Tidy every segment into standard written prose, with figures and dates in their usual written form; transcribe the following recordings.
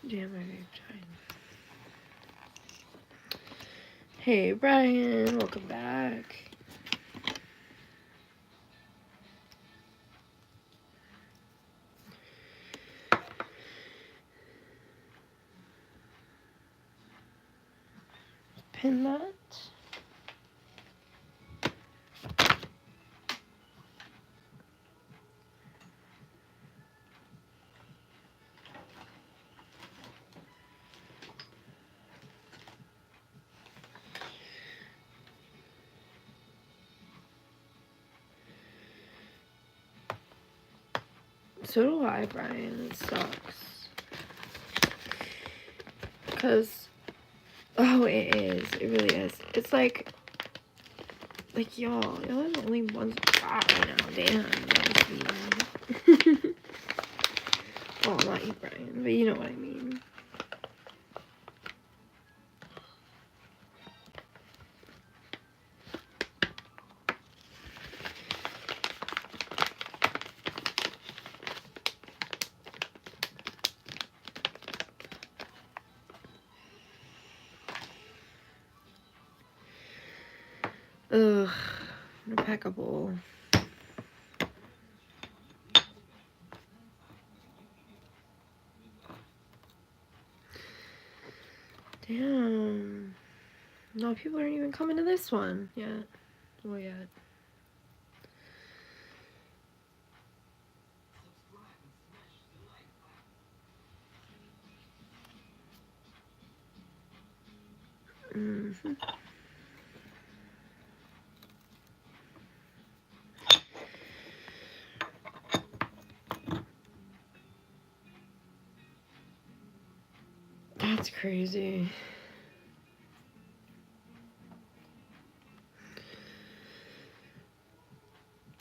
Damn, I tried. Hey, Brian, welcome back. Pin that. So do I, Brian. It sucks. Because, oh, it is. It really is. It's like y'all are the only ones fat right now. Damn, that was mean. Well, not you, Brian, but you know what I mean. Ugh, I'm gonna pack a bowl. Damn. No, people aren't even coming to this one yet. Oh, yet. Mm-hmm. That's crazy.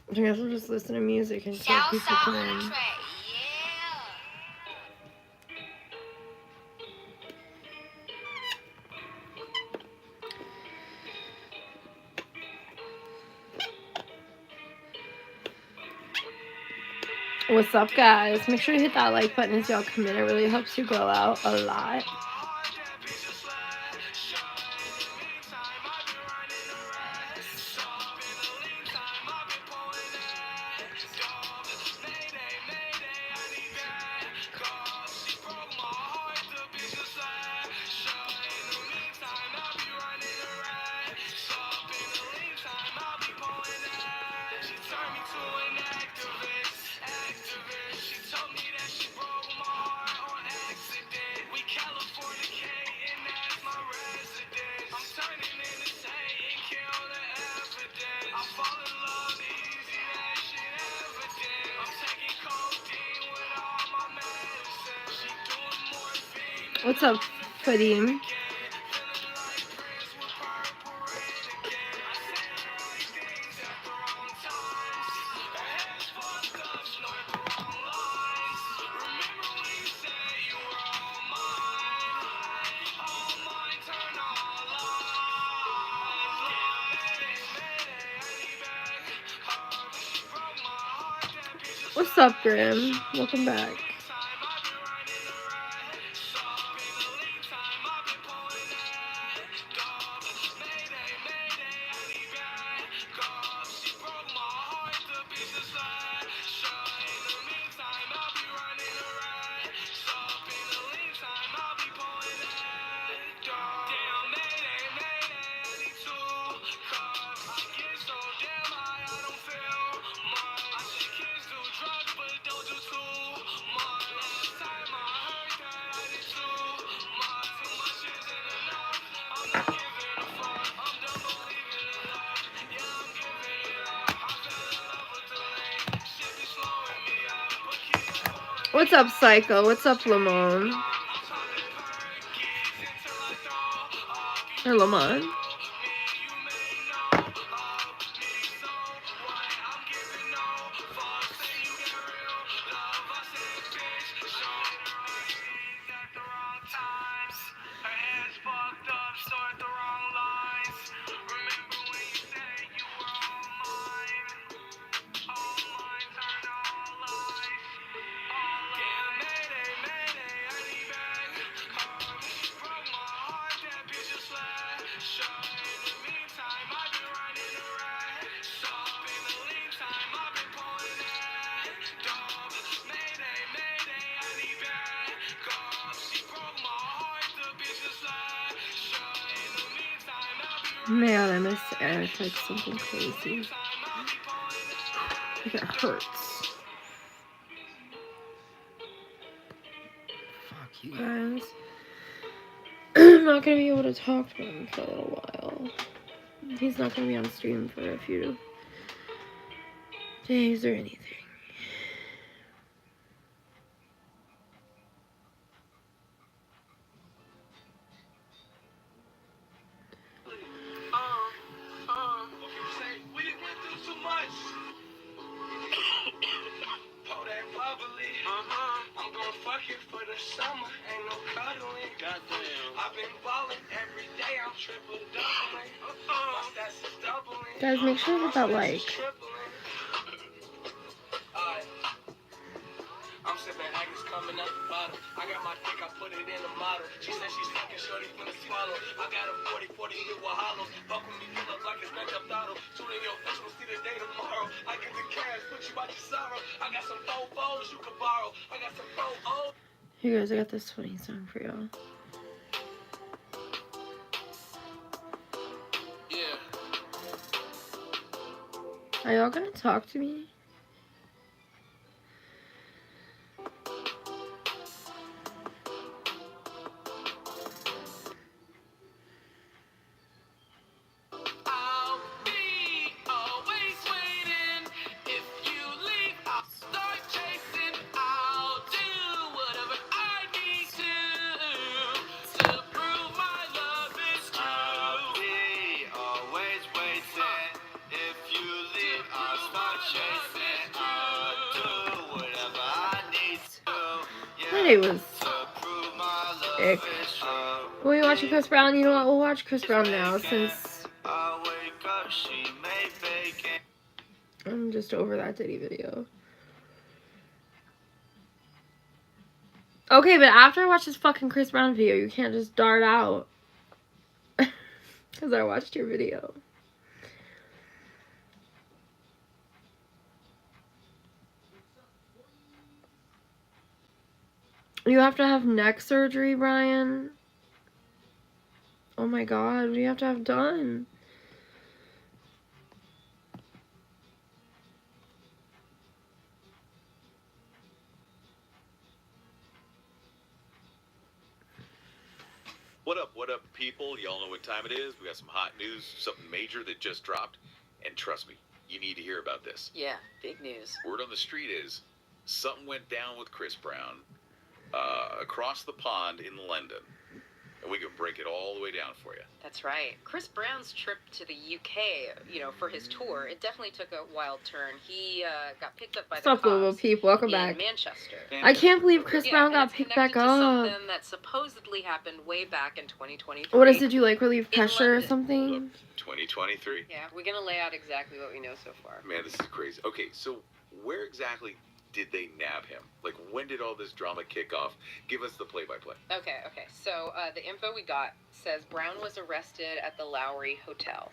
I guess we'll just listen to music and so people come in. What's up, guys? Make sure to hit that like button as y'all come in. It really helps you grow out a lot. What's up, Fadim? What's up, Grim? Welcome back. What's up, Psycho? What's up, Lamont? Or Lamont? Man, I miss Eric like something crazy. Like it hurts. Fuck you. Guys. I'm not gonna be able to talk to him for a little while. He's not gonna be on stream for a few days or anything. I'm gonna fuck it for the summer, ain't no cuddling. Goddamn. I've been balling every day, I'm triple doubling. My stats is doubling. Guys, make sure to hit that like. I'm sipping Haggis coming out the bottle. I got my dick, I put it in a model. She said she's fucking shorty finna swallow. I got a 40 hit with hollows. Fuck with me, pull up like it's back up throttle. Tune in your bitch, we'll see the day tomorrow. I get the cash, put you out your sorrow. I got some faux you can borrow. I got some faux. Here guys, I got this funny song for y'all. Yeah. Are y'all gonna talk to me? It was ick. Were you watching Chris Brown? You know what? We'll watch Chris Brown now since I'm just over that Diddy video. Okay, but after I watch this fucking Chris Brown video, you can't just dart out. Because I watched your video. You have to have neck surgery, Brian? Oh my god, what do you have to have done? What up, people? Y'all know what time it is. We got some hot news, something major that just dropped. And trust me, you need to hear about this. Yeah, big news. Word on the street is something went down with Chris Brown across the pond in London. And we can break it all the way down for you. That's right. Chris Brown's trip to the UK, for his tour, it definitely took a wild turn. He got picked up by the What's up, little cops people? Welcome in back. Manchester. I can't believe Chris Yeah, Brown and got it's picked connected back to up. something that supposedly happened way back in 2023. What is it? Do you like relieve pressure or London. something? Look, 2023. Yeah, we're going to lay out exactly what we know so far. Man, this is crazy. Okay, so where exactly did they nab him? Like, when did all this drama kick off? Give us the play-by-play. Okay. So the info we got says Brown was arrested at the Lowry Hotel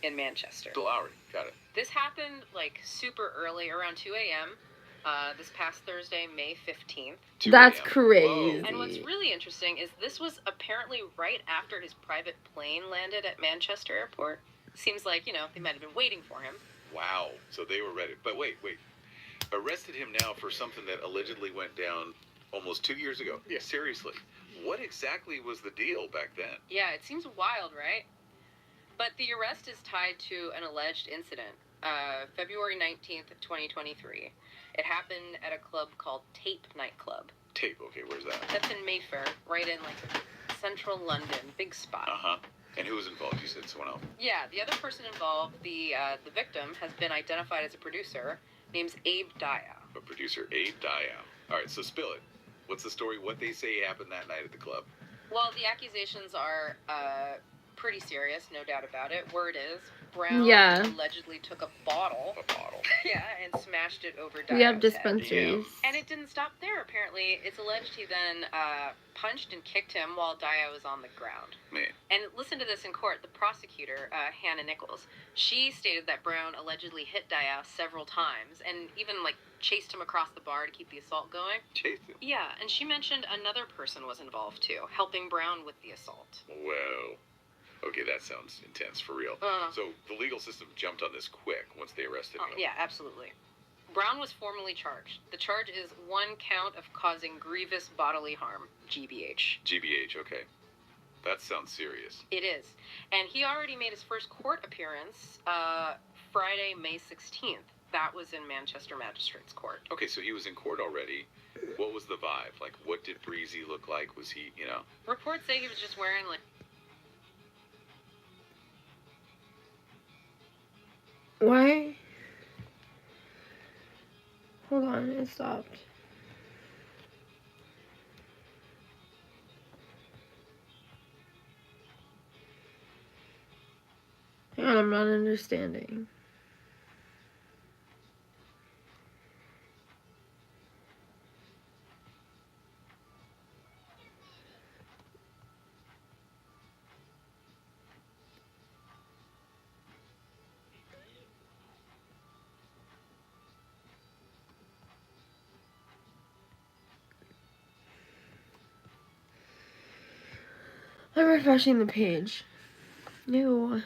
in Manchester. The Lowry, got it. This happened like super early, around 2 a.m. This past Thursday, May 15th. 2 That's a.m. crazy. Whoa. And what's really interesting is this was apparently right after his private plane landed at Manchester Airport. Seems like, they might have been waiting for him. Wow, so they were ready. But wait. Arrested him now for something that allegedly went down almost 2 years ago. Yeah. Seriously. What exactly was the deal back then? Yeah, it seems wild, right? But the arrest is tied to an alleged incident. February 19th, 2023. It happened at a club called Tape Nightclub. Tape, okay, where's that? That's in Mayfair, right in central London, big spot. Uh-huh. And who was involved? You said someone else. Yeah, the other person involved, the victim, has been identified as a producer. Name's Abe Daya. A producer, Abe Daya. All right, so spill it. What's the story? What they say happened that night at the club? Well, the accusations are pretty serious, no doubt about it. Word is, Brown allegedly took a bottle. Yeah, and smashed it over Daya's We have head. dispensaries. And it didn't stop there, apparently. It's alleged he then punched and kicked him while Daya was on the ground. Man. And listen to this in court. The prosecutor, Hannah Nichols, she stated that Brown allegedly hit Daya several times and even, chased him across the bar to keep the assault going. Chased him? Yeah, and she mentioned another person was involved, too, helping Brown with the assault. Well, Okay, that sounds intense, for real. So the legal system jumped on this quick once they arrested him. Yeah, absolutely. Brown was formally charged. The charge is 1 count of causing grievous bodily harm, GBH. GBH, okay. That sounds serious. It is. And he already made his first court appearance Friday, May 16th. That was in Manchester Magistrates Court. Okay, so he was in court already. What was the vibe? Like, what did Breezy look like? Was he, you know? Reports say he was just wearing, like... Why? Hold on, it stopped. Hang on, I'm not understanding. I'm refreshing the page. Ew.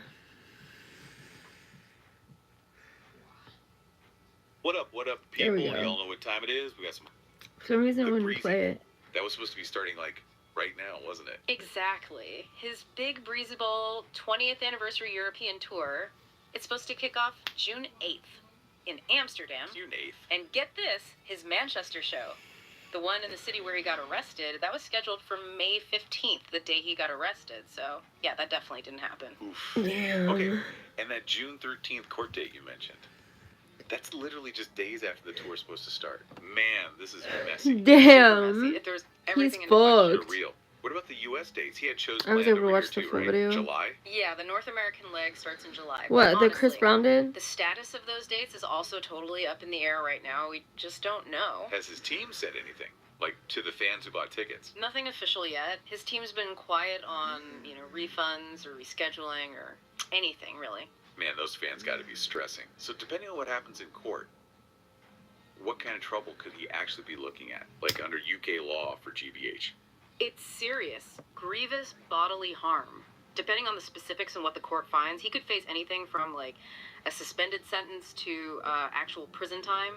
What up, There people? we go. Y'all know what time it is? We got some... For some reason, I The wouldn't Breezy. play it. That was supposed to be starting, like, right now, wasn't it? Exactly. His big Breezy Bowl 20th anniversary European tour. It's supposed to kick off June 8th in Amsterdam. June 8th. And get this, his Manchester show, the one in the city where he got arrested, that was scheduled for May 15th, the day he got arrested. So, yeah, that definitely didn't happen. Oof. Damn. Okay, and that June 13th court date you mentioned, that's literally just days after the tour's supposed to start. Man, this is messy. Damn. Messy. There's everything He's in the question. They're fucked. real. What about the U.S. dates? He had shows I was planned able to over watch here the too, full right? video. July? Yeah, the North American leg starts in July. But What, that Chris honestly, Brown did? The status of those dates is also totally up in the air right now. We just don't know. Has his team said anything? Like, to the fans who bought tickets? Nothing official yet. His team's been quiet on, refunds or rescheduling or anything, really. Man, those fans got to be stressing. So depending on what happens in court, what kind of trouble could he actually be looking at? Like under UK law for GBH? It's serious. Grievous bodily harm. Depending on the specifics and what the court finds, he could face anything from, like, a suspended sentence to actual prison time.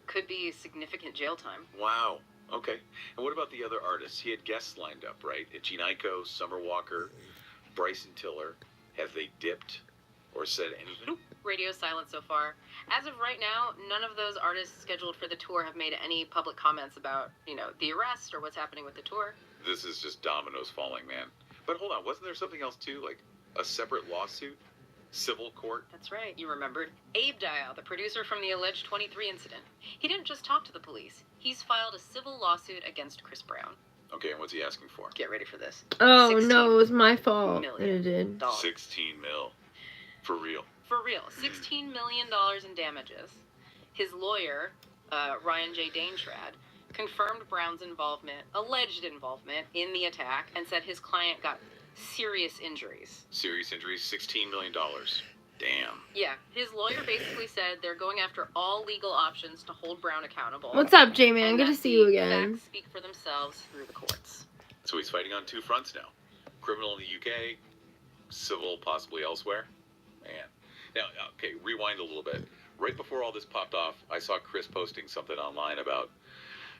Could be significant jail time. Wow. Okay. And what about the other artists? He had guests lined up, right? Gene Aiko, Summer Walker, Bryson Tiller. Have they dipped or said anything? Nope. Radio silent so far. As of right now, none of those artists scheduled for the tour have made any public comments about, the arrest or what's happening with the tour. This is just dominoes falling, man. But hold on, wasn't there something else too? Like a separate lawsuit? Civil court? That's right, you remembered. Abe Dial, the producer from the alleged 23 incident. He didn't just talk to the police. He's filed a civil lawsuit against Chris Brown. Okay, and what's he asking for? Get ready for this. Oh, 16 no, it was my fault that million it did. dollars. 16 mil. For real. For real, $16 million in damages. His lawyer, Ryan J. Daintrad, confirmed Brown's alleged involvement in the attack, and said his client got serious injuries. Serious injuries, $16 million. Damn. Yeah, his lawyer basically said they're going after all legal options to hold Brown accountable. What's up, J-Man? and Good to that see you the again. Facts speak for themselves through the courts. So he's fighting on two fronts now. Criminal in the UK, civil possibly elsewhere. Man. Now, okay, rewind a little bit. Right before all this popped off, I saw Chris posting something online about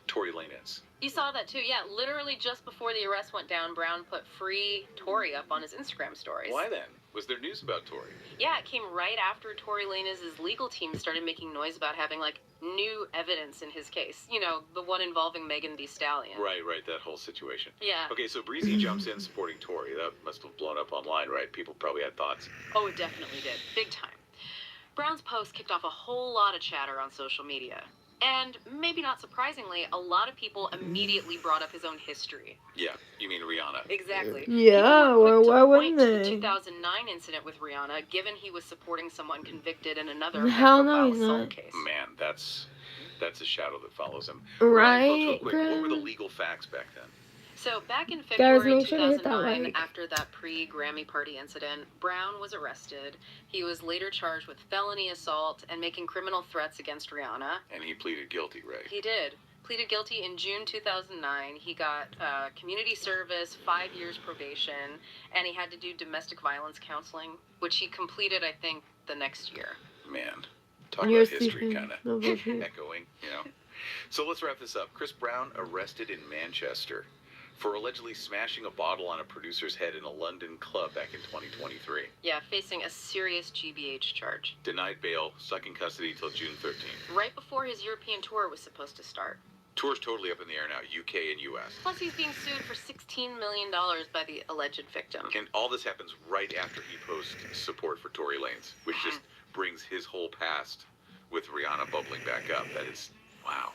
Tory Lanez. You saw that too, yeah. Literally just before the arrest went down, Brown put free Tory up on his Instagram stories. Why then? Was there news about Tory? Yeah, it came right after Tory Lanez's legal team started making noise about having, new evidence in his case. The one involving Megan Thee Stallion. Right, that whole situation. Yeah. Okay, so Breezy jumps in supporting Tory. That must have blown up online, right? People probably had thoughts. Oh, it definitely did. Big time. Brown's post kicked off a whole lot of chatter on social media. And maybe not surprisingly, a lot of people immediately brought up his own history. Yeah, you mean Rihanna. Exactly. Yeah, People were quick to why point wouldn't to the they? 2009 incident with Rihanna, given he was supporting someone convicted in another Hell no, high-profile he's assault not. case. Man, that's a shadow that follows him. Right, Folks, real quick, what were the Graham? legal facts back then? So back in February make sure to hit that 2009, like. after that pre-Grammy party incident, Brown was arrested. He was later charged with felony assault and making criminal threats against Rihanna. And he pleaded guilty, right? He did. pleaded guilty in June 2009. He got community service, 5 years probation, and he had to do domestic violence counseling, which he completed, I think, the next year. Man, talk You're about history sleeping. kind of No bullshit. echoing, you know. So let's wrap this up. Chris Brown arrested in Manchester for allegedly smashing a bottle on a producer's head in a London club back in 2023. Yeah, facing a serious GBH charge. Denied bail, stuck in custody till June 13th. Right before his European tour was supposed to start. Tour's totally up in the air now, UK and US. Plus, he's being sued for $16 million by the alleged victim. And all this happens right after he posts support for Tory Lanez, which just brings his whole past with Rihanna bubbling back up. That is, wow.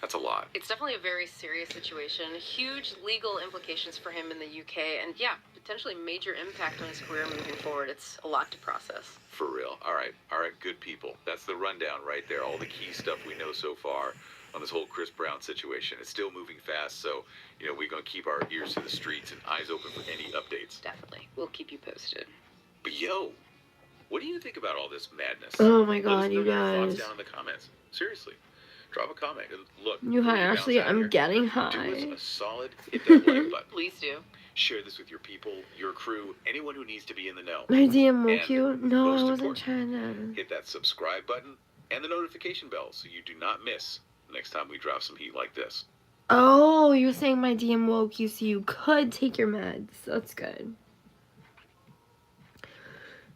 That's a lot. It's definitely a very serious situation. Huge legal implications for him in the UK, and yeah, potentially major impact on his career moving forward. It's a lot to process. For real. All right, good people. That's the rundown right there. All the key stuff we know so far on this whole Chris Brown situation. It's still moving fast, so, you know, we're going to keep our ears to the streets and eyes open for any updates. Definitely. We'll keep you posted. But yo, what do you think about all this madness? Oh my Let us god, know you your thoughts guys. down in the comments. Seriously. Drop a comment. Look. You high, before we Ashley? bounce out I'm here, getting do high. us a solid, hit that like button. Please do. Share this with your people, your crew, anyone who needs to be in the know. My DM woke And you? No, I most wasn't important, trying to. Hit that subscribe button and the notification bell so you do not miss the next time we drop some heat like this. Oh, you're saying my DM woke you so you could take your meds. That's good.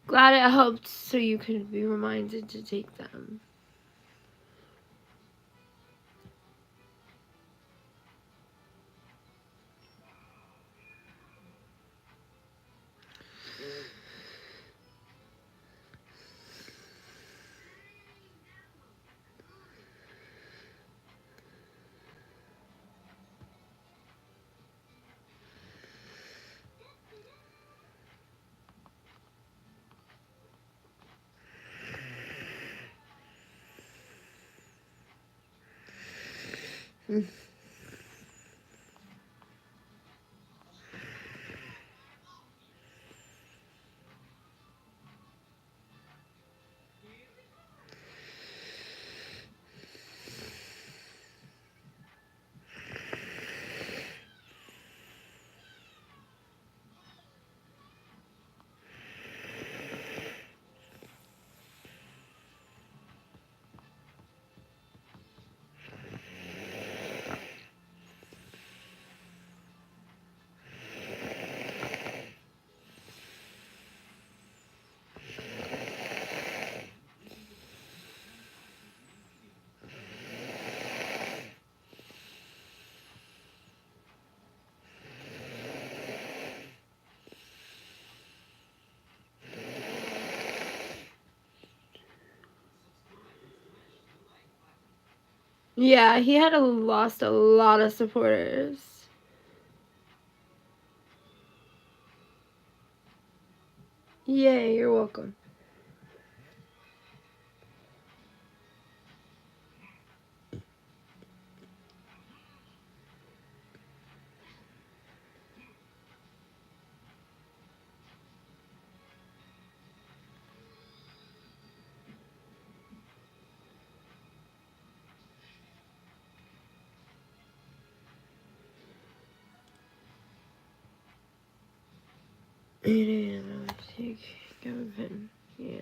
Glad it helped so you could be reminded to take them. Yeah, he had lost a lot of supporters. Yay, you're welcome. Take Gavin. Yeah.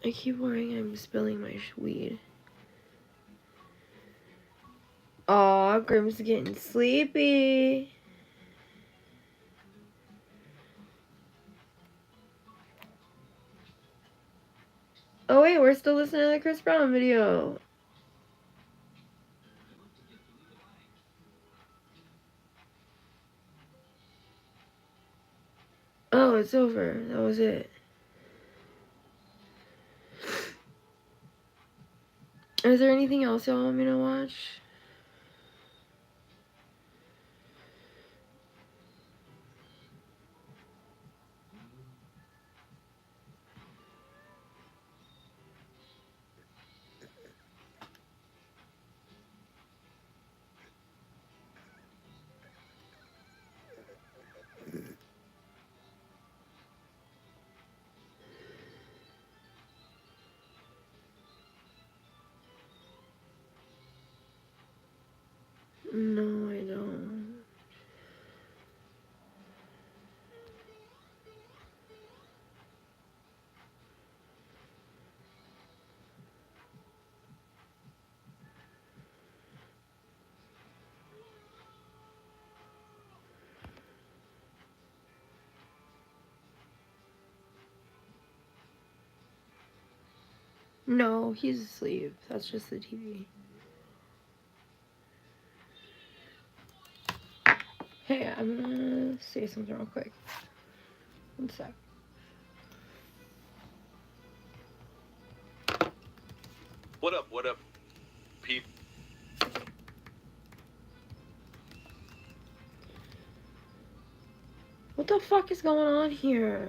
I keep worrying I'm spilling my weed. Aw, Aw, Grim's getting sleepy. Oh wait, we're still listening to the Chris Brown video. Oh, it's over. That was it. Is there anything else y'all want me to watch? No, I don't. No, he's asleep. That's just the TV. Hey, I'm gonna say something real quick. One sec. What up, Pete? What the fuck is going on here?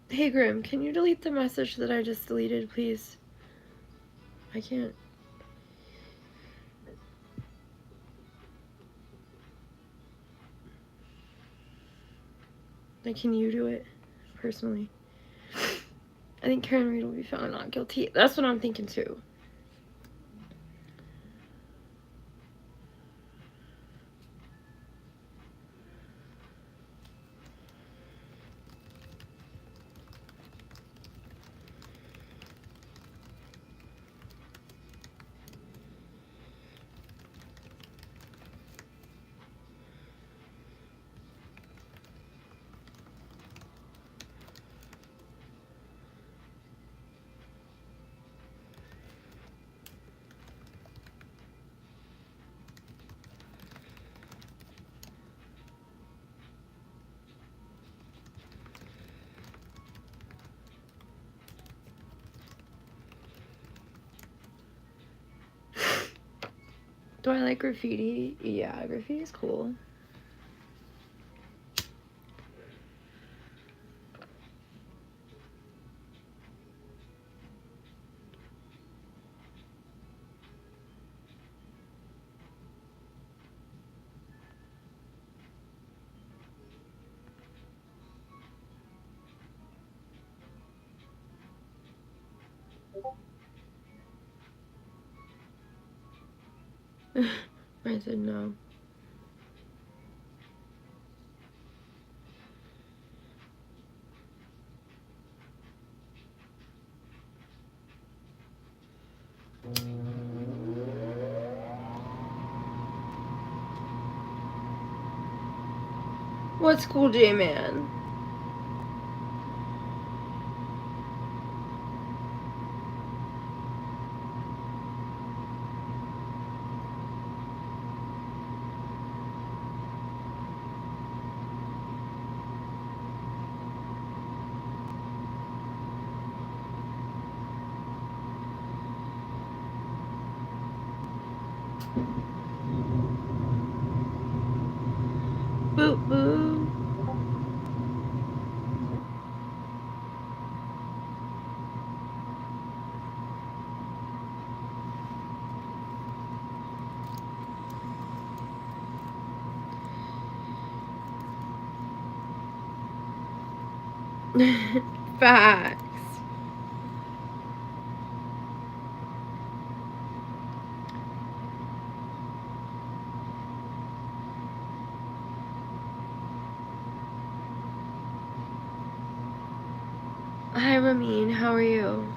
Hey Grim, can you delete the message that I just deleted, please? I can't. Like, can you do it? Personally. I think Karen Reed will be found not guilty. That's what I'm thinking too. Do I like graffiti? Yeah, graffiti is cool. I said no. What's cool, J-Man? Boop boop. Facts. Hi, Ramin. How are you?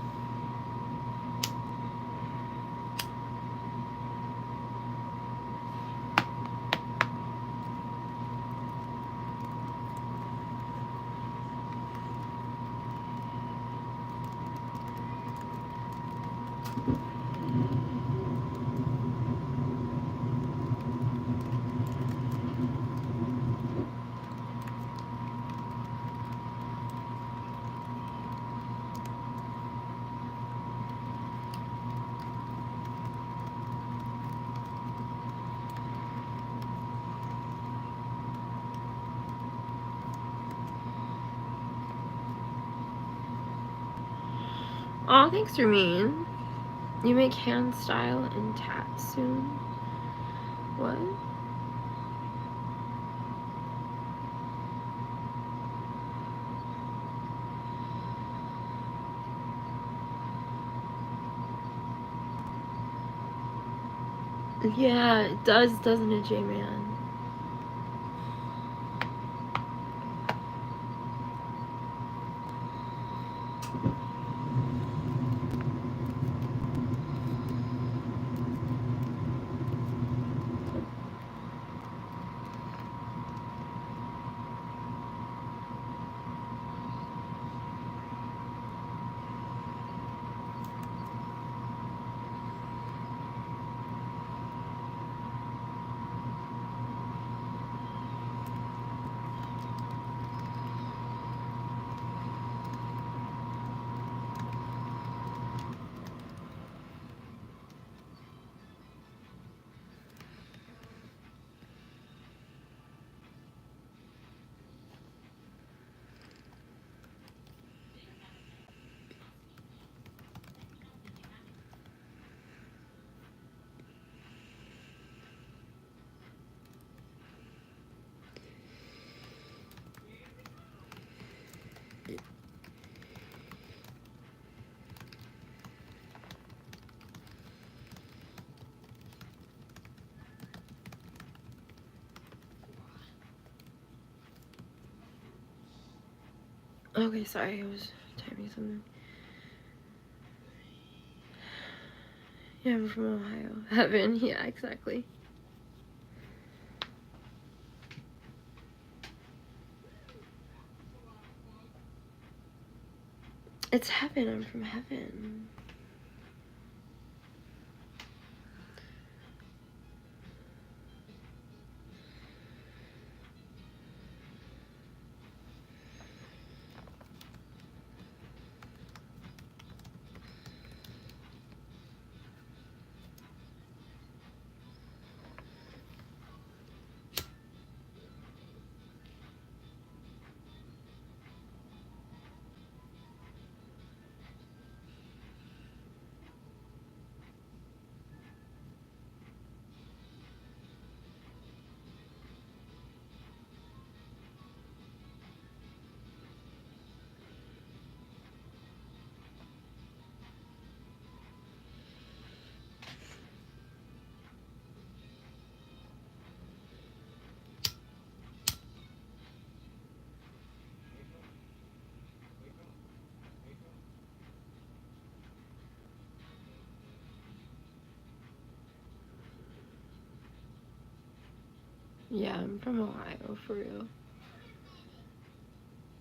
Aw, thanks, Ramin. You make hand style and tats soon? What? Yeah, it does, doesn't it, J-Man? Okay, sorry, I was typing something. Yeah, I'm from Ohio. Heaven, yeah, exactly. It's heaven, I'm from heaven. Yeah, I'm from Ohio, for real.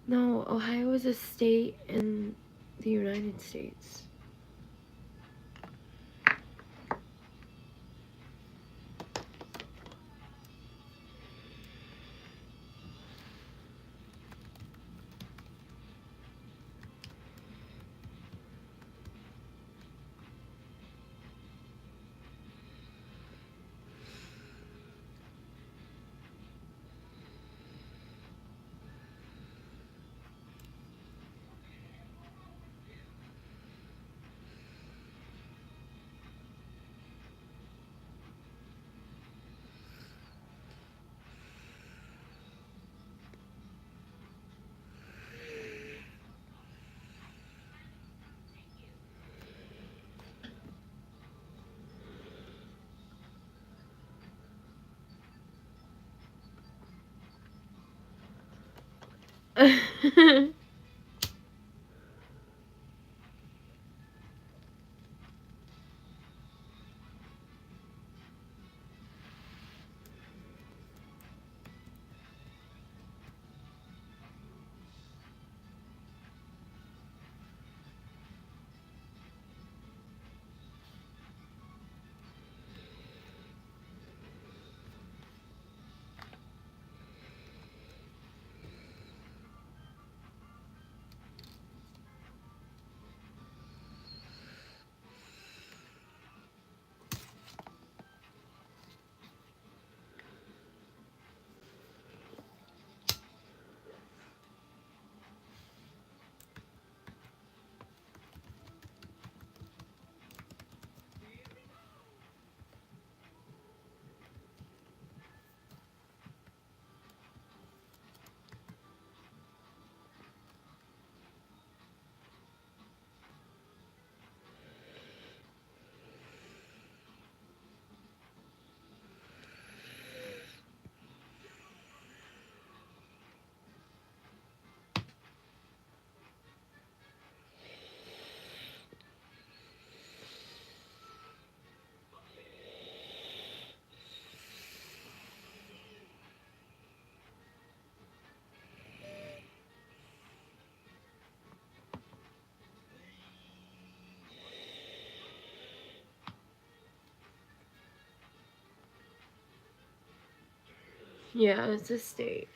No, Ohio is a state in the United States. Yeah, it's a state.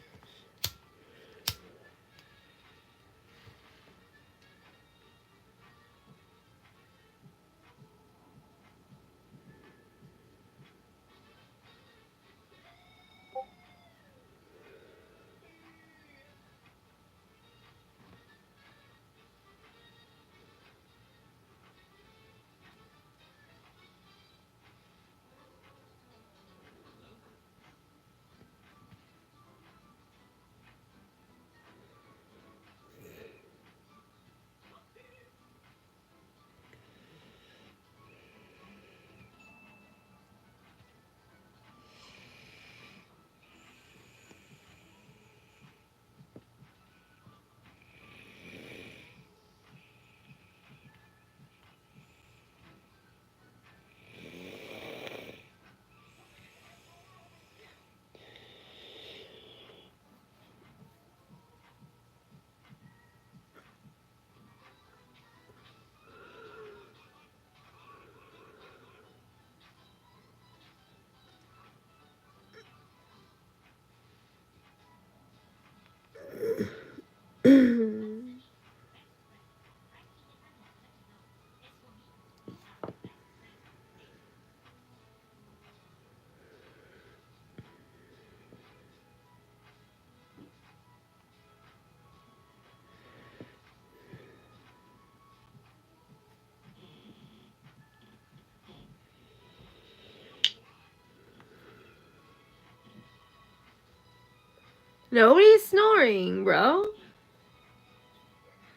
Nobody's snoring, bro.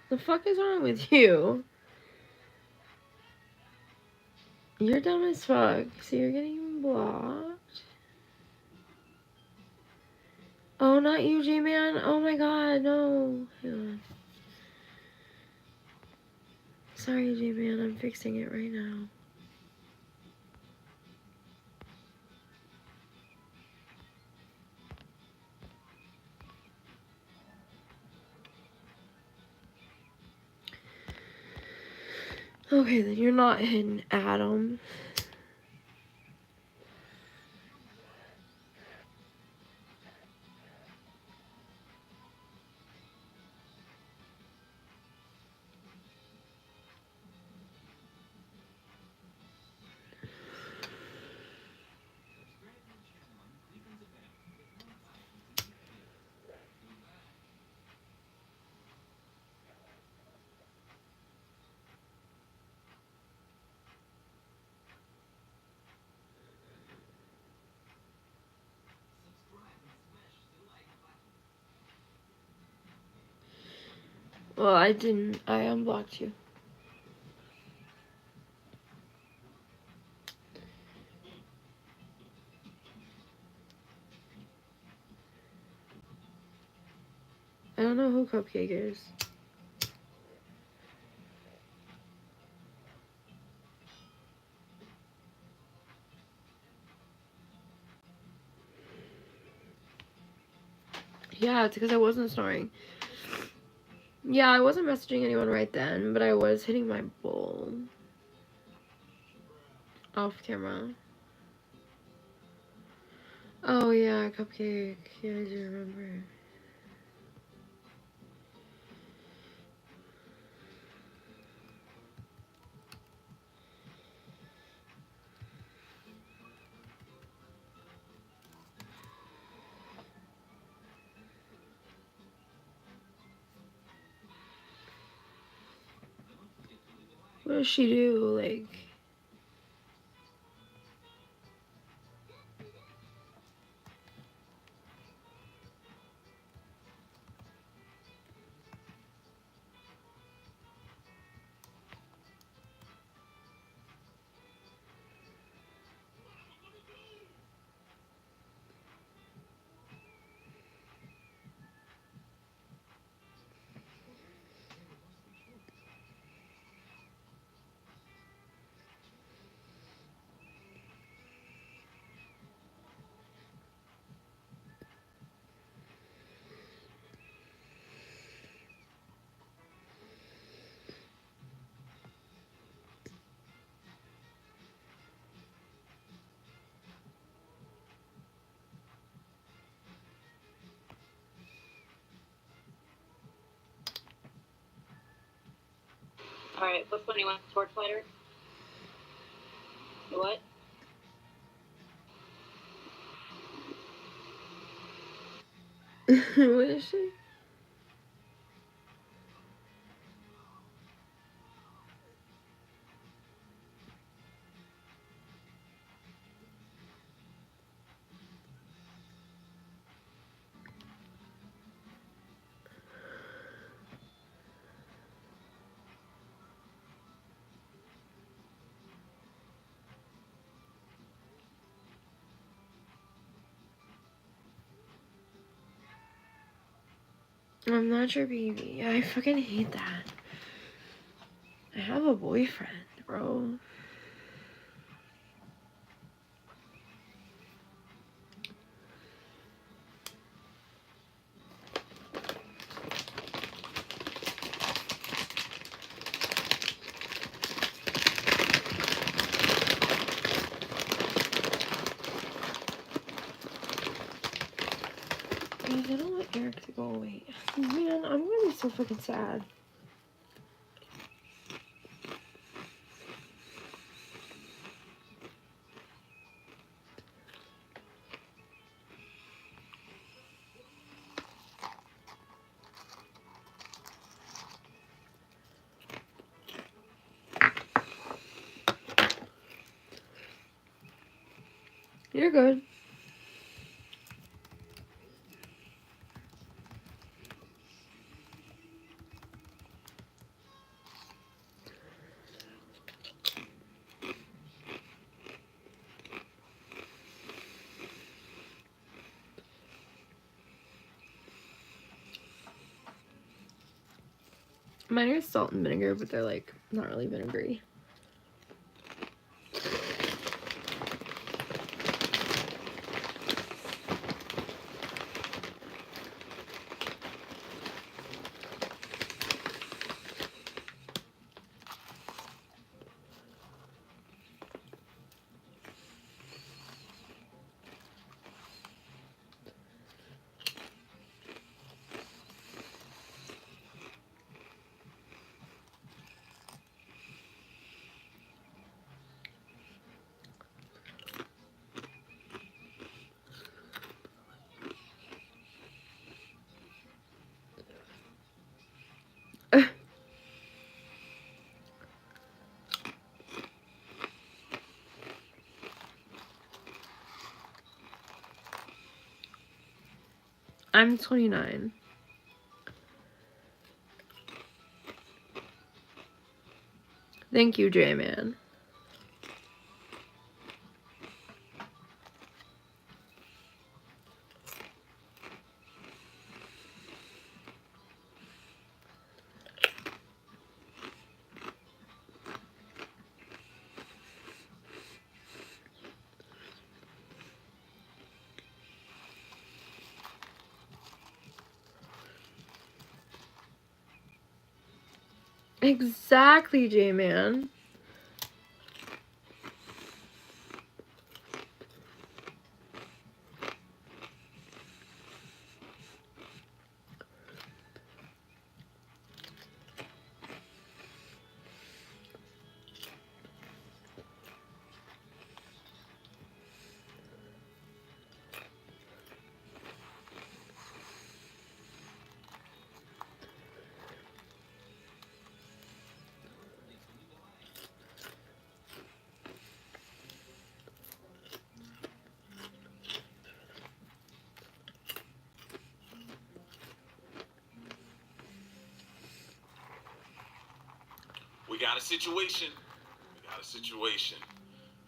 The fuck is wrong with you? You're dumb as fuck. So you're getting blocked. Oh, not you, J-Man. Oh my god, no. Hang on. Sorry, J-Man. I'm fixing it right now. Okay, then you're not hidden, Adam. Well, I didn't. I unblocked you. I don't know who Cupcake is. Yeah, it's because I wasn't snoring. Yeah, I wasn't messaging anyone right then, but I was hitting my bowl. Off camera. Oh yeah, Cupcake. Yeah, I do remember. What does she do? Like... Alright, which one do you want? Torchlighter? The what? What is she? I'm not your baby. I fucking hate that. I have a boyfriend, bro. Guys, I don't want Eric to go away. Man, I'm gonna be so fucking sad. You're good. Mine are salt and vinegar, but they're like not really vinegary. I'm 29. Thank you, J-Man. Exactly, J-Man. We got a situation.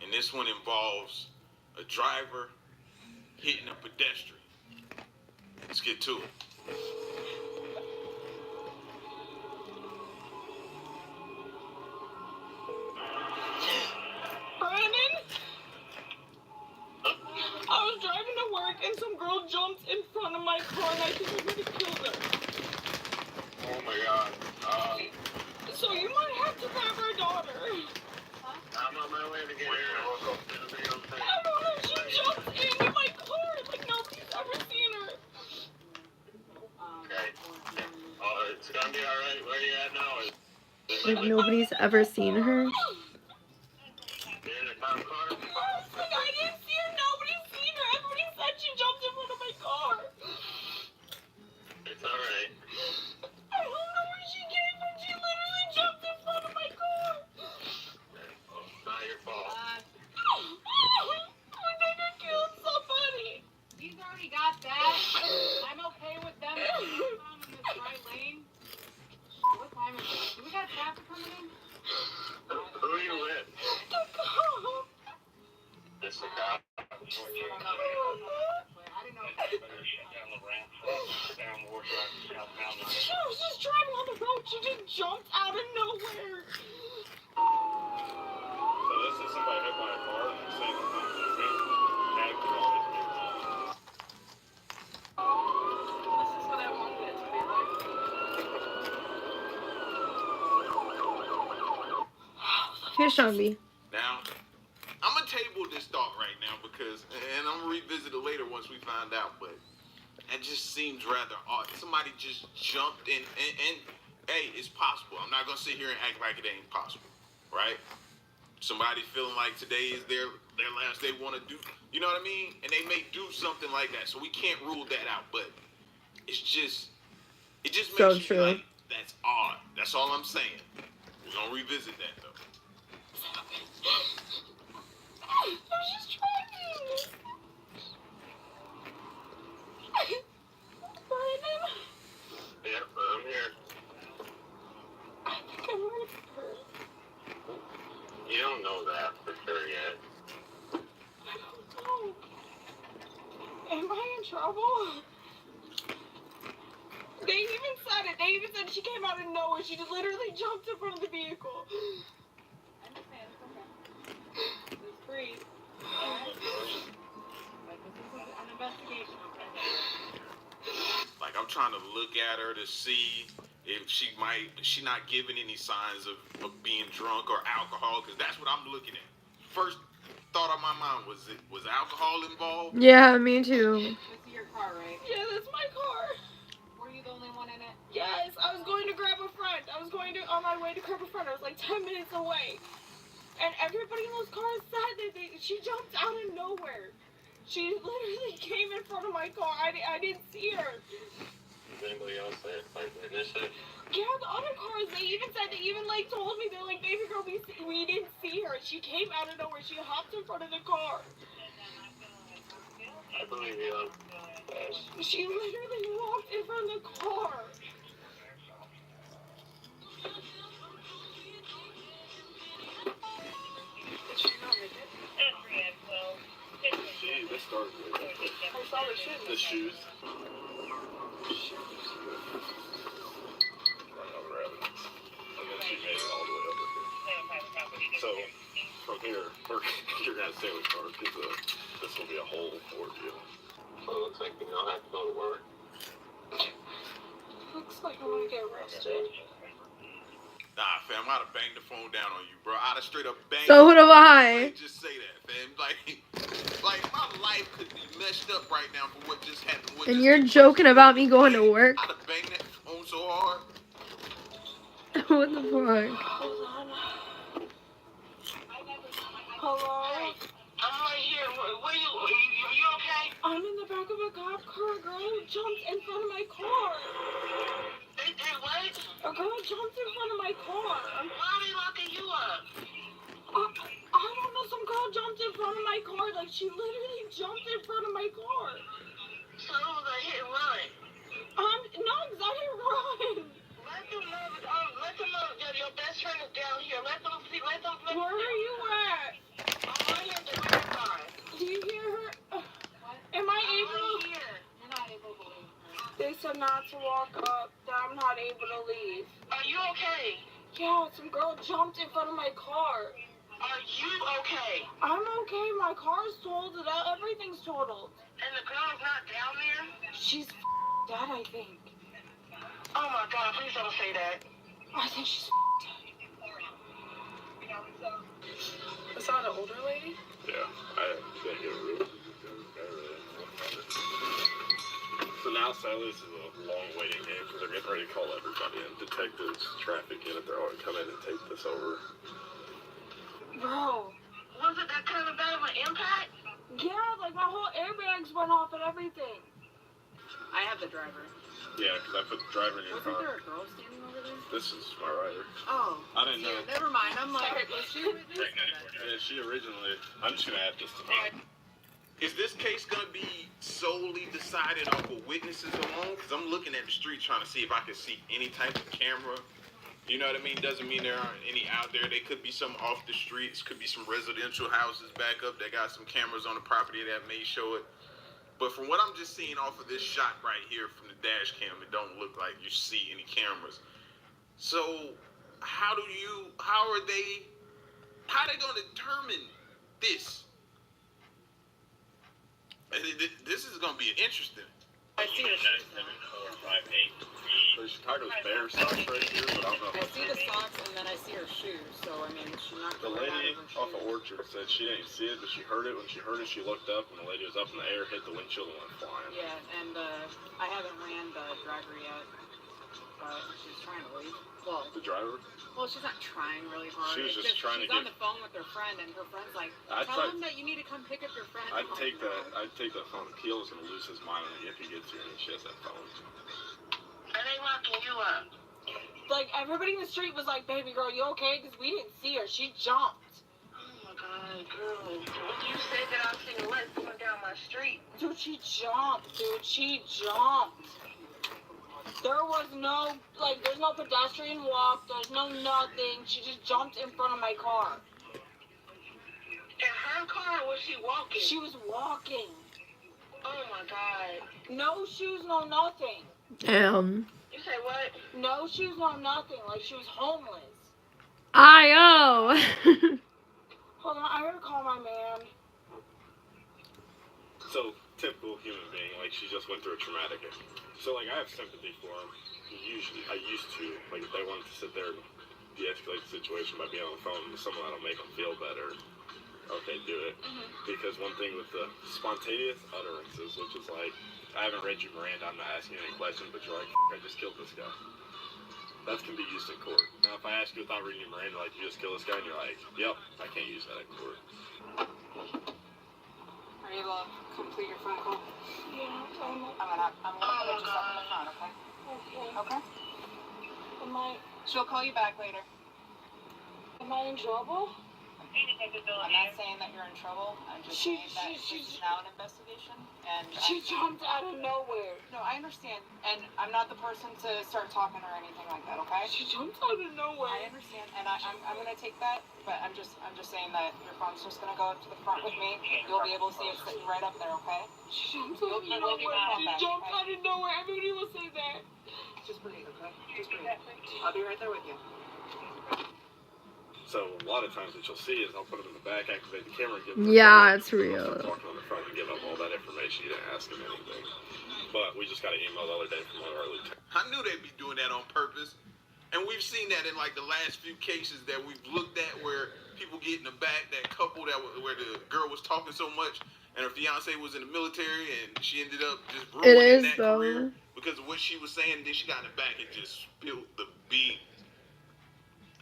And this one involves a driver hitting a pedestrian. Let's get to it. Brandon? I was driving to work and some girl jumped in front of my car and I think I'm gonna kill her. Oh my God. So you might have to grab her daughter. I'm on my way to get her. I don't know, she jumped into my car like nobody's ever seen her. Okay. It's gonna be alright. Where you at now? Is it Like nobody's ever seen her. Honestly, I didn't see her. Nobody's seen her. Everybody said she jumped in front of my car. It's alright. I don't know where she came from. She literally jumped in front of my car. It's not your fault. I never killed somebody. He's already got that. I'm okay with them in this right lane. What time is it? Do we got traffic coming in? Who are you with? The cop. This is a cop. I didn't know. Shut down the ramp. Down the ward drive southbound. She was just driving on the road. She just jumped out of nowhere. So this is somebody hit by a car and saying that tag for all these people. This is what I wanted it to be like. Here's Shambi. Now, I'm gonna table this thought right now because, and I'm gonna revisit it later once we find out, but it just seems rather odd. Somebody just jumped in, and hey, it's possible. I'm not gonna sit here and act like it ain't possible, right? Somebody feeling like today is their last day, want to do, you know what I mean? And they may do something like that, so we can't rule that out. But it just makes So you true. like, that's odd. That's all I'm saying. We're gonna revisit that though. I was just trying. Brandon, Yep, I'm here. I think I'm gonna be hurt. You don't know that for sure yet. I don't know. Am I in trouble? They even said it. They even said she came out of nowhere. She just literally jumped in front of the vehicle. I understand. It's okay. Just breathe. Like, this is an investigation, okay? Like, I'm trying to look at her to see if she not giving any signs of being drunk or alcohol, because that's what I'm looking at. First thought on my mind was alcohol involved? Yeah, me too. This is your car, right? Yeah, that's my car. Were you the only one in it? Yes, I was going to grab a friend. I was going to, on my way to grab a friend. I was like 10 minutes away. And everybody in those cars said that she jumped out of nowhere. She literally came in front of my car. I didn't see her. Does anybody else say it? Like, witness it? Yeah, the other cars, they even said, they even like told me, they're like, baby girl, we didn't see her. She came out of nowhere. She hopped in front of the car. I believe you. She literally walked in front of the car. Did she not make it? Gee, this started with I saw the shit. the shoes. And then she made it all the way over here. So, from here, you're gonna stay with her because this will be a whole ordeal. So it looks like you don't have to go to work. Looks like I'm gonna get arrested. Nah, fam, I'd have banged the phone down on you, bro. I'd have straight up banged So it. would have I. Just say that, fam. Like my life could be messed up right now for what just happened. And you're joking about me going to work? I'd have banged that phone so hard. What the fuck? Hold on. Hello? I'm right here. Where you okay? I'm in the back of a cop car. A girl jumped in front of my car. They what? A girl jumped in front of my car. Why are they locking you up? I don't know. Some girl jumped in front of my car. Like, she literally jumped in front of my car. So it was a hit and run. No, because I didn't run. Let them know that your best friend is down here. Let them see. Where are you at? I'm right here at the marathon. Do you hear her? Am I I'm able? right here. You're not able to leave. They said not to walk up. That I'm not able to leave. Are you okay? Yeah, some girl jumped in front of my car. Are you okay? I'm okay. My car's totaled. Everything's totaled. And the girl's not down there? She's dead, I think. Oh my God, please don't say that. I think she's dead. Is that an older lady? Yeah, I can't get a room. So now outside this is a long waiting game because they're getting ready to call everybody in. Detectives, traffic unit, they're all going to come in and take this over. Bro. Was it that kind of bad of an impact? Yeah, like my whole airbags went off and everything. I have the driver. Yeah, because I put the driver in your Wasn't car. there a girl standing over there? This is my rider. Oh. I didn't know. Yeah, never mind. I'm like, was she with this? Yeah, she originally. I'm just going to add this to mine. Is this case gonna be solely decided off of witnesses alone? Because I'm looking at the street trying to see if I can see any type of camera. You know what I mean? Doesn't mean there aren't any out there. They could be some off the streets. Could be some residential houses back up that got some cameras on the property that may show it. But from what I'm just seeing off of this shot right here from the dash cam, it don't look like you see any cameras. So how are they gonna determine this? This is gonna be interesting. I see her shoes. There's Chicago's Bears socks right here, but I don't know. I see the socks and then I see her shoes. So I mean, she knocked The her out lady of her off shoes. of Orchard said she didn't see it, but she heard it. When she heard it, she looked up, and the lady was up in the air, hit the windshield, and went flying. Yeah, and I haven't ran the driver yet, but she's trying to leave. Well, The driver? well, she's not trying really hard. She was It's just trying to she's on get- the phone with her friend, and her friend's like, I'd tell try- him that you need to come pick up your friend. I'd I'm like, take "No." that phone. Keel's gonna lose his mind if he gets here and she has that phone. Are they locking you up? Like everybody in the street was like, "Baby girl, you okay?" Because we didn't see her. She jumped. Oh my God, girl. When you said that, I seen the lights going down my street. Dude, she jumped. There was no, like, there's no pedestrian walk. There's no nothing. She just jumped in front of my car. In her car, or was she walking? She was walking. Oh my God. No shoes, no nothing. You say what? No shoes, no nothing. Like she was homeless. I-O. Hold on, I gotta call my man. So, typical human being, like, she just went through a traumatic. So, like, I have sympathy for him. I used to. Like, if they wanted to sit there and de-escalate the situation by being on the phone with someone that'll make them feel better, okay, do it. Because one thing with the spontaneous utterances, which is like, I haven't read you Miranda, I'm not asking you any questions, but you're like, I just killed this guy. That can be used in court. Now, if I ask you without reading you Miranda, like, you just killed this guy, and you're like, yep, I can't use that in court. Are you able to complete your phone call? Yeah, I'm gonna put you stuff in the phone, okay? okay. Okay. Am She'll call you back later. I in trouble? I'm not saying that you're in trouble. I'm just saying that this is now an investigation. And She jumped out of nowhere. No, I understand. And I'm not the person to start talking or anything like that, okay? She jumped out of nowhere. I understand, and I'm gonna take that, but I'm just saying that your phone's just gonna go up to the front with me. You'll be able to see it sitting right up there, okay? She jumped out of You will get your nowhere. phone She back, jumped okay? out of nowhere. Everybody will say that. Just breathe, okay? Just breathe. I'll be right there with you. So, a lot of times what you'll see is I'll put them in the back, activate the camera, and give them Yeah, it's real. Walking on the front and give up all that information. You didn't ask them anything. But we just got an email the other day from one of our lieutenants. I knew they'd be doing that on purpose. And we've seen that in like the last few cases that we've looked at where people get in the back, that couple where the girl was talking so much and her fiance was in the military and she ended up just It ruining is, that though. career because of what she was saying. Then she got in the back and just spilled the beans.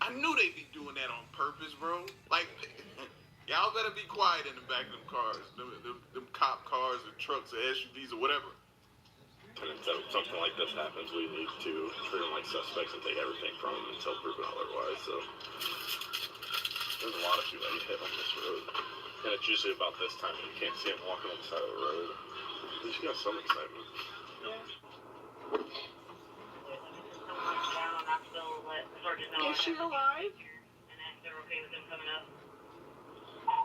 I knew they'd be doing that on purpose, bro. Like, y'all better be quiet in the back of them cars, them cop cars, or trucks, or SUVs, or whatever. And until something like this happens, we need to treat them like suspects and take everything from them until proven otherwise. So there's a lot of people that you hit on this road, and it's usually about this time when you can't see them walking on the side of the road. At least you got some excitement. Is she alive?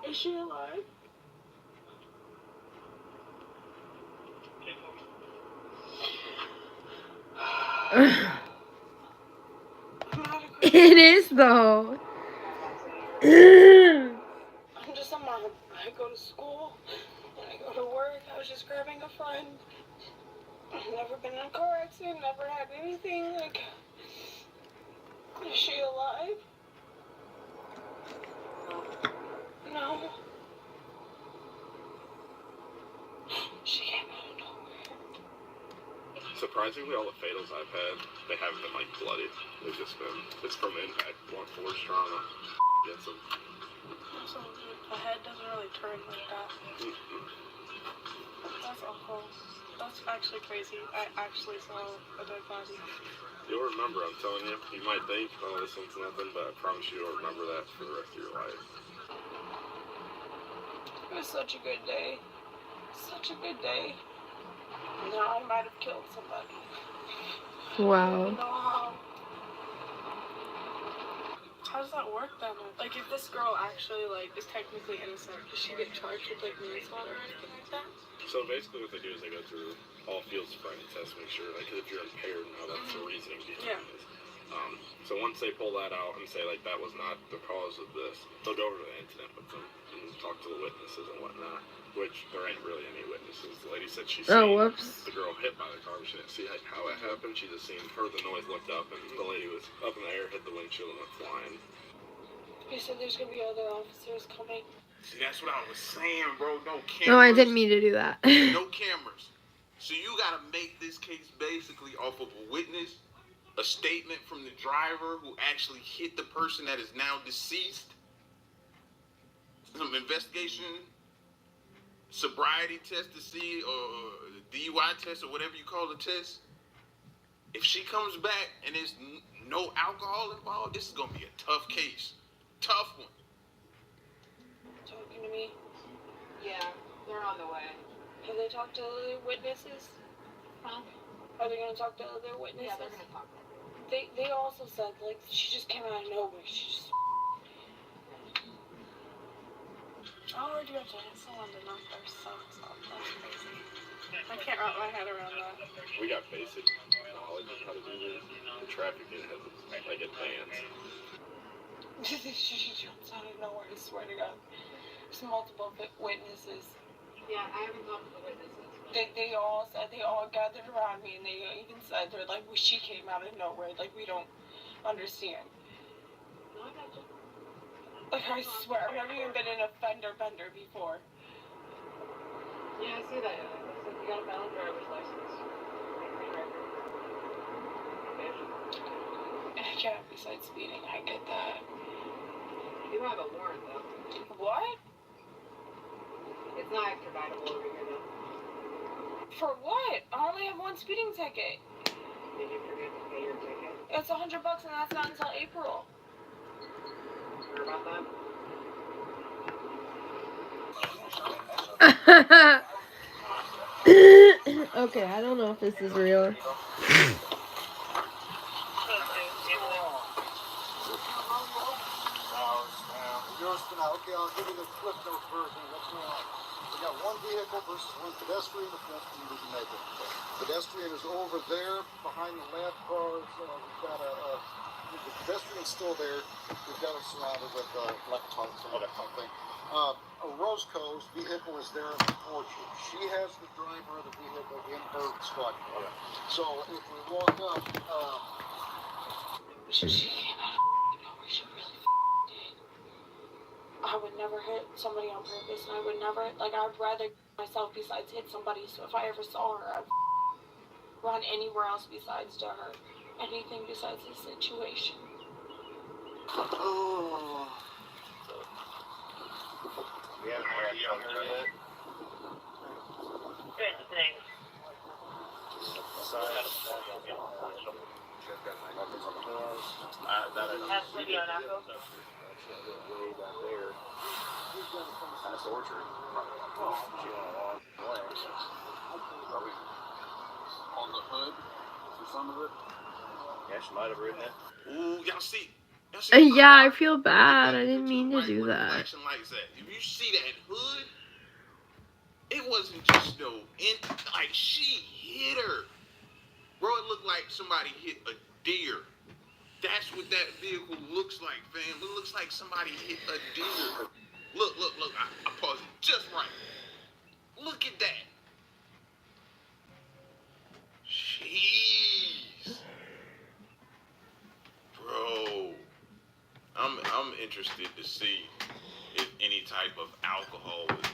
Is she alive? It is though. I'm just a mom. I go to school and I go to work. I was just grabbing a friend. I've never been in a car accident, never had anything. Like, is she alive? No. She came out of nowhere. surprisingly, all the fatals I've had, they haven't been like bloody. They've just been, it's from impact, blunt force trauma. Gets them. So the head doesn't really turn like that. That's awful. That's actually crazy. I actually saw a dead body. You'll remember, I'm telling you. You might think, oh, this one's nothing, but I promise you'll remember that for the rest of your life. It was such a good day. Such a good day. Now I might have killed somebody. I Wow. don't know how. How does that work then? Like, if this girl actually, like, is technically innocent, does she get charged with, like, manslaughter or anything like that? So basically what they do is they go through all field sobriety tests, make sure, like, 'cause if you're impaired now, that's the reasoning behind this. So once they pull that out and say, like, that was not the cause of this, they'll go over to the incident with them and talk to the witnesses and whatnot, which there ain't really any witnesses. The lady said she seen Whoops. the girl hit by the car, but she didn't see how it happened. She just heard the noise, looked up, and the lady was up in the air, hit the windshield, and went flying. He said there's gonna be other officers coming. See, that's what I was saying, bro. No cameras. No, I didn't mean to do that. No cameras. So you gotta make this case basically off of a witness, a statement from the driver who actually hit the person that is now deceased, some investigation, sobriety test to see, or DUI test, or whatever you call the test. If she comes back and there's no alcohol involved, this is gonna be a tough case. Tough one. Talking to me. Yeah, they're on the way. Have they talked to other witnesses? Huh? Are they gonna talk to other witnesses? Yeah, they're gonna talk. They also said, like, she just came out of nowhere. She just... How hard do you have to hit someone to knock their socks off? That's crazy. I can't wrap my head around that. We got basic knowledge of how to do this. The traffic unit has, like, advanced. She jumps out of nowhere, I swear to God. There's multiple witnesses. Yeah, I haven't talked to the witnesses. They all said, they all gathered around me, and they even said, they're like, well, she came out of nowhere, like, we don't understand. No, I got you. Like, I swear, I've never even been in a fender bender before. Yeah, I see that. Looks like you got a valid driver's license. I can't besides speeding, I get that. You have a warrant, though. What? It's not extraditable over here, though. For what? I only have one speeding ticket. Did you forget to pay your ticket? It's $100 and that's not until April. Sure about that? Okay, I don't know if this is real. Okay, I'll give you the Cliff Notes version. What's going on? We got one vehicle versus one pedestrian. The pedestrian didn't make it. Pedestrian is over there behind the lap cars. We've got the pedestrian's still there. We've got it surrounded with electronics and that kind of thing. Roscoe's vehicle is there in the porch. She has the driver of the vehicle in her squad car. So if we walk up, She came out of nowhere. She really did. I would never hit somebody on purpose, and I would never, like, I'd rather myself besides hit somebody. So if I ever saw her, I'd run anywhere else besides to her. Anything besides this situation. oh. We haven't heard from her yet. Good, thanks. Sorry. Has to be on Echo. Way back there. Kind of torture. She went a long way. Probably On the hood or some of it. Yeah, she might have written it. Ooh, y'all see? Yeah, I feel bad. I didn't mean to do that. Flashing lights at. If you see that hood, it wasn't just like she hit her. Bro, it looked like somebody hit a deer. That's what that vehicle looks like, fam. It looks like somebody hit a deer. Look. I paused it just right. Look at that. Jeez. Bro. I'm interested to see if any type of alcohol was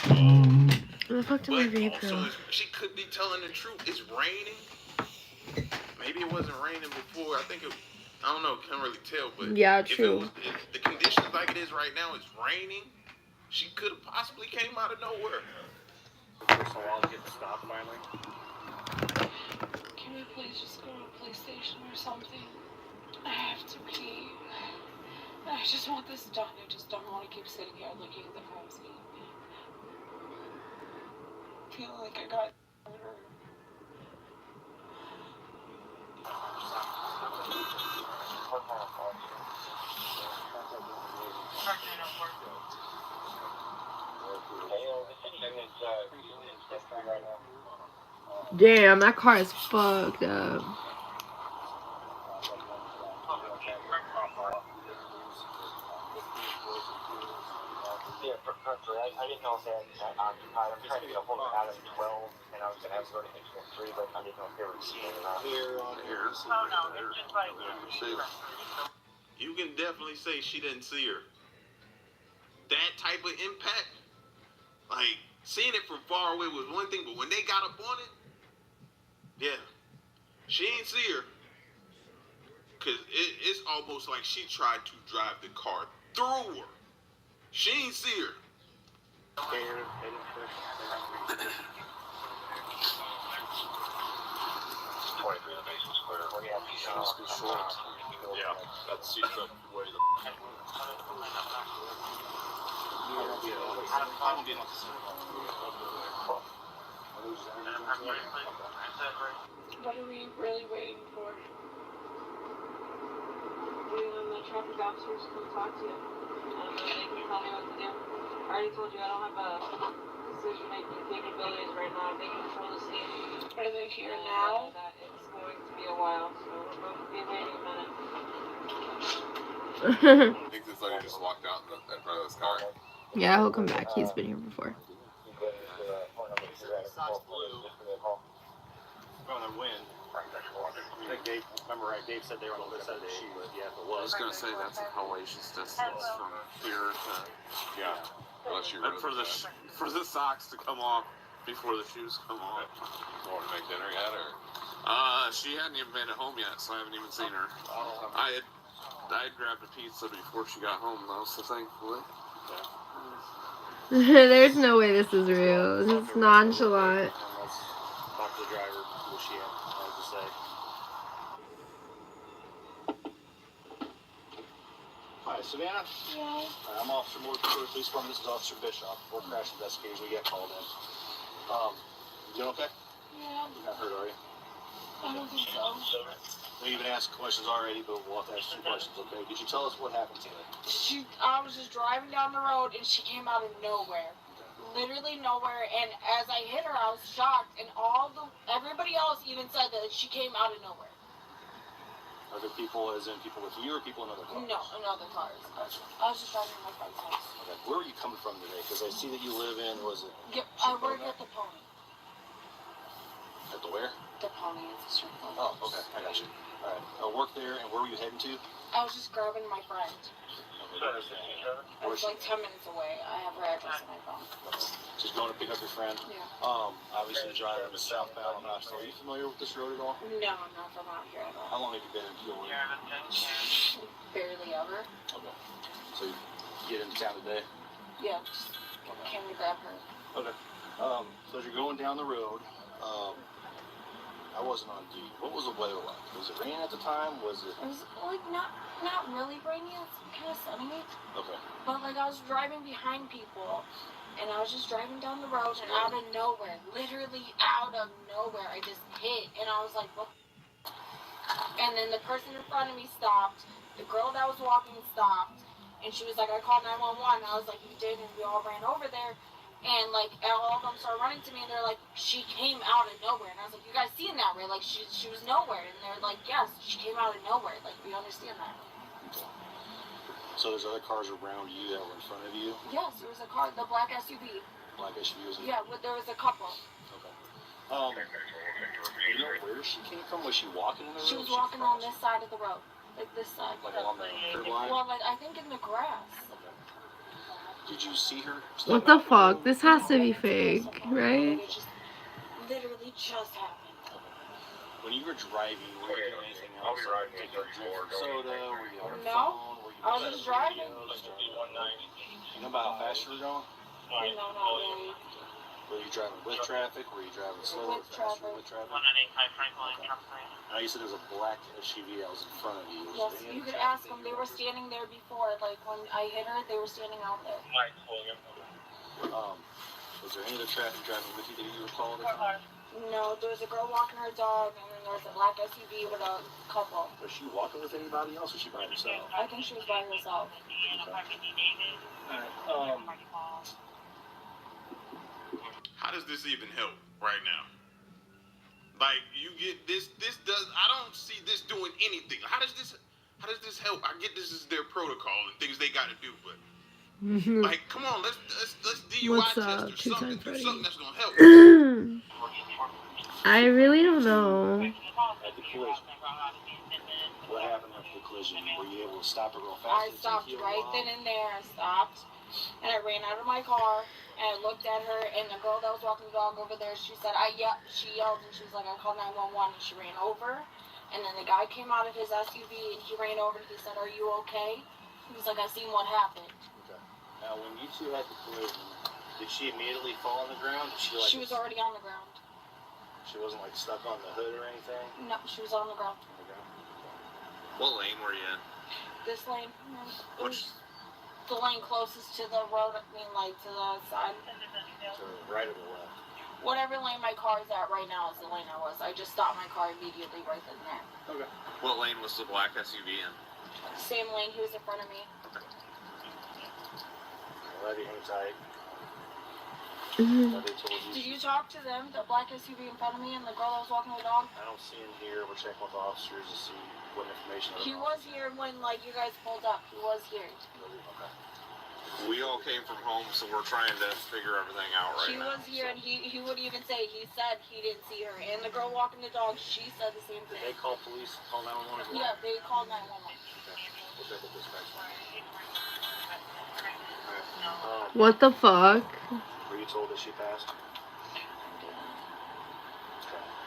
involved. Where the fuck did my But vape also, go? she could be telling the truth. It's raining. Maybe it wasn't raining before. I think it. I don't know. Can't really tell. But Yeah, if it true. was, if the conditions like it is right now, it's raining. She could have possibly came out of nowhere. It took so long to get the stop finally. Can we please just go to a police station or something? I have to pee. I just want this done. I just don't want to keep sitting here looking at the crime scene. I feel like I got murdered. Damn, that car is fucked up. Yeah, I didn't know if they had occupied. I'm trying to get a hold of Adam 12, and I was going to have to go to Intermission 3, but I didn't know if they were seeing or not. You can definitely say she didn't see her. That type of impact, like seeing it from far away was one thing, but when they got up on it, yeah, she ain't see her. Cause it's almost like she tried to drive the car through her. She ain't see her. Yeah, that's the way the. What are we really waiting for? Waiting on the traffic officers to come talk to you. And then they can tell me what to do. I already told you I don't have a decision-making capabilities right now. They control the scene. Are they here now? That it's going to be a while, so we're going to be waiting a minute. I think this lady just walked out in front of this car. Yeah, he'll come back. He's been here before. From the wind. I think Dave, remember right, Dave said they were on the other side of the shoe, but yeah, if it was. I was gonna say that's a hellacious distance from here to Unless you and for the socks to come off before the shoes come off. want to make dinner yet, or? She hadn't even made it home yet, so I haven't even seen her. I had grabbed a pizza before she got home though, so thankfully. There's no way this is real. This is nonchalant. Talk to the driver, what she had to say. Hi, Savannah. Yeah. I'm Officer Morgan, Police Department. This is Officer Bischoff. We're crash investigators. We got called in. You doing okay? Yeah. You're not hurt, are you? I don't think so. We've been asking questions already, but we'll have to ask some questions, okay? Could you tell us what happened to you? I was just driving down the road and she came out of nowhere. Literally nowhere. And as I hit her, I was shocked. And everybody else even said that she came out of nowhere. Other people, as in people with you, or people in other cars? No, in other cars. Gotcha. I was just driving to my friend's house. Okay. Where were you coming from today? Because I see that you live in, was it? Yep, I work at the Pony. At the where? The Pony is a strip club. Oh, okay. I got you. All right. I work there, and where were you heading to? I was just grabbing my friend. Okay. I was like 10 minutes away. I have her address on my phone. Just going to pick up your friend? Yeah. Obviously the driver was southbound. Are you familiar with this road at all? No, I'm not from out here at all. How long have you been in Peoria? Barely ever. Okay. So you get into town today? Yeah, just came to grab her. Okay. So as you're going down the road, I wasn't on duty. What was the weather like? Was it raining at the time? Was it? It was like not really rainy. It's kind of sunny. Okay. But like I was driving behind people, and I was just driving down the road, and out of nowhere, literally out of nowhere, I just hit, and I was like, what? And then the person in front of me stopped. The girl that was walking stopped, and she was like, I called 911. I was like, you did, and we all ran over there. And, like, all of them started running to me, and they're like, she came out of nowhere. And I was like, you guys seen that, right? Like, she was nowhere. And they're like, yes, she came out of nowhere. Like, we understand that. Okay. So there's other cars around you that were in front of you? Yes, there was a car, the black SUV. Black SUV was in? Yeah, there was a couple. Okay. You know where she came from? Was she walking in the road? She was walking on this side of the road. Like, this side. Like along the third line? Well, like, I think in the grass. Okay. Did you see her? What the fuck? This has to be fake, right? It just literally just happened. When you were driving, were you doing anything else? Like taking a drink of soda? Were you on the No. phone? Were you I was just driving. You know about how fast you were going? No, not really. Were you driving with traffic? Were you driving slow? With traffic. With traffic? Now you said there was a black SUV that was in front of you. Yes, you could ask them. They were standing there before. Like when I hit her, they were standing out there. Was there any other traffic driving with you that you recall at the time? No, there was a girl walking her dog, and then there was a black SUV with a couple. Was she walking with anybody else, or was she by herself? I think she was by herself. Okay. How does this even help right now? Like, you get this does, I don't see this doing anything. How does this help? I get this is their protocol and things they gotta do, but like, come on, let's DUI What's test up, or something, do something that's gonna help. I really don't know. At the collision. What happened after the collision? Were you able to stop it real fast? I stopped right then and there. I stopped, and I ran out of my car, and I looked at her, and the girl that was walking the dog over there, she said, she yelled, and she was like, I called 911, and she ran over, and then the guy came out of his SUV, and he ran over, and he said, are you okay? He was like, I seen what happened. Okay. Now, when you two had the collision, did she immediately fall on the ground? She was already on the ground. She wasn't like stuck on the hood or anything? No, she was on the ground. Okay. What lane were you in? This lane, it was the lane closest to the road, I mean, like, to the side. To the right or the left? Whatever lane my car is at right now is the lane I was. I just stopped my car immediately right then and there. Okay. What lane was the black SUV in? Same lane, he was in front of me. Alrighty, hang tight. Did you talk to them, the black SUV in front of me and the girl that was walking the dog? I don't see him here. We're checking with officers to see what information. He was here when, like, you guys pulled up. He was here. Okay. We all came from home, so we're trying to figure everything out right now. She was here, and he would even say, he said he didn't see her. And the girl walking the dog, she said the same thing. Did they call police, call 911 as well? Yeah, they called 911. Okay. We'll check with dispatch line. What the fuck? Were you told that she passed? Okay,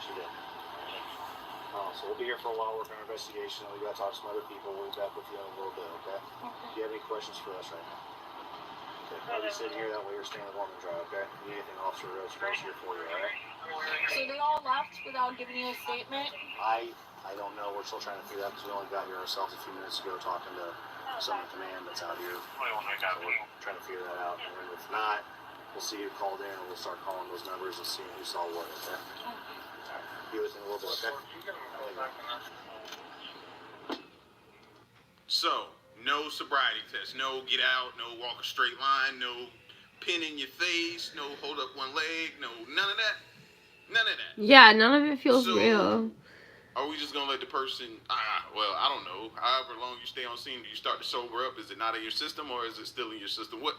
she did. So we'll be here for a while working on our investigation. We gotta talk to some other people. We'll be back with you in a little bit, okay? Do you have any questions for us right now? Okay, I'll be sitting here, that way you're staying at Woman Drive, okay? If you need anything, Officer Rhodes here for you, alright? So they all left without giving you a statement? I don't know. We're still trying to figure that out because we only got here ourselves a few minutes ago talking to someone in command that's out here. So we're trying to figure that out. And if not, we'll see who called in and we'll start calling those numbers and seeing who saw what, okay? Alright, be with me in a little bit, okay? So, no sobriety test, no get out, no walk a straight line, no pin in your face, no hold up one leg, no none of that. None of that. Yeah, none of it feels real. Are we just gonna let the person, well, I don't know, however long you stay on scene, do you start to sober up? Is it not in your system or is it still in your system? What?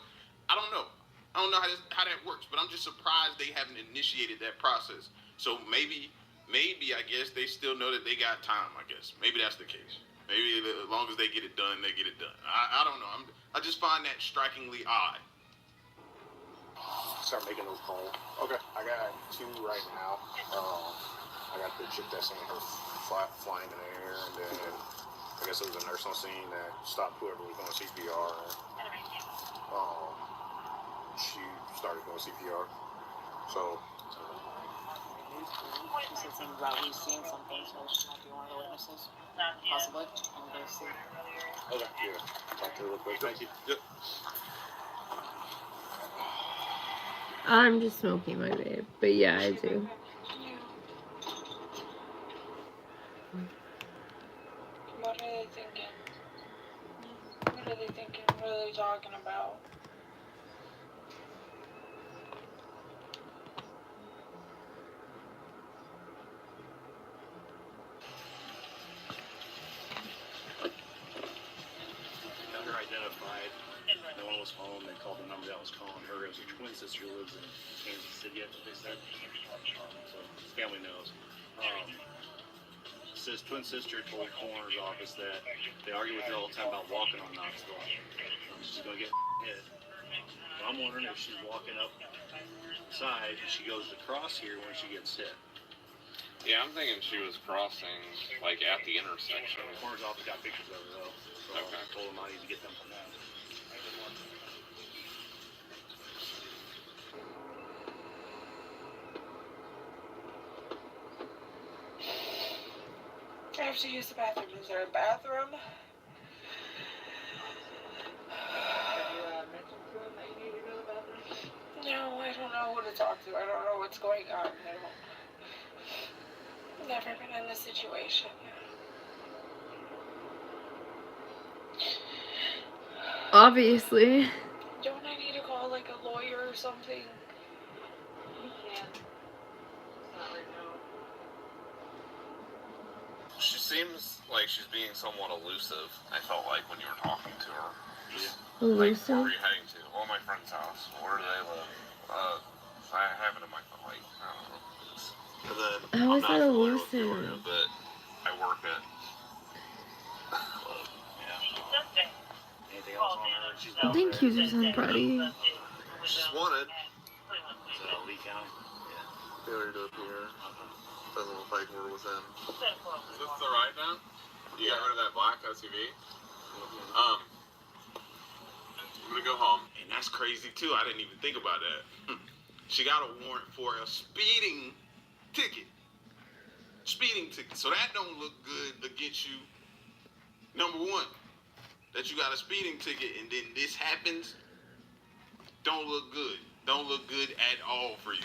I don't know. I don't know how that works, but I'm just surprised they haven't initiated that process. So maybe, I guess, they still know that they got time, I guess. Maybe that's the case. Maybe as long as they get it done, they get it done. I don't know. I just find that strikingly odd. Start making those calls. Okay, I got 2 right now. I got the chick that's in her flying in the air, and then I guess it was a nurse on scene that stopped whoever was doing CPR. She started doing CPR. So. She said something about we seeing something, so she might be one of the witnesses. Possibly. I'm going to see. Okay, yeah. Talk to her real quick. Thank you. Yep. I'm just smoking my vape, but yeah, I do. What are they thinking? What are they thinking? What are they talking about? Identified. No one was home. They called the number that was calling her. It was her twin sister who lives in Kansas City, that's what they said. So his family knows. His twin sister told the coroner's office that they argue with her all the time about walking on Knoxville. She's going to get hit. So I'm wondering if she's walking up side and she goes to cross here when she gets hit. Yeah, I'm thinking she was crossing, like, at the intersection. The coroner's office got pictures of her, though. So Okay. I told him I need to get them from them. I have to use the bathroom. Is there a bathroom? No, I don't know who to talk to. I don't know what's going on. I've never been in this situation. Obviously. Don't I need to call like a lawyer or something? You can. Not right now. She seems like she's being somewhat elusive, I felt like, when you were talking to her. Like, where Elusive? were you heading to? Oh, my friend's house. Where do they live? I have it in my, like, I don't know. And then, How I'm is not that familiar with elusive? Peoria, but I work at... Anything else on her? She's I down think there. users on Brady. She's wanted. Is that Lee County? Yeah. Failure to appear. Doesn't look like we're within. Is this the right now? You got rid of that black SUV? I'm gonna go home. And that's crazy too. I didn't even think about that. She got a warrant for a speeding ticket. Speeding ticket. So that don't look good against you. Number one, that you got a speeding ticket and then this happens. Don't look good. Don't look good at all for you.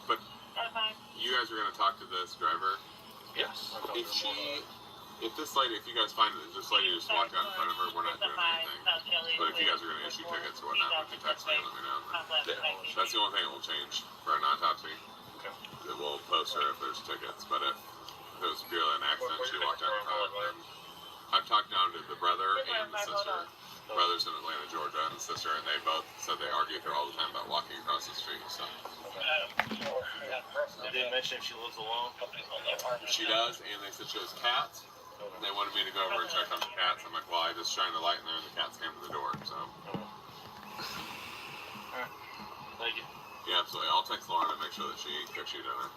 But you guys are gonna talk to this driver. Yes. If this lady, if you guys find it, this lady just walked out in front of her, we're not doing anything. But if you guys are gonna issue tickets or whatnot, would you text me and let me know? That's the only thing that will change for an autopsy. Okay. It will post her if there's tickets, but if it was purely an accident, she walked out in front, then I've talked down to the brother and the sister. Brother's in Atlanta, Georgia, and the sister, and they both said they argue with her all the time about walking across the street. So They didn't mention if she lives alone. she does, and they said she has cats. They wanted me to go over and check on the cats. I'm like, well, I just shined the light in there, and the cats came to the door. So Thank you. yeah, absolutely. I'll text Lauren and make sure that she cooks you dinner.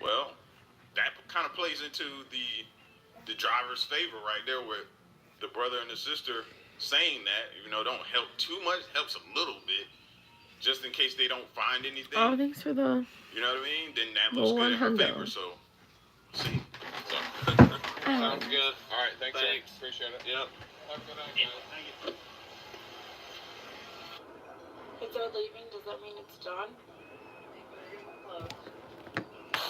Well, that kind of plays into the driver's favor right there, with the brother and the sister saying that, even though it don't help too much, helps a little bit, just in case they don't find anything. Oh, thanks for the... You know what I mean? Then that looks good in her 100. favor. So, see. So, sounds good. All right, thanks. Appreciate it. Yep. Have a good night, guys. If they're leaving, does that mean it's done?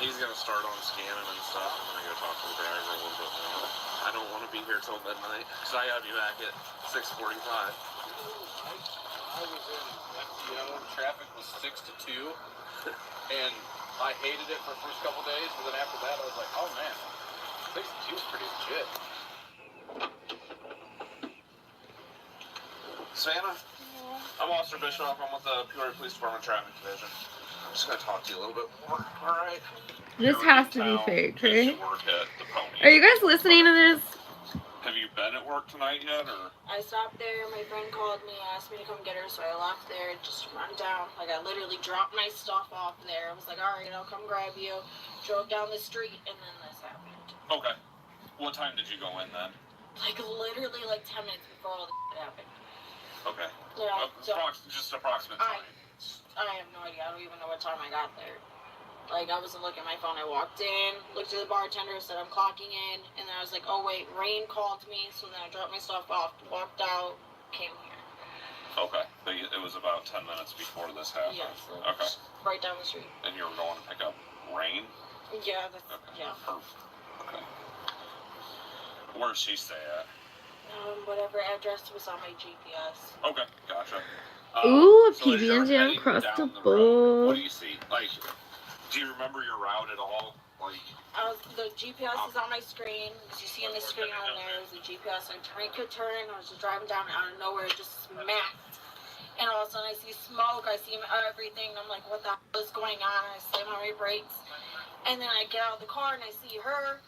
He's gonna start on scanning and stuff. I'm gonna go talk to the driver a little bit more. I don't want to be here till midnight because I gotta be back at 6:45. I was in FTO. Traffic was 6 to 2, and I hated it for the first couple days. But then after that, I was like, oh man, 6 to 2 is pretty legit. Savannah, I'm Officer Bischoff. I'm with the Peoria Police Department Traffic Division. I'm just gonna talk to you a little bit more. All right. This has to be fake, right? Work at the Pony. Are you guys listening to this? Have you been at work tonight yet, or? I stopped there. My friend called me, asked me to come get her, so I left there, just run down. Like, I literally dropped my stuff off there. I was like, all right, I'll come grab you. Drove down the street, and then this happened. Okay. What time did you go in then? Like, literally, like 10 minutes before all this happened. Okay. Yeah, Just approximate time. I have no idea. I don't even know what time I got there. Like, I wasn't looking at my phone. I walked in, looked at the bartender, said I'm clocking in, and then I was like, oh wait, Rain called me, so then I dropped my stuff off, walked out, came here. Okay. But it was about 10 minutes before this happened. Yes. Okay. Right down the street. And you were going to pick up Rain? Yeah, that's, Okay. yeah. Perfect. Okay. Where's she stay at? Whatever address was on my GPS. Okay, gotcha. Ooh, a so as you're PB&J heading Uncrustable. down the road, what do you see? Like, do you remember your route at all? Like, The GPS is on my screen. As you see on the screen on there, is the GPS. I could turn. I was just driving down out of nowhere, just smacked. And all of a sudden, I see smoke. I see everything. I'm like, what the hell is going on? I slam on my brakes. And then I get out of the car and I see her.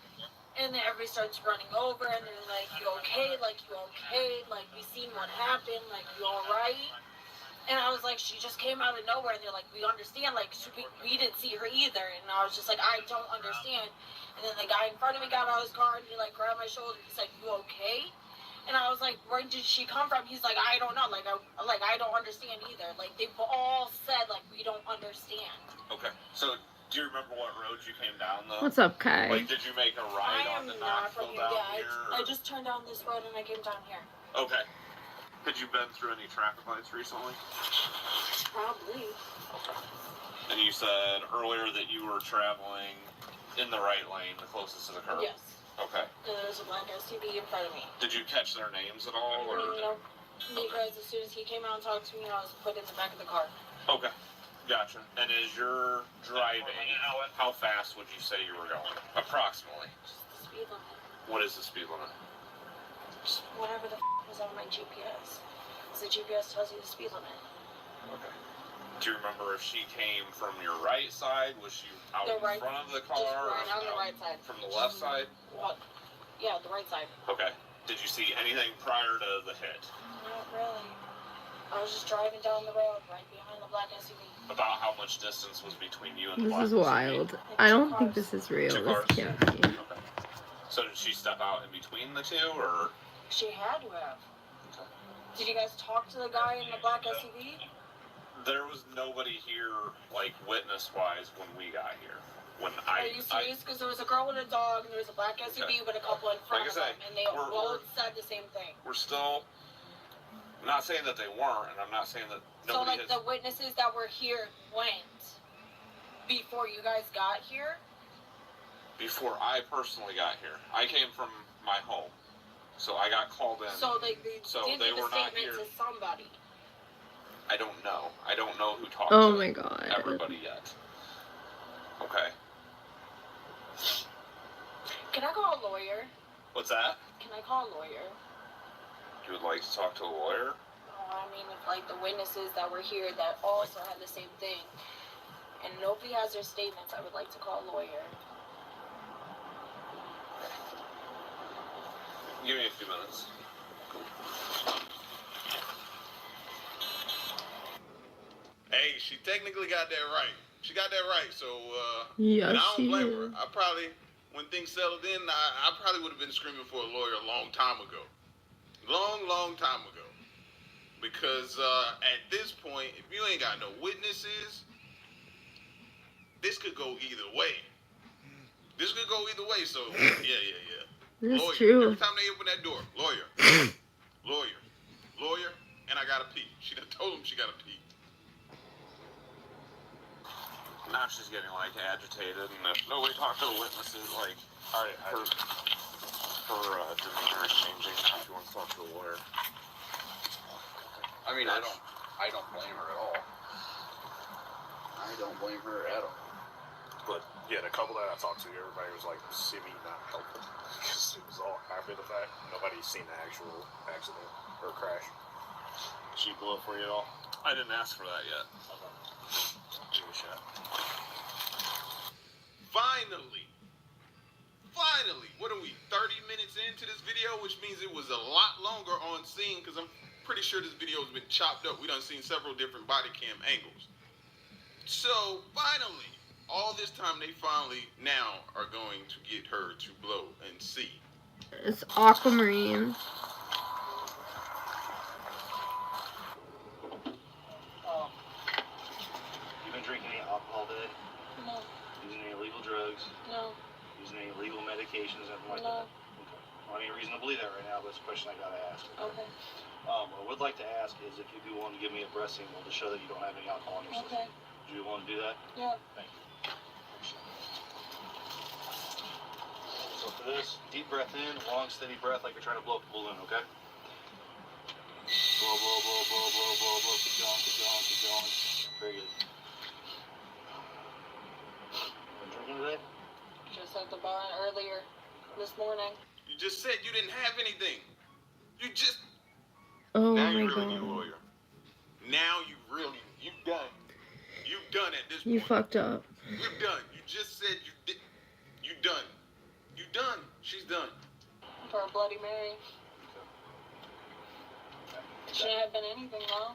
And then everybody starts running over. And they're like, you okay? Like, you okay? Like, we seen what happened. Like, you all right? And I was like, she just came out of nowhere. And they're like, we understand. Like, we didn't see her either. And I was just like, I don't understand. And then the guy in front of me got out of his car and he like grabbed my shoulder. He's like, you okay? And I was like, where did she come from? He's like, I don't know. Like, I don't understand either. Like, they've all said, like, we don't understand. Okay. So, do you remember what road you came down, though? What's up, Kai? Like, did you make a right on the Knoxville down here? I just turned down this road and I came down here. Okay. Had you been through any traffic lights recently? Probably. Okay. And you said earlier that you were traveling in the right lane, the closest to the curb? Yes. Okay. And there was a black SUV in front of me. Did you catch their names at all? Or? No. Because as soon as he came out and talked to me, I was put in the back of the car. Okay. Gotcha. And as you're driving, how fast would you say you were going? Approximately. Just the speed limit. What is the speed limit? Just whatever the was on my GPS. Because the GPS tells you the speed limit. Okay. Do you remember if she came from your right side? Was she out in front of the car? Just right on the right side. From the left side? What? Yeah, the right side. Okay. Did you see anything prior to the hit? Not really. I was just driving down the road right behind the black SUV. About how much distance was between you and the This black is SUV? wild. Like I don't 2 think cars. this is real. 2 This cars? can't be. Okay. So did she step out in between the two, or? She had to have. Okay. Did you guys talk to the guy in the black SUV? There was nobody here, like, witness-wise when we got here. Are you serious? Because there was a girl with a dog, and there was a black SUV with a couple in front of them, and they both said the same thing. We're still... I'm not saying that they weren't, and I'm not saying that So, nobody like, has... the witnesses that were here went before you guys got here? Before I personally got here. I came from my home. So I got called in. So, they did they give were a not statement here. to somebody. I don't know. I don't know who talked Oh to my god. everybody yet. Okay. Can I call a lawyer? What's that? Can I call a lawyer? You would like to talk to a lawyer? I mean, if, like, the witnesses that were here that also had the same thing, and nobody has their statements, I would like to call a lawyer. Give me a few minutes. Hey, she technically got that right. She got that right. So, Yes, and I don't she blame did. her. I probably, when things settled in, I probably would have been screaming for a lawyer a long time ago. Long time ago. Because at this point, if you ain't got no witnesses, this could go either way. This could go either way. So, yeah. That's Lawyer. true. Every time they open that door, lawyer, lawyer, and I gotta pee. She done told him she gotta pee. Now she's getting, like, agitated, and if nobody talked to the witnesses, like, her demeanor is changing. Now she wants to talk to a lawyer. I mean, I don't blame her at all. I don't blame her at all. But yeah, the couple that I talked to, everybody was like, see me not helpful. Because it was all after the fact. Nobody's seen the actual accident or crash. She blew up for you at all? I didn't ask for that yet. Give it a shot. Finally, what are we, 30 minutes into this video, which means it was a lot longer on scene, because I'm pretty sure this video has been chopped up. We done seen several different body cam angles. So, finally, all this time they finally now are going to get her to blow and see. It's Aquamarine. You been drinking any alcohol today? No. Using any illegal drugs? No. Using any illegal medications, anything like No. that? Okay. Well, I ain't reason to believe that right now, but it's a question I gotta ask. Okay. What I would like to ask is if you'd be willing to give me a breath sample to show that you don't have any alcohol in your system. Okay. Would you want to do that? Yeah. Thank you. So for this, deep breath in, long, steady breath like you're trying to blow up a balloon, okay? Blow, blow, blow, blow, blow, blow, blow. Keep going, keep going, keep going. Very good. Been drinking today? Just at the bar earlier this morning. You just said you didn't have anything. You just... Oh now my you really need a god. lawyer. Now you done. You done at this You point. fucked up. You done. You just said you did. You done. You done. She's done. For a Bloody Mary. Shouldn't have been anything, though.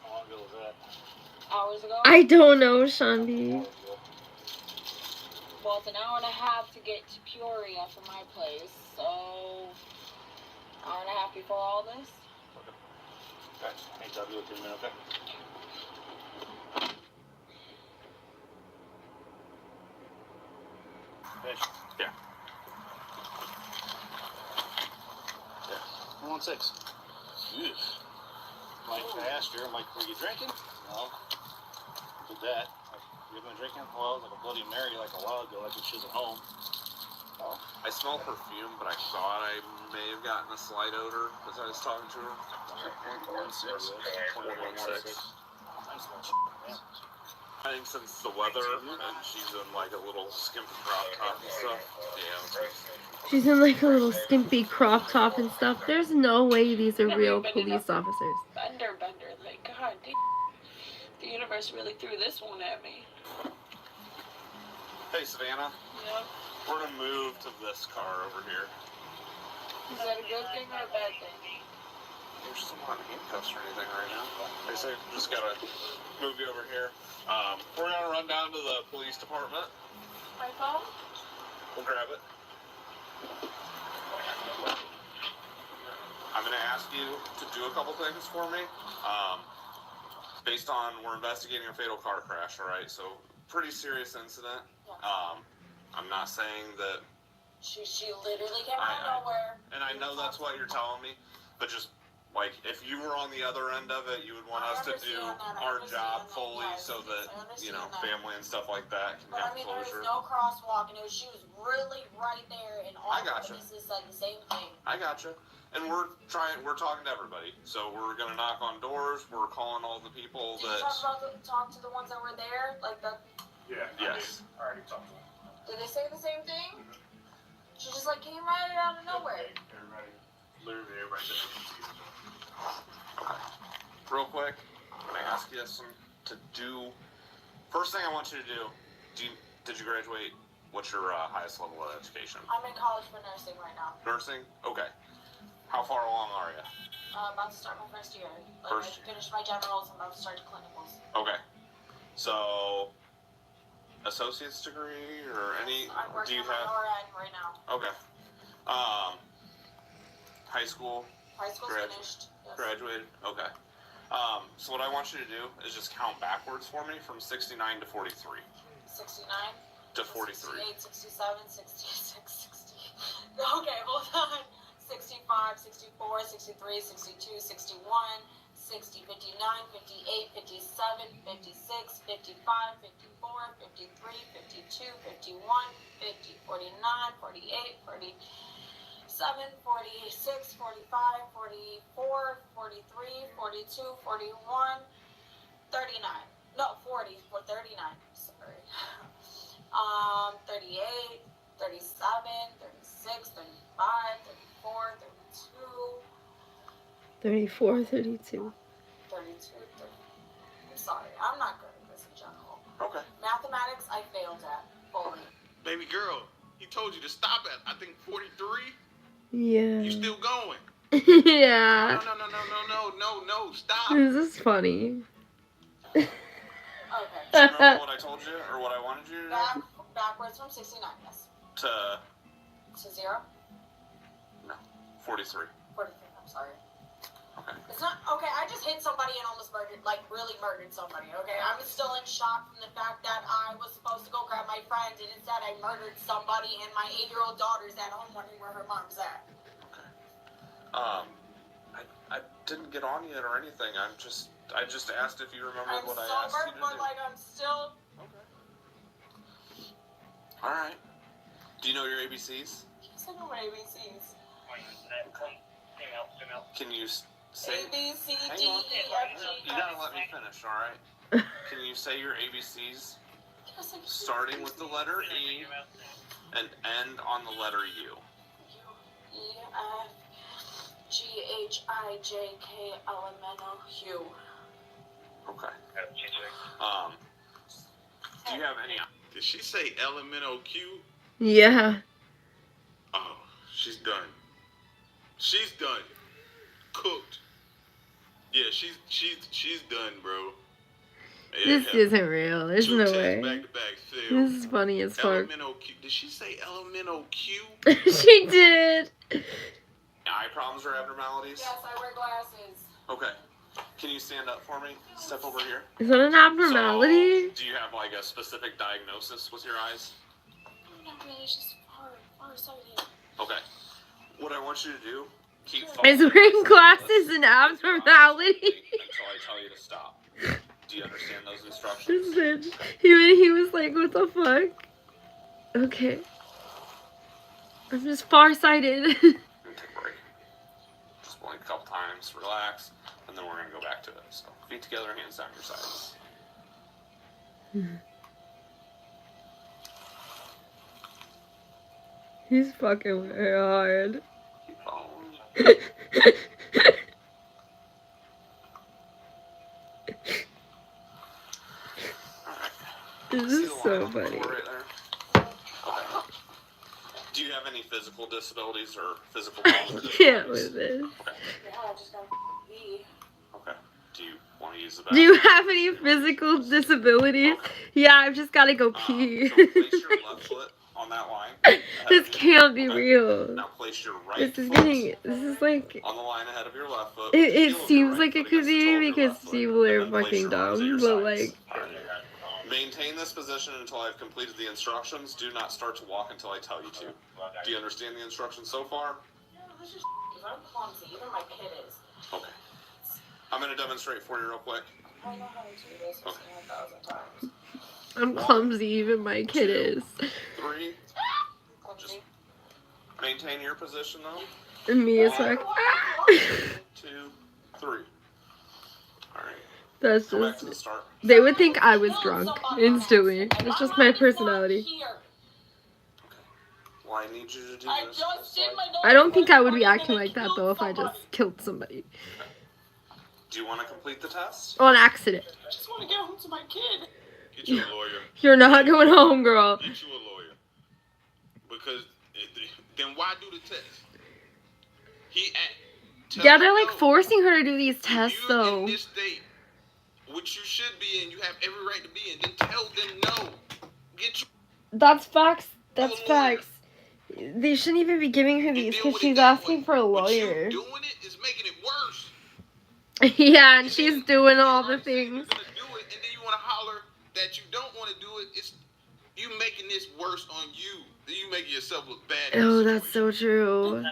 How long ago was that? Hours ago. I don't know, Shandi. Well, it's an hour and a half to get to Peoria from my place, so hour and a half before all this. Okay. Hey, W, with you in a minute, okay? Fish. Yeah. Yeah. 116. Mike, I asked her, I'm like, were you drinking? No. Did that. Like, you been drinking? Well, like a Bloody Mary like a while ago, like when she was at home. Oh. I smell perfume, but I thought I may have gotten a slight odor as I was talking to her. 116. I think since the weather and she's in like a little skimpy crop top and stuff. Yeah. She's in like a little skimpy crop top and stuff. There's no way these are real police officers. Bender, like, God damn. The universe really threw this one at me. Hey, Savannah. Yep. We're gonna move to this car over here. Is that a good thing or a bad thing? You're still not in handcuffs or anything right now. They say just gotta move you over here. We're gonna run down to the police department. My phone? We'll grab it. I'm gonna ask you to do a couple things for me. Based on we're investigating a fatal car crash, all right? So pretty serious incident. I'm not saying that. She literally came out of nowhere. And I know that's what you're telling me, but just like if you were on the other end of it, you would want us to do our job fully, so that you know family and stuff like that can have closure. There was no crosswalk, and she was really right there, and all the witnesses said the same thing. I gotcha. And we're talking to everybody. So we're gonna knock on doors. We're calling all the people Did you talk to the ones that were there, like the? Yeah. Yes. I already talked to them. Did they say the same thing? She just like came right out of nowhere. Literally everybody said they can see it. Okay. Real quick, I'm gonna ask you to do. First thing I want you to do. Did you graduate? What's your highest level of education? I'm in college for nursing right now. Nursing? Okay. How far along are you? About to start my first year. I finished my generals. I'm about to start clinicals. Okay. So, associate's degree or any? I'm working on my RN right now. Okay. High school. High school's finished. Yes. Graduated. Okay. So what I want you to do is just count backwards for me from 69 to 43. 69 to 43. 68, 67, 66, 60. Okay, hold on. 65, 64, 63, 62, 61, 60, 59, 58, 57, 56, 55, 54, 53, 52, 51, 50, 49, 48, 47, 46, 45, 44, 43, 42, 41, 39. No, 40, 39. Sorry. 38, 37, 36, 35, 34, 34, 32. 32, I'm sorry, I'm not good at this in general. Okay. Mathematics, I failed at fully. Baby girl, he told you to stop at, I think, 43. Yeah. You still going? Yeah. No, stop. This is funny. Okay. Remember what I told you or what I wanted you to do? Backwards from 69, yes. To 0? no, 43. 43, I'm sorry. Okay. It's not, okay, I just hit somebody and almost murdered, like really murdered somebody, okay? I'm still in shock from the fact that I was supposed to go grab my friend and instead I murdered somebody and my 8-year-old daughter's at home wondering where her mom's at. Okay. I didn't get on yet or anything. I just asked if you remembered what I asked you to do. But like I'm still... Okay. Alright. Do you know your ABCs? Yes, I know my ABCs. Can you say... A, B, C, Hang D, on. E, F, G, You gotta let me finish, alright? Can you say your ABCs? Yes, I can. Starting with the letter E and end on the letter U. E, F, G, H, I, J, K, L, M, N, O, Q. Okay. Do you have any... Did she say LMNOQ? Yeah. Oh, she's done. She's done. Cooked. Yeah, she's done, bro. This isn't real. There's Two no tests way. back to back failed. This is funny as fuck. Elemental Q. Did she say elemental Q? She did. Eye problems or abnormalities? Yes, I wear glasses. Okay. Can you stand up for me? Step over here. Is that an abnormality? So, do you have like a specific diagnosis with your eyes? Not really, it's just far-sighted. Okay. What I want you to do, keep Is wearing glasses an abnormality? until I tell you to stop. Do you understand those instructions? This bitch. He was like, what the fuck? Okay. I'm just farsighted. Take a break. Just blink a couple times, relax, and then we're gonna go back to it. So feet together, hands down your sides. He's fucking very hard. Keep following. This is so funny. Right there. Okay. Do you have any physical disabilities or physical problems? I can't with this. Okay. Yeah, I just got pee. Okay. Do you want to use the Do bathroom? you have any physical disabilities? Okay. Yeah, I've just gotta go pee. So place your left foot on that line. This can't be Okay. real. Now place your right This is foot getting. This is like. on the line ahead of your left foot. It seems right like foot it could against the toe be of your because left foot, people and are then place fucking your arms at dumb, your but sides. like. Maintain this position until I've completed the instructions. Do not start to walk until I tell you to. Do you understand the instructions so far? Yeah, this is because I'm clumsy. Even my kid is. Okay. I'm going to demonstrate for you real quick. I know how to do this. I've seen it 1,000 times. I'm clumsy, even my kid is. 3. Just Clumsy. maintain your position though. And me is like. 2, 3. Alright. That's Go back to the just. start. They would think I was drunk instantly. It's just my personality. Well, I need you to do I this. just did my I don't think I would be acting like that though if I just killed somebody Do you want to complete the test? on accident. I just want to get home to my kid. Get you a lawyer. You're not going home, girl. Get you a lawyer. Because then why do the test? Yeah, they're like forcing her to do these tests You're though. in this state, which you should be in, you have every right to be in. Then tell them no. Get you. That's facts. That's facts. They shouldn't even be giving her these because she's asking for a lawyer. But you doing it is making it worse. Yeah, and she's doing all the things. You're gonna do it, and then you want to holler that you don't want to do it. It's you making this worse on you. Then you making yourself look bad. in Oh, the that's so true.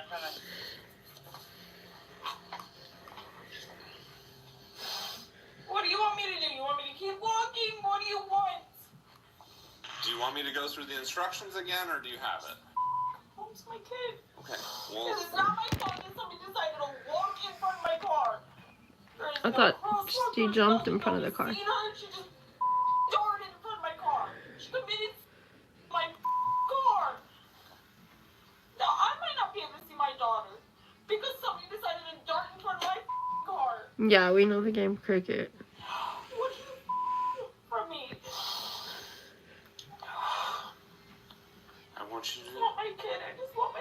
What do you want me to do? You want me to keep walking? What do you want? Do you want me to go through the instructions again, or do you have it? Home's my kid. Okay. Well, This is not my fault that somebody decided to walk in front of my car. I thought she jumped in front of the car. She just darted in front of my car. She committed my car. Now, I might not be able to see my daughter because somebody decided to dart in front of my car. Yeah, we know the game cricket. What do you from me? I want you to. I want my kid. I just want my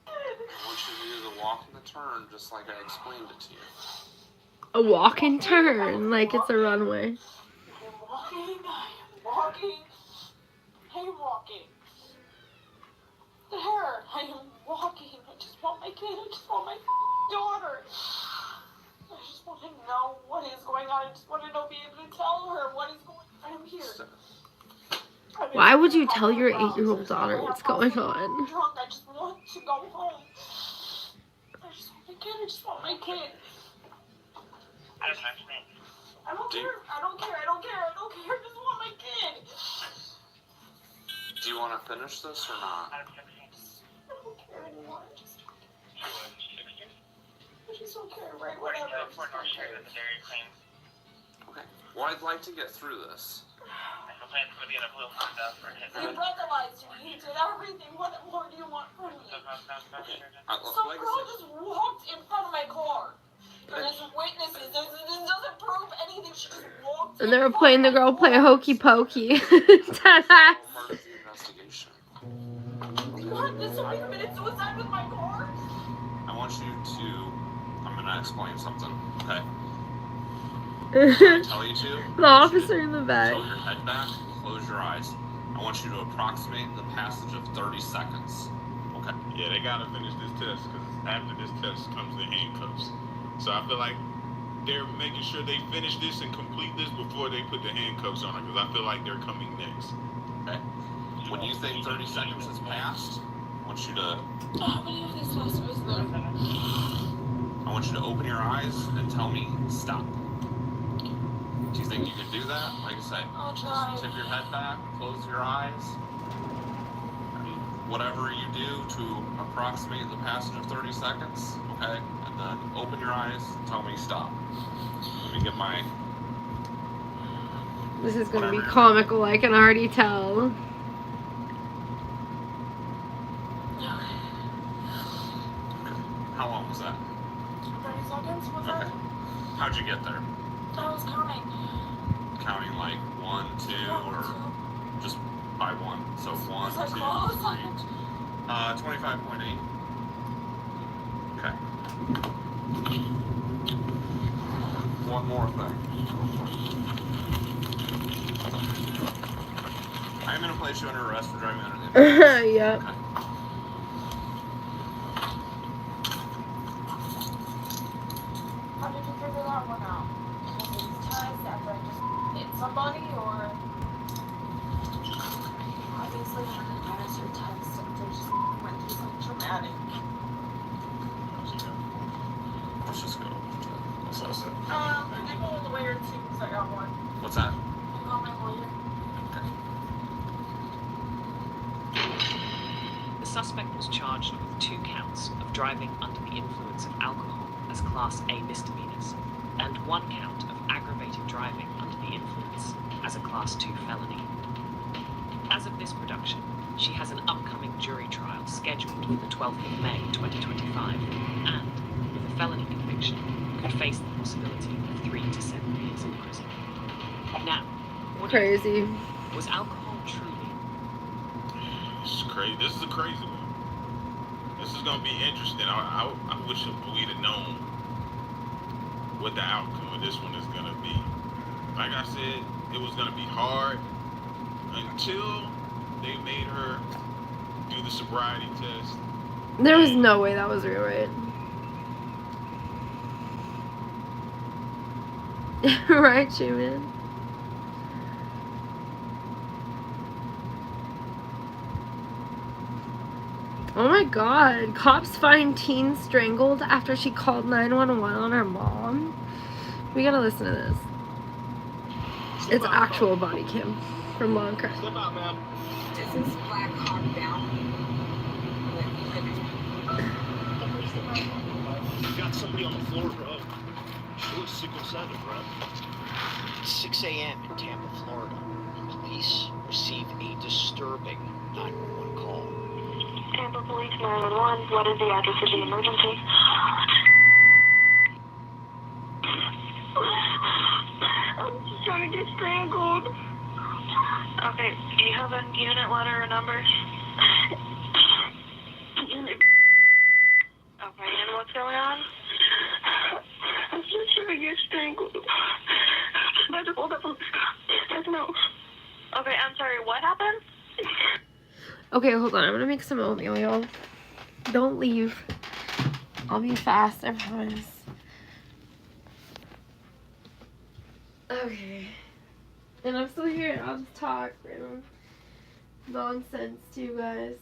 kid. I want you to do the walk and the turn, just like I explained it to you. A walk and turn, like it's a runway. I am walking. I am walking. I am walking. The hair. I am walking. I just want my kid. I just want my daughter. I just want to know what is going on. I just want to know, be able to tell her what is going on. I'm here. Why would you tell your 8-year-old daughter what's going on? Drunk. I just want to go home. I just want my kid. I just want my kid. I don't care. I don't care. I don't care. I don't care. I just want my kid. Do you want to finish this or not? I don't care anymore. I just don't care. Right? Whatever. I just don't care. Okay. Well, I'd like to get through this. He brutalized me. He did everything. What more do you want from me? Some Like I girl said, just walked in front of my car. There's witnesses. This doesn't prove anything. She just walked. And they were playing the girl play hokey pokey. Deadass. part of the investigation. What? Did somebody committed suicide with my car? I want you to. I'm gonna explain something. Okay. I tell you to. The officer in the back. Tilt your head back, close your eyes. I want you to approximate the passage of 30 seconds. Okay. Yeah, they gotta finish this test because after this test comes the handcuffs. So I feel like they're making sure they finish this and complete this before they put the handcuffs on her because I feel like they're coming next. Okay. When you think 30 seconds has passed, I want you to. How many of these tests was there? I want you to open your eyes and tell me stop. Do you think you can do that? Like I said, I'll try. just tip your head back, close your eyes. I mean, whatever you do to approximate the passage of 30 seconds, okay? And then open your eyes and tell me stop. Let me get my. This is gonna be comical, I can already tell. How long was that? 30 seconds? What's Okay. that? How'd you get there? I was counting. Counting like 1, 2, or just by 1? So 1, Was that 2, close? 3. 25.8. Okay. One more thing. I'm gonna place you under arrest for driving under the influence. Yep. Okay. How did you figure that one out? Was it test after I just hit somebody, or obviously when the pass your test, they just went through something traumatic. Let's just go. What's that? I go with the lawyer too, because I got one. What's that? I got my lawyer. The suspect was charged with 2 counts of driving under the influence of alcohol as Class A misdemeanors, and 1 count of aggravated driving under the influence as a Class 2 felony. As of this production, she has an upcoming jury trial scheduled for the 12th of May 2025, and, with a felony conviction, could face the possibility of 3 to 7 years in prison. Now, what do you Crazy. think? Was alcohol truly? This is crazy. This is a crazy one. This is gonna be interesting. I wish we'd have known what the outcome of this one is gonna be. Like I said, it was gonna be hard until they made her do the sobriety test. There was no way that was real, right? Right, Schumann? Oh my god, cops find teen strangled after she called 911 on her mom? We gotta listen to this. It's actual body cam from Long Crack. Step out, ma'am. Is this Black Hawk down? You got somebody on the floor, bro. She looks sick inside the bro. 6 a.m. in Tampa, Florida. Police receive a disturbing 911 call. Tampa Police 911. What is the address of the emergency? I'm just trying to get strangled. Okay, do you have a unit letter or number? Unit. Okay, and what's going on? I'm just trying to get strangled. Hold up. No. Okay, I'm sorry, what happened? Okay, hold on. I'm gonna make some oatmeal, y'all. Don't leave. I'll be fast, I promise. Okay. And I'm still here. I'll just talk random nonsense to you guys.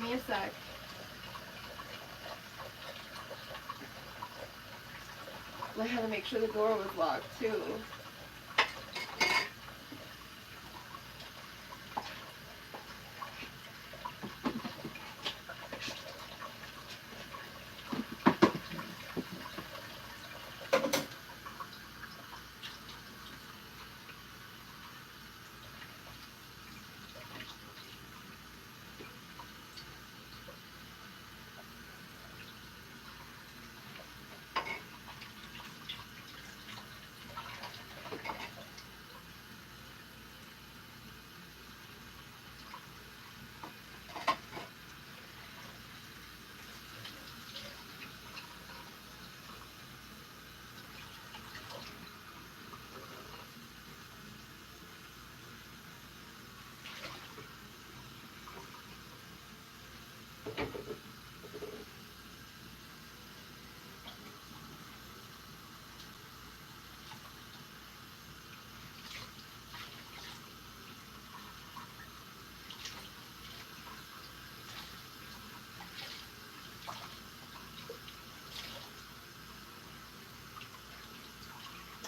me a sec. I had to make sure the door was locked too.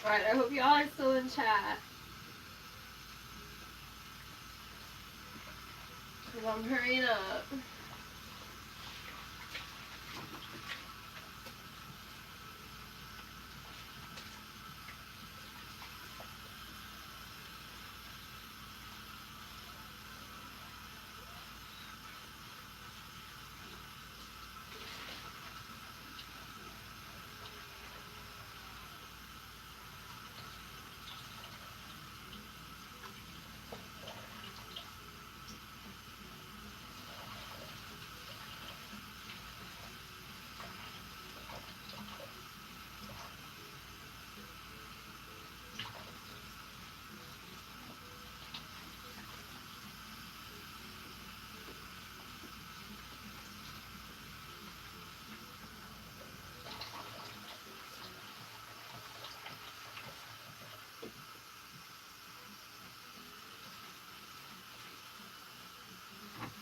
Alright, I hope y'all are still in chat. Because I'm hurrying up.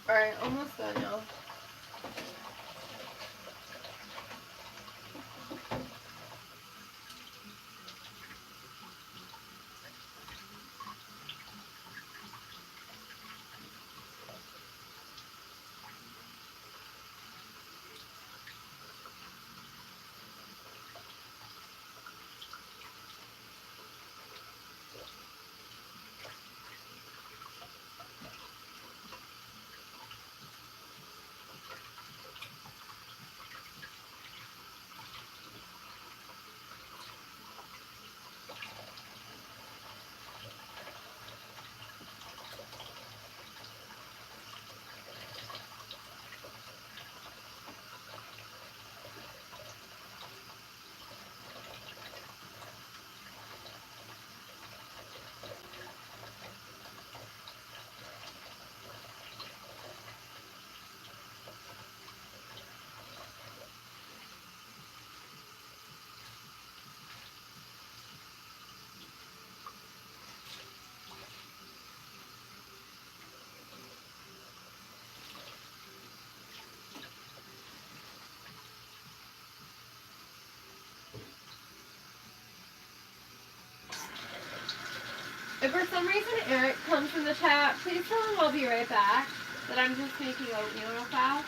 Alright, almost done, y'all. If for some reason Eric comes in the chat, please tell him I'll be right back. That I'm just making oatmeal real fast.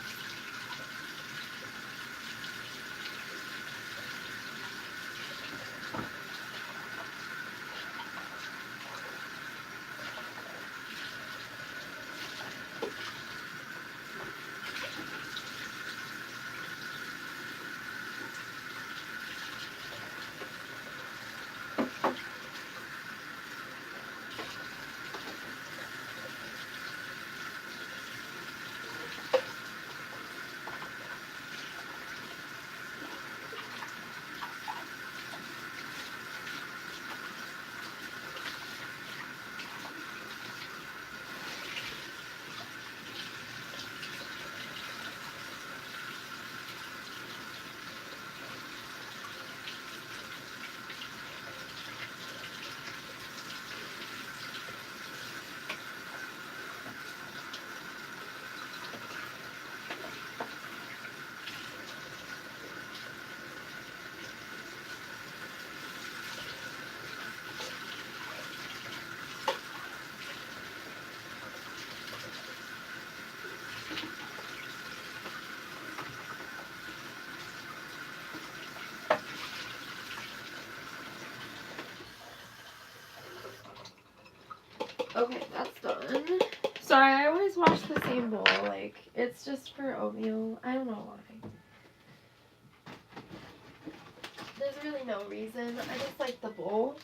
Okay, that's done. Sorry, I always wash the same bowl. Like, it's just for oatmeal. I don't know why. There's really no reason. I just like the bowl.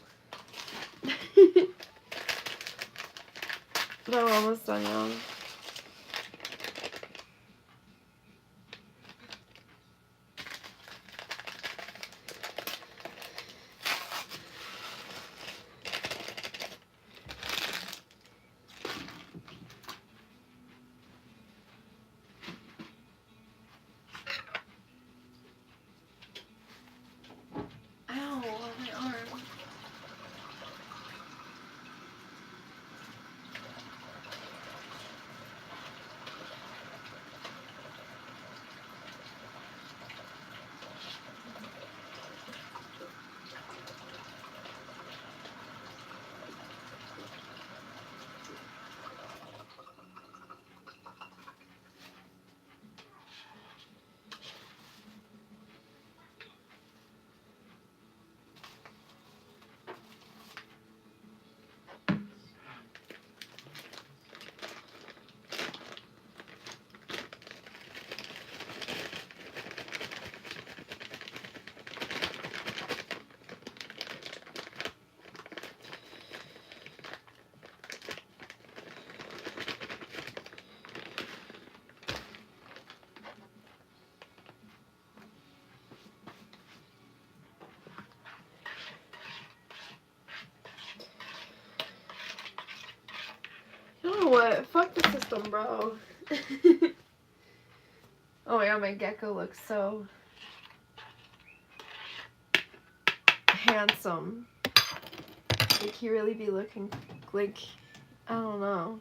But I'm almost done, y'all. Ow, my arm. You know what? Fuck the system, bro. Oh my god, my gecko looks so handsome. Like, he really be looking like, I don't know.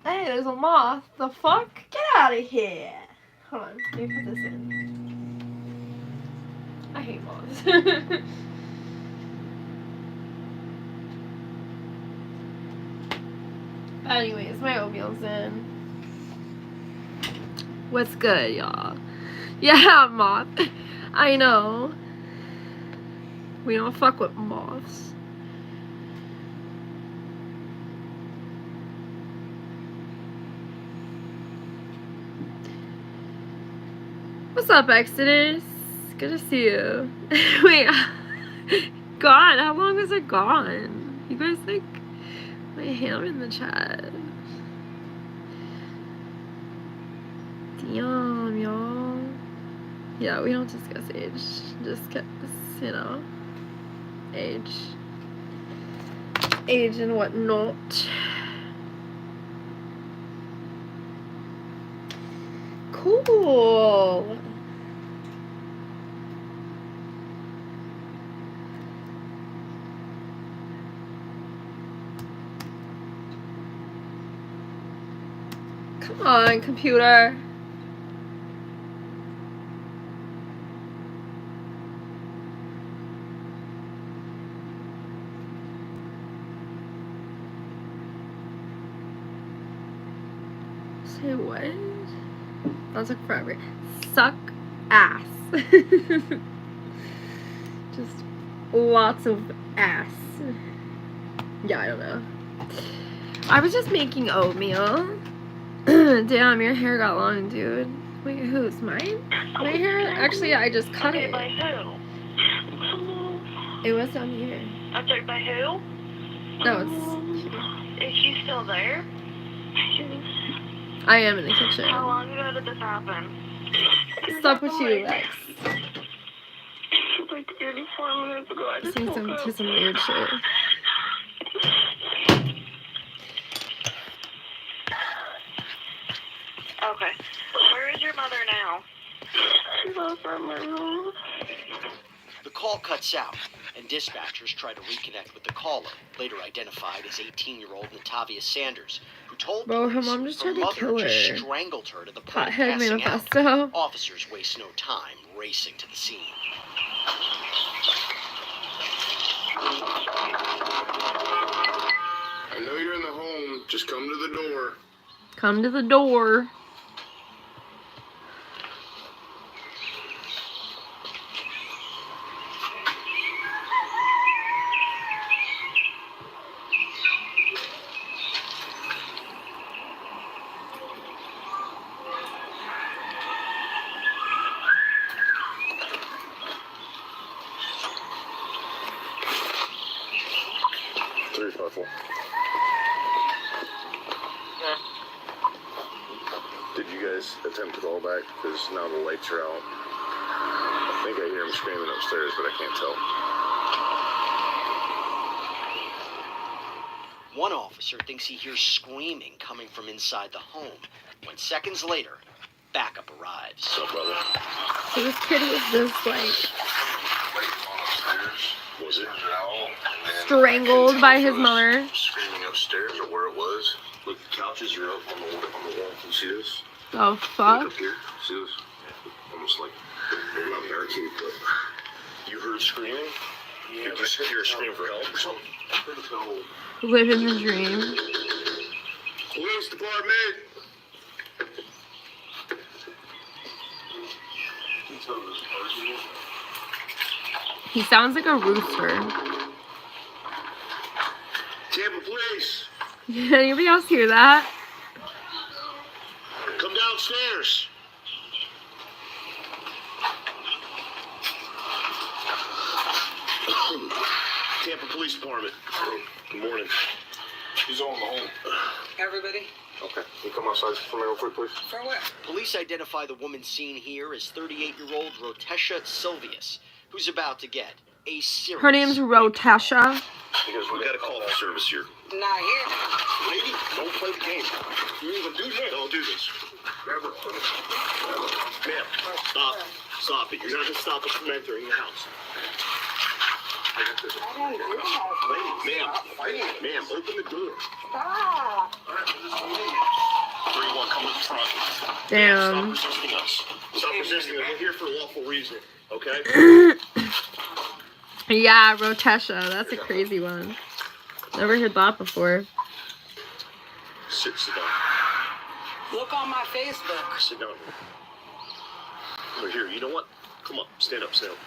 Hey, there's a moth. The fuck? Get out of here. Hold on, let me put this in. I hate moths. Anyways, my oatmeal's in. What's good, y'all? Yeah, moth. I know. We don't fuck with moths. What's up, Exodus? Good to see you. Wait, gone? How long was it gone? You guys like my ham in the chat. Damn, y'all. Yeah, we don't discuss age. Just, you know, age. Age and whatnot. Cool. Come on, computer. Say what? That took forever. Suck ass. Just lots of ass. Yeah, I don't know. I was just making oatmeal. Damn, your hair got long, dude. Wait, whose? Mine? My hair? Actually, I just cut it. By who? It was down here. I'm sorry, by who? No, it's... Is she still there? I am in the kitchen. How long ago did this happen? What's up with you, Lex? Like 34 minutes ago. I just Listening woke to up. some weird shit. Okay. Where is your mother now? She's over at my room. The call cuts out, and dispatchers try to reconnect with the caller, later identified as 18-year-old Natavia Sanders, who told Bro, her police mom just her tried to mother kill just her. strangled her to the point of Pothead passing manifesto. out. Officers waste no time racing to the scene. I know you're in the home. Just come to the door. Come to the door. Careful. Did you guys attempt to call back? Because now the lights are out. I think I hear him screaming upstairs, but I can't tell. One officer thinks he hears screaming coming from inside the home, when seconds later, backup arrives. What's up, brother? Whose kid was this, like, Was it? strangled by his mother? Screaming upstairs or where it was. Look, the couches are up on the wall. Can you see this? Oh, Look fuck. up here. See this? Almost like they're not barricaded, but you heard screaming? Yeah, did you hear a scream for help or something? Living the dream. Police department! He sounds like a rooster. Tampa police! Did anybody else hear that? Come downstairs! Tampa Police Department. Good morning. Who's on the home? Everybody? Okay. Can you come outside for me real quick, please? For what? Police identify the woman seen here as 38-year-old Rotesha Silvius, who's about to get a serious... Her name's Rotesha. Because we got a call for service here. Not here. Lady, don't play the game. You even do this. Don't do this. Ma'am, stop. Stop it. You're not going to stop us from entering the house. I don't do that. Lady, ma'am, open the door. Stop. 3-1, come to the front. Damn. Stop resisting us. Stop resisting us. We're here for a lawful reason, okay? Yeah, Rotesha. That's a crazy one. Never heard that before. Sit down. Look on my Facebook. Sit down. Over here, you know what? Come on, stand up, stand up.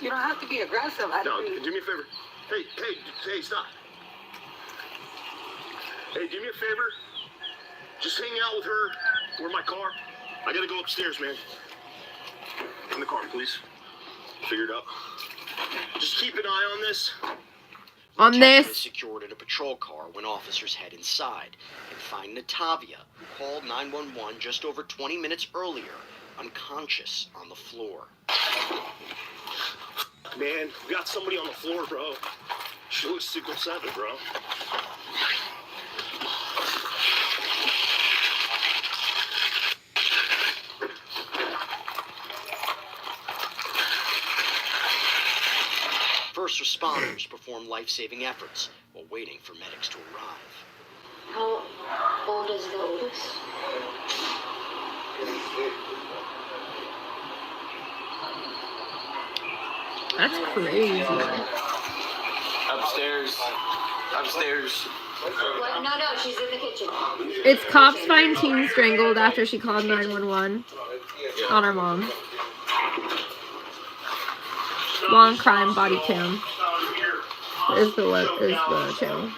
You don't have to be aggressive. No, do me a favor. Hey, stop. Hey, do me a favor. Just hang out with her. Where my car? I gotta go upstairs, man. In the car, please. Figure it out. Just keep an eye on this. On Rotesha is this. secured in a patrol car when officers head inside and find Natavia, who called 911 just over 20 minutes earlier, unconscious on the floor. Man, we got somebody on the floor, bro. She looks sickle 7, bro. First responders perform life-saving efforts while waiting for medics to arrive. How old is the oldest? That's crazy. Upstairs. What? No, she's in the kitchen. It's cops find teen strangled after she called 911 on her mom. Long crime body cam. Is the channel.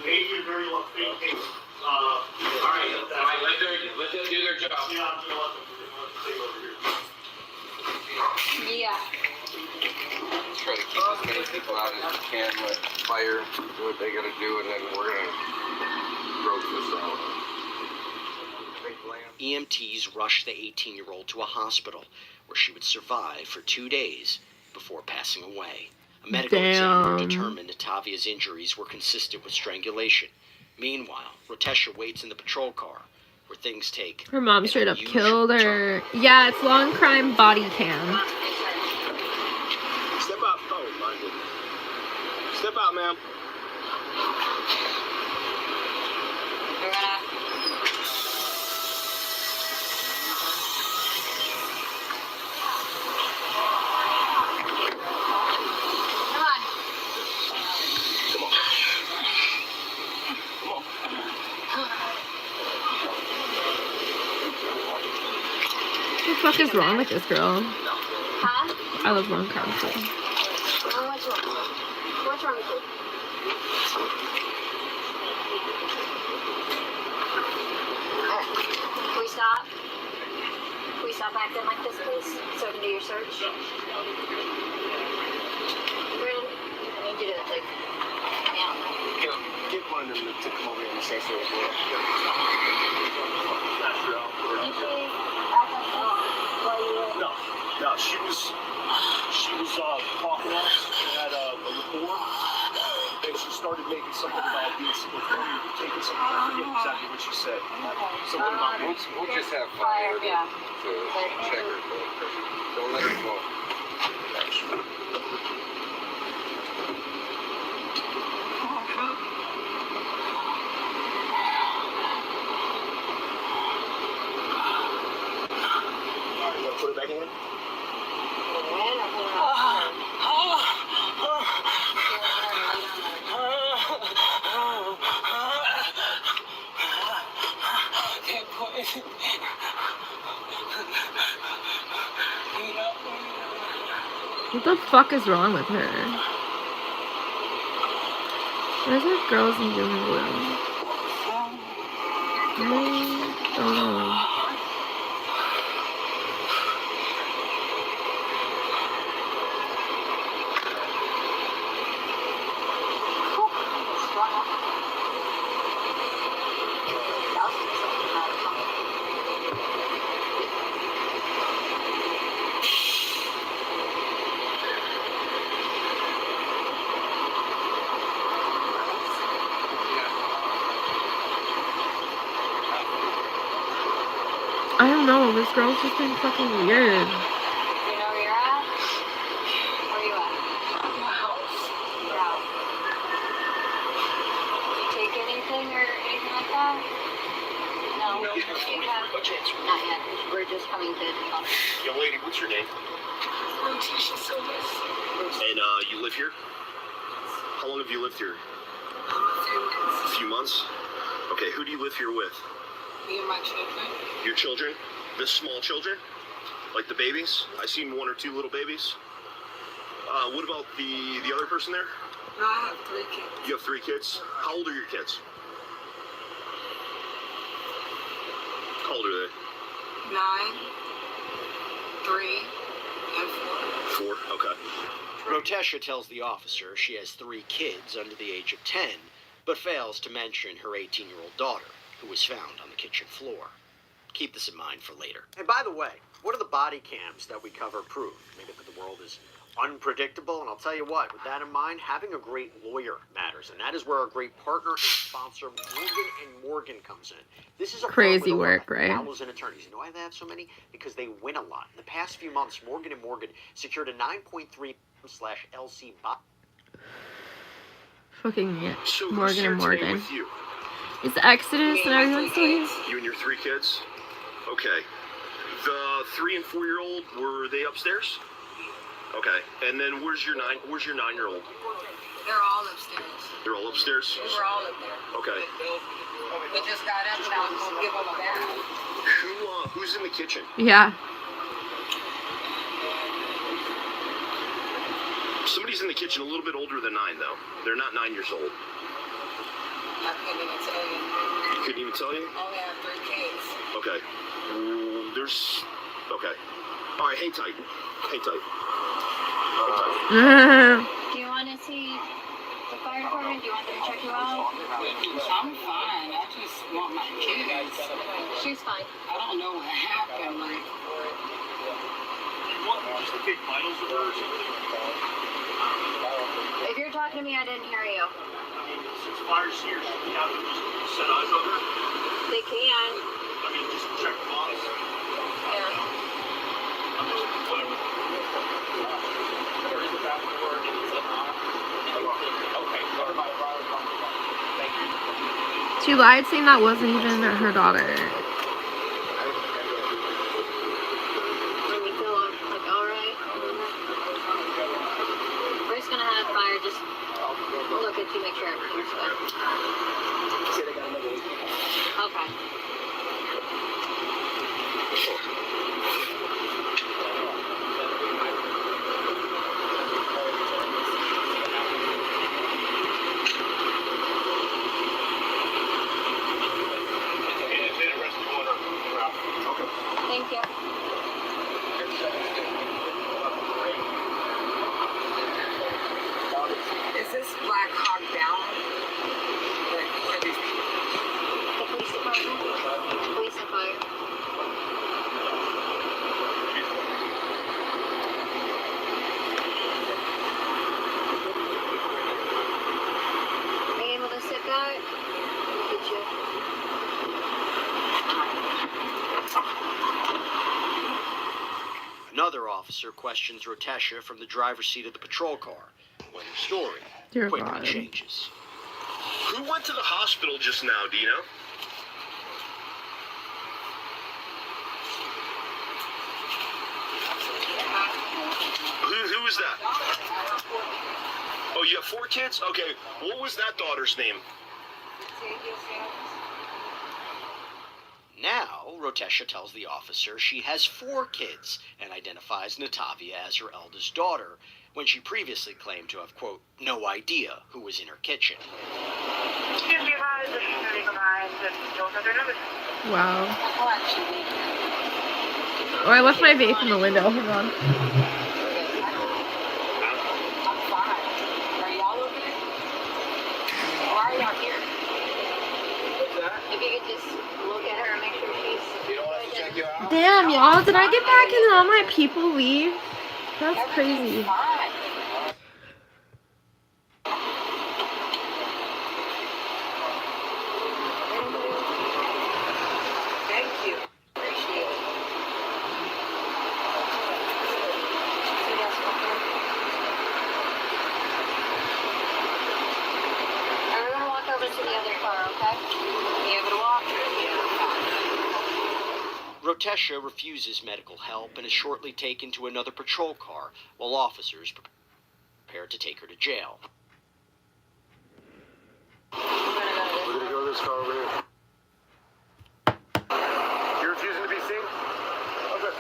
Let them do their job. Yeah. Try to keep as many people out as we can, let fire do what they gotta do, and then we're gonna rope this out. EMTs rushed the 18-year-old to a hospital where she would survive for 2 days before passing away. A medical examiner determined Natavia's injuries were consistent with strangulation. Meanwhile, Rotesha waits in the patrol car where things take... Her mom straight up killed her. Yeah, it's long crime body cam. Step out. Oh, my goodness. Step out, ma'am. What the fuck is wrong with this girl? Huh? I love long crime too. What's wrong? What's wrong with you? Can we stop? Can we stop acting like this, please? So I can do your search? Brandon, I need you to, like, No, she was talking to us and had a rapport, and she started making something about being single parent, taking something. I forget exactly what she said. Something about We'll just have fire to check her. Don't let her go. Put it back in. What the fuck is wrong with her? Where's her girls in doing well? I don't know. I don't know, this girl's just been fucking weird. You know where you're at? Where you at? My house. Yeah. You take anything or anything like that? No. You have? Not yet. We're just coming to talk. Young lady, what's your name? Tisha Silvers. And you live here? How long have you lived here? A few months. Okay, who do you live here with? Me and my children. Your children? The small children? Like the babies? I seen one or two little babies. What about the other person there? No, I have 3 kids. You have 3 kids? How old are your kids? How old are they? 9, 3, and 4. 4, okay. Rotesha tells the officer she has 3 kids under the age of 10, but fails to mention her 18-year-old daughter, who was found on the kitchen floor. Keep this in mind for later. Hey, by the way, what are the body cams that we cover prove? Maybe that the world is unpredictable, and I'll tell you what, with that in mind, having a great lawyer matters, and that is where our great partner and sponsor, Morgan & Morgan, comes in. This is a Crazy firm with work, over right? 1,000 attorneys. You know why they have so many? Because they win a lot. In the past few months, Morgan & Morgan secured a 9.3/LC bot. Fucking yeah. So who's Morgan here and today Morgan. with you? Is Exodus and everyone still here? You and your 3 kids? Okay. The 3 and 4-year-old, were they upstairs? Okay. And then where's your 9-year-old? They're all upstairs. They're all upstairs? We were all up there. Okay. We just got up and I was going to give them a bath. Who's in the kitchen? Yeah. Somebody's in the kitchen a little bit older than 9, though. They're not 9 years old. I couldn't even tell you. You couldn't even tell you? I only have 3 kids. Okay. Okay. All right, hang tight. Hang tight. Do you want to see the fire department? Do you want them to check you out? I'm fine. I just want my kids. She's fine. I don't know what happened. Like, Just to take vitals of her or something? If you're talking to me, I didn't hear you. Since fire's here, should we have them just set eyes on her? They can. I mean, just check the bottles. Yeah. I'm just, whatever. There is a bathroom door. Okay, everybody, thank you. She lied saying that wasn't even her daughter. Do you feel like alright? We're just gonna have fire just look at you, make sure everything's good. Okay. Thank you. is this Black Hawk down? Like, who are these people? officer questions Rotesha from the driver's seat of the patrol car, when her story Dear quickly God. changes. Who went to the hospital just now, do you know? Who was that? Oh, you have 4 kids? Okay, what was that daughter's name? Now, Rotesha tells the officer she has 4 kids and identifies Natavia as her eldest daughter, when she previously claimed to have, quote, no idea who was in her kitchen. Wow. Oh, I left my vape in the window. Hold on. Why are y'all here? If you could just look at her and make sure she's... You don't want us to check you out? Damn, y'all. Did I get back and all my people leave? That's crazy. Thank you. Appreciate it. Everyone walk over to the other car, okay? You able to walk? Rotesha refuses medical help and is shortly taken to another patrol car while officers prepare to take her to jail. We're gonna go to this car over here. You're refusing to be seen? Okay.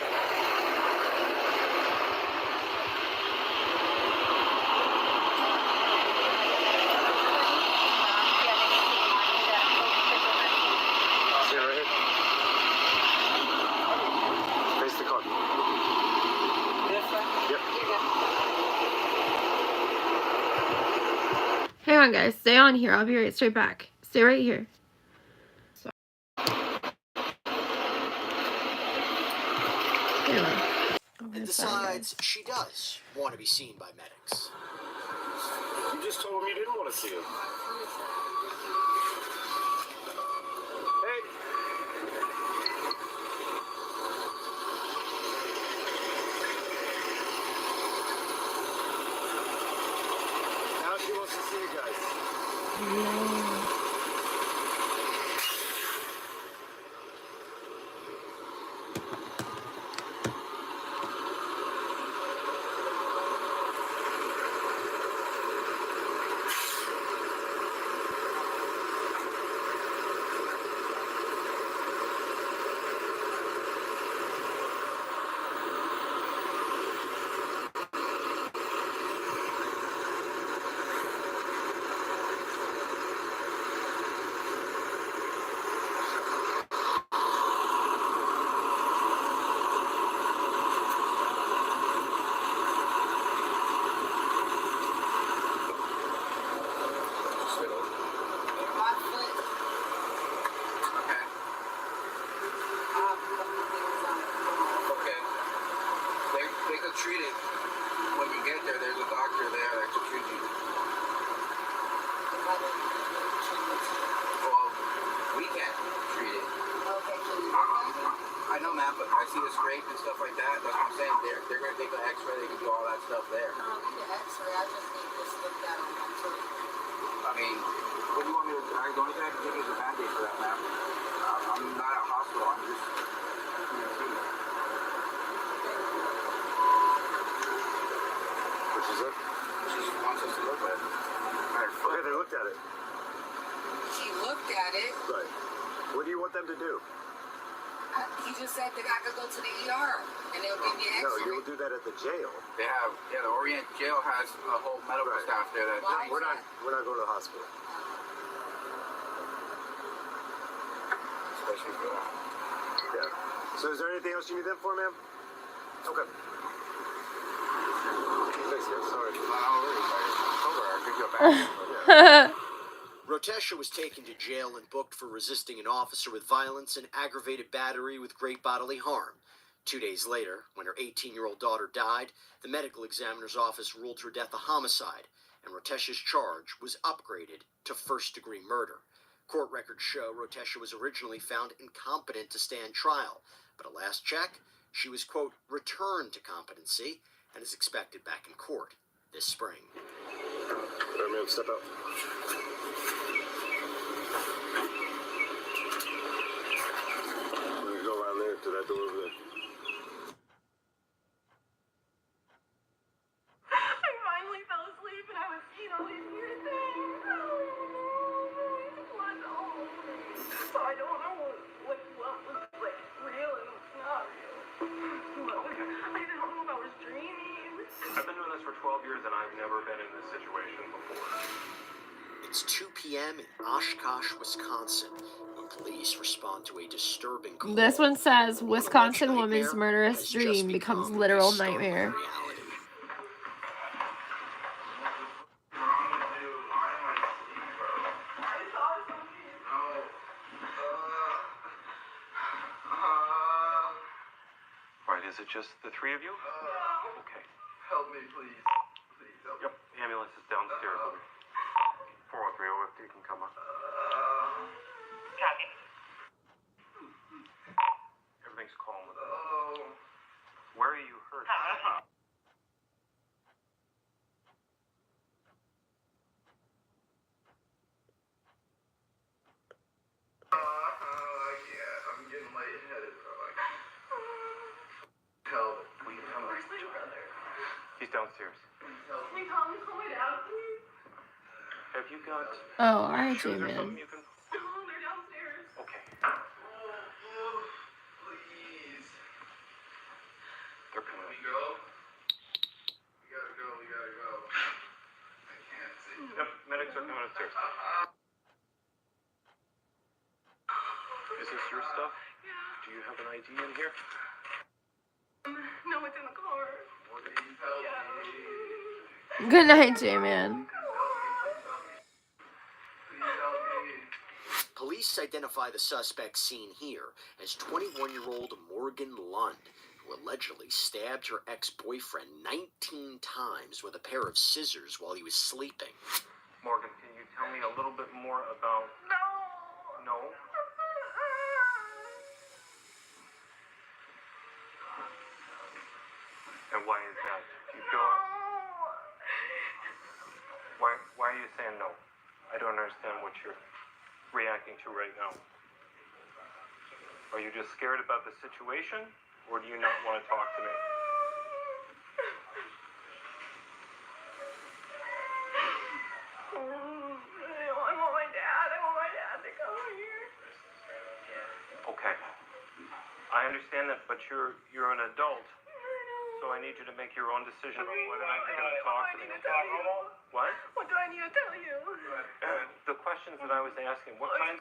Stay right here. Face the car. Yep. Hang on, guys. Stay on here. I'll be right straight back. Stay right here. And decides she does want to be seen by medics. You just told him you didn't want to see him. Hey. Now she wants to see you guys. Okay. They could treat it when you get there. There's a doctor there that can treat you. Well, we can't treat it. I know, ma'am, but I see the scrape and stuff like that. That's what I'm saying. They're gonna take an X-ray. They can do all that stuff there. I don't need an X-ray. I just need this looked at on my foot. I mean, what do you want me to do? The only thing I can give you is a Band-Aid for that, ma'am. I'm not at a hospital. I'm just... What she said? She just wants us to look at it. Okay, they looked at it. She looked at it. Right. What do you want them to do? He just said that I could go to the ER and they'll give me an No, X-ray. you'll do that at the jail. They have, the Orient Jail has a whole medical staff there that... Why is We're not going to the hospital. Especially for that. Yeah. So is there anything else you need them for, ma'am? Okay. Thanks, guys. Sorry. I could go back. Rotesha was taken to jail and booked for resisting an officer with violence and aggravated battery with great bodily harm. 2 days later, when her 18-year-old daughter died, the medical examiner's office ruled her death a homicide, and Rotesha's charge was upgraded to first-degree murder. Court records show Rotesha was originally found incompetent to stand trial, but at last check, She was, quote, returned to competency and is expected back in court this spring. All right, man, step out. We're gonna go around there to that door over there. I finally fell asleep and I was seeing all these weird things. So I don't know what was like real and what's not real. I don't know if I was dreaming. I've been doing this for 12 years and I've never been in this situation before. It's 2 p.m. in Oshkosh, Wisconsin, when police respond to a disturbing call. This one says Wisconsin woman's Nightmare murderous has dream just becomes become literal a startling nightmare. reality. Right, is it just the three of you? Okay. Help me, please. Please help me. Yep, the ambulance is downstairs. 403, if you can come up. Copy. Everything's calm with them. Where are you hurt? I'm getting lightheaded, bro. Help. Will you come Where's my brother? He's downstairs. Can you call my dad, please? Have you got... Oh, RJ, shoes or man. something you can... No, they're downstairs. Okay. Please. They're coming. We go? We gotta go. I can't see. Yep, medics are coming upstairs. Is this your stuff? Yeah. Do you have an ID in here? No, it's in the car. Please help me. Good night, J-Man. Police identify the suspect seen here as 21-year-old Morgan Lund, who allegedly stabbed her ex-boyfriend 19 times with a pair of scissors while he was sleeping. Morgan, can you tell me a little bit more about... No? And why is that? You feel... Why are you saying no? I don't understand what you're reacting to right now. Are you just scared about the situation, or do you not want to talk to me? I want my dad. I want my dad to come here. Okay. I understand that, but you're an adult, so I need you to make your own decision about whether or not you're going to talk to me. What? What do I need to tell you? The questions that I was asking, what kind...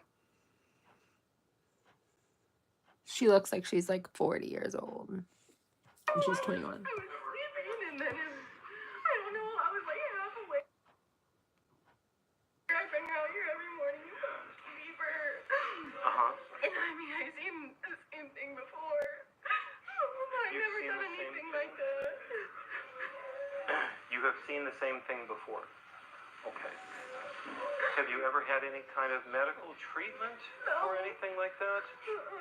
She looks like she's like 40 years old. And she's 21. I was sleeping and then I don't know, I was like half awake. I've been out here every morning sleeper. And I mean, I've seen the same thing before. I've never done anything like that. You have seen the same thing before. Okay. Have you ever had any kind of medical treatment or anything like that?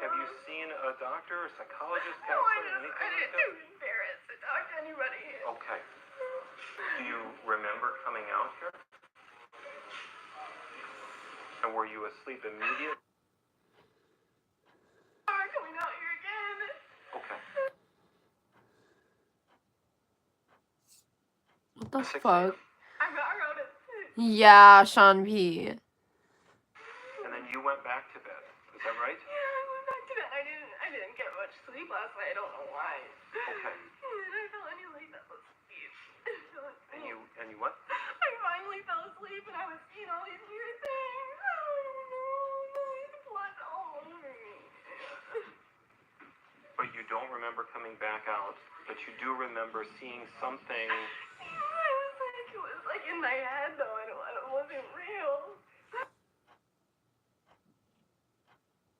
Have you seen a doctor or psychologist, counselor, anything like that? I was embarrassed to talk to anybody. Okay. Do you remember coming out here? And were you asleep immediately? I'm coming out here again. Okay. What the fuck? I got out at 6. Yeah, Sean P. And then you went back to bed. Is that right? Yeah, I went back to bed. I didn't get much sleep last night. I don't know why. Okay. And I finally fell asleep. And you what? I finally fell asleep and I was seeing all these weird things. I don't know. There's blood all over me. But you don't remember coming back out, but you do remember seeing something. It was like in my head though. It wasn't real.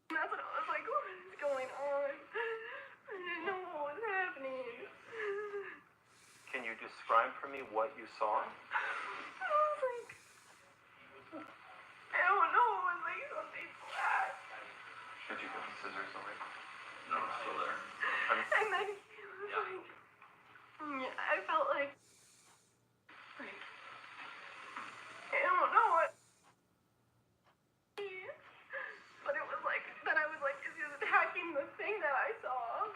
And that's what I was like, what is going on? I didn't know what was happening. Can you describe for me what you saw? I was like, I don't know. It was like something black. Did you get the scissors away? still there. And then he was like, I felt like I don't know what, but it was like, then I was like, is he attacking the thing that I saw?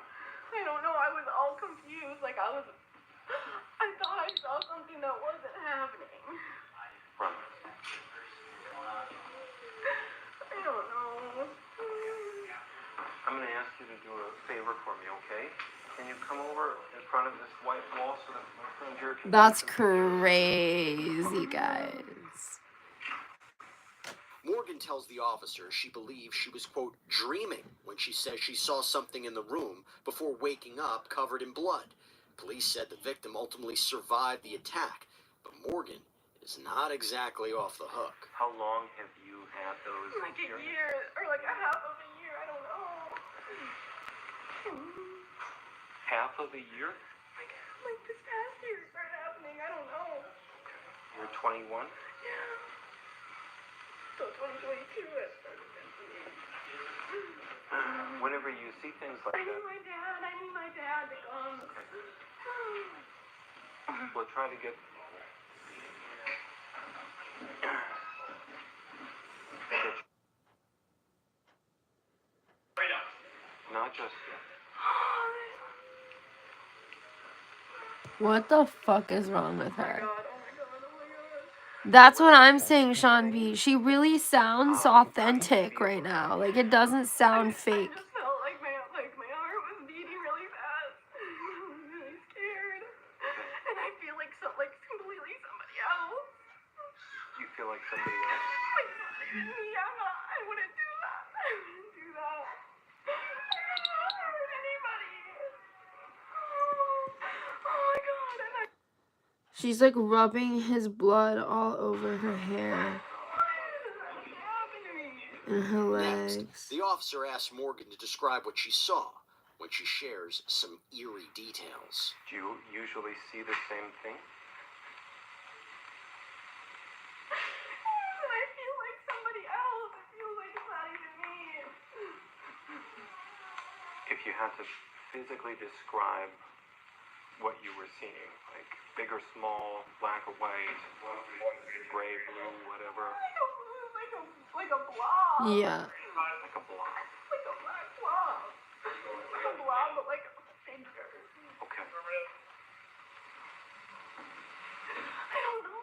I don't know, I was all confused, like I thought I saw something that wasn't happening. Run. I don't know. I'm going to ask you to do a favor for me, okay? Can you come over in front of this white wall so that my friend here can... That's crazy, guys. Morgan tells the officer she believes she was, quote, dreaming when she says she saw something in the room before waking up covered in blood. Police said the victim ultimately survived the attack, but Morgan is not exactly off the hook. How long have you had those? Like a year, or like a half of a year, I don't know. Half of a year? Like this past year started happening, I don't know. You're 21? Yeah. So 2022 it started happening. Whenever you see things like I that... need my dad to come. We'll try to get... Not just yet. What the fuck is wrong with her? That's what I'm saying, Sean B. She really sounds authentic right now. Like, it doesn't sound fake. I just felt like my heart was beating really fast. I was really scared. And I feel like completely somebody else. You feel like somebody else? Like, it's not even me. I wouldn't do that. I wouldn't do that. I don't want to hurt anybody. Oh my God. And She's like rubbing his blood all over her hair and her legs. Next, the officer asks Morgan to describe what she saw when she shares some eerie details. Do you usually see the same thing? I feel like somebody else. I feel like it's not even me. If you had to physically describe what you were seeing, like big or small, black or white, gray, blue, whatever. Like a blob. Yeah. Like a blob. Like a black blob. Like a blob, but like a figure. Okay. I don't know.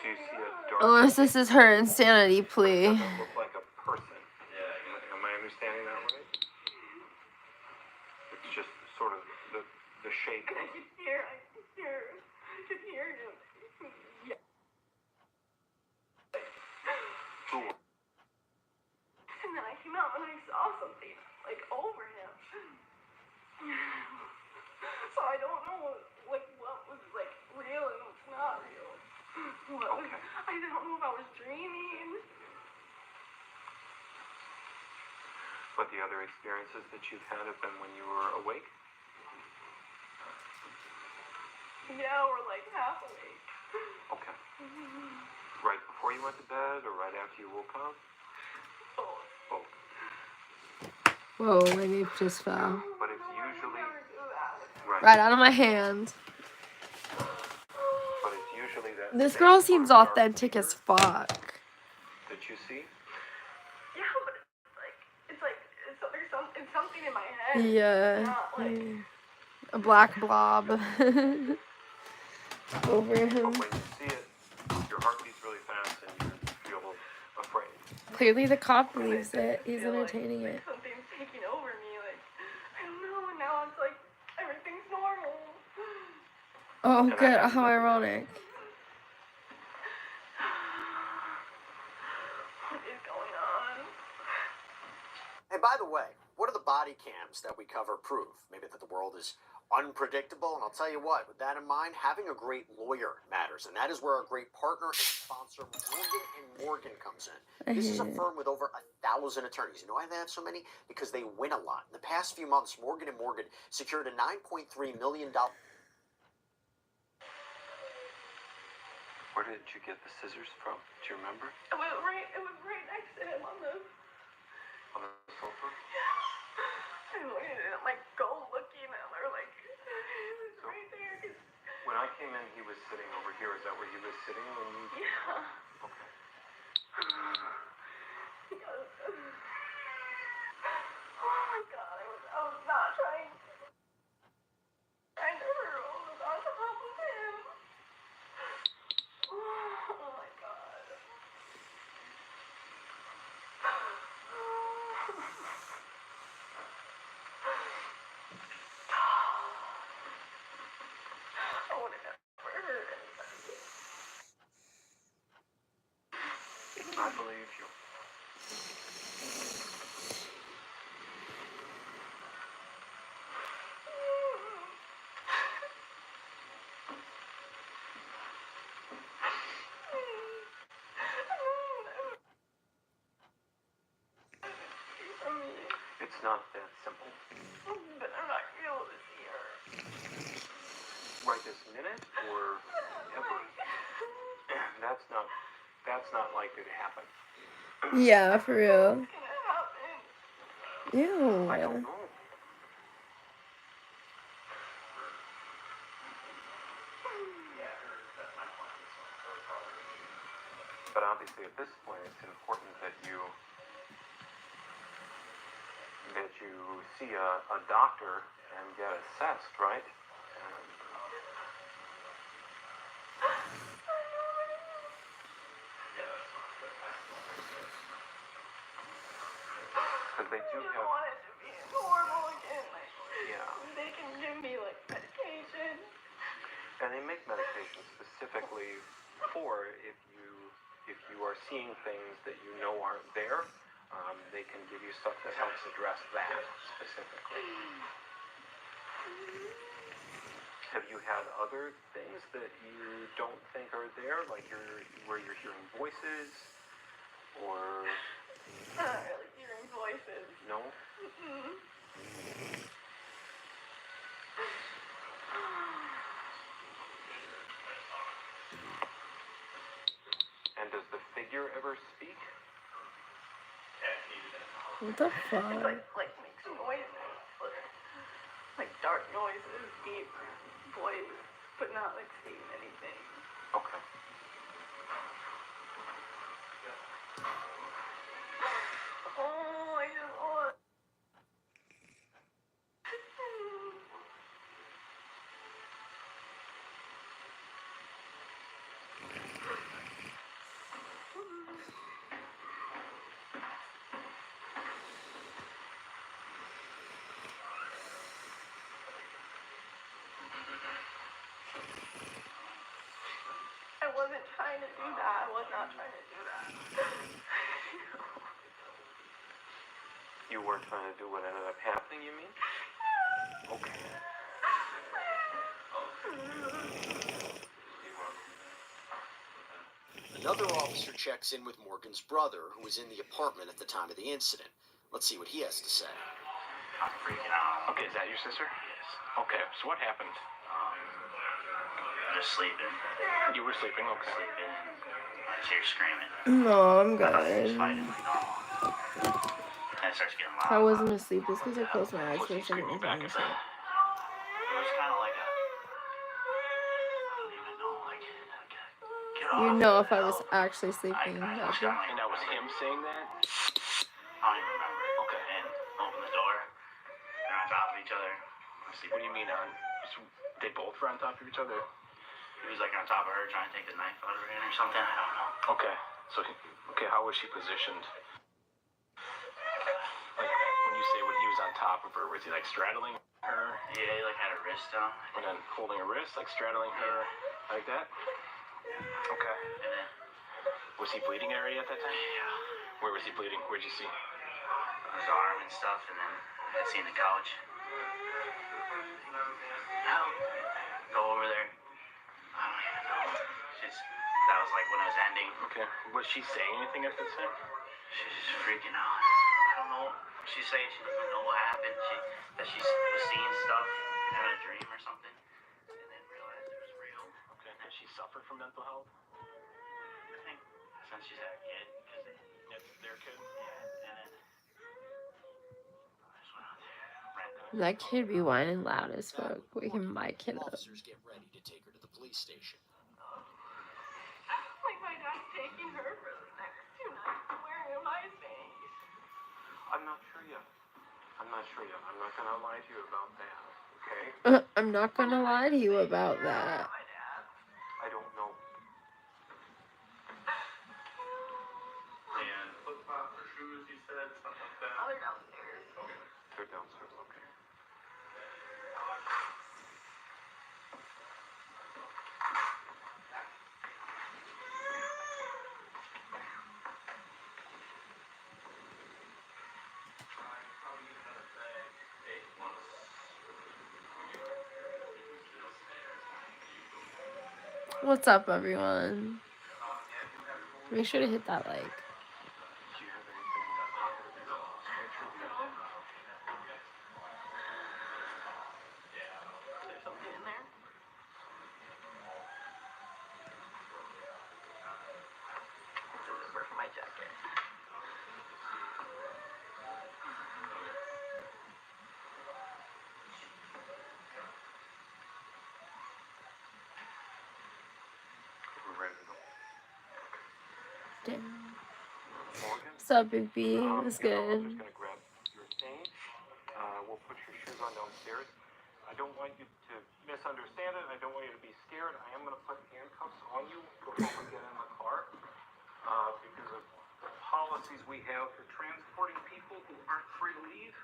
Do you see a dark... Unless this is her insanity plea. It doesn't look like a person. Am I understanding that right? It's just sort of the shape. I can hear him. Yeah. Who? And then I came out and I saw something, like, over him. So I don't know, like, what was, like, real and what's not real. I don't know if I was dreaming. But the other experiences that you've had have been when you were awake? Yeah, or like half awake. Okay. Right before you went to bed or right after you woke up? Both. Whoa, my vape just fell. But it's usually... Right out of my hand. But it's usually that... This girl seems authentic as fuck. That you see? Yeah, but it's something in my head. Yeah. Not like... A black blob. Over him. But when you see it, your heart beats really fast and you feel afraid. Clearly the cop believes it. He's entertaining it. Something's taking over me, like, I don't know, and now it's like, everything's normal. Oh, good. How ironic. What is going on? And by the way, what are the body cams that we cover prove? Maybe that the world is unpredictable, and I'll tell you what, with that in mind, having a great lawyer matters, and that is where our great partner and sponsor, Morgan & Morgan, comes in. This is a firm with over 1,000 attorneys. You know why they have so many? Because they win a lot. In the past few months, Morgan & Morgan secured a $9.3 million... Where did you get the scissors from? Do you remember? It was right next to him on the sofa? Yeah. I didn't like go looking at her like it was right there. When I came in, he was sitting over here. Is that where he was sitting when you? Yeah. Okay. Oh my god, I was not trying to hurt her. I was on top of him. Oh my god. I would have never hurt anybody. I believe you. It's not that simple. But I'm not able to see her. Right this minute or ever? That's not likely to happen. Yeah, for real. I don't Ew. know. But obviously at this point it's important that you see a doctor and get assessed, right? Because they do I have. don't want it to be normal again. Like, Yeah. they can give me like medication. And they make medications specifically for if you are seeing things that you know aren't there. They can give you stuff that helps address that specifically. Have you had other things that you don't think are there, like where you're hearing voices, or? I'm not really hearing voices. No? And does the figure ever speak? What the fuck? Like makes noises. Like dark noises, deep voice, but not like saying anything. Okay. Oh, I just want. I wasn't trying to do that. I was not trying to do that. You weren't trying to do what ended up happening, you mean? Okay. Another officer checks in with Morgan's brother, who was in the apartment at the time of the incident. Let's see what he has to say. I'm freaking out. Okay, is that your sister? Yes. Okay, so what happened? Just sleeping. You were sleeping, okay. Sleeping. I hear screaming. No, I'm I thought he was good. fighting like normal. And it starts getting loud. I wasn't asleep. It's because I closed my eyes Was for he a second. screaming back at that? It was kind of like a. I don't even know, like get off. You know, if I was actually sleeping, I that'd just be... got like. And that was him saying that? I don't even remember. Okay. And open the door. They're on top of each other. What do you mean on? So they both were on top of each other? He was like on top of her trying to take the knife out of her hand or something. I don't know. Okay. So, how was she positioned? Like, when you say when he was on top of her, was he like straddling her? Yeah, he like had her wrist down. And then holding her wrist, like straddling her, like that? Okay. And then, Was he bleeding already at that time? yeah, Where was he bleeding? Where'd you see? his arm and stuff, and then I seen the couch. Help. Go over there. I don't even know. That was like when it was ending. Okay. Was she saying anything at this time? She's just freaking out. I don't know. She's saying she doesn't know what happened. That she was seeing stuff, having a dream or something, and then realized it was real. Okay. Has she suffered from mental health? I think since she's had a kid, because it's their kid. Yeah, and then I just went out there, ran down. That kid be whining loud as fuck, waking my kid up. Officers get ready to take her to the police station. Like my dad's taking her for the next 2 nights. Where am I staying? I'm not sure yet. I'm not gonna lie to you about that, okay? I'm not gonna lie to you about that. I don't know. And flip-flops or shoes, you said, something like that? They're downstairs. Okay. They're downstairs, okay. What's up, everyone? Make sure to hit that like. There's something in there. This is for my jacket. We're ready to go. Damn. Morgan? What's up, baby? It's I'm good. just gonna grab your things. We'll put your shoes on downstairs. I don't want you to misunderstand it. I don't want you to be scared. I am gonna put handcuffs on you before we get in the car. Because of the policies we have for transporting people who aren't free to leave.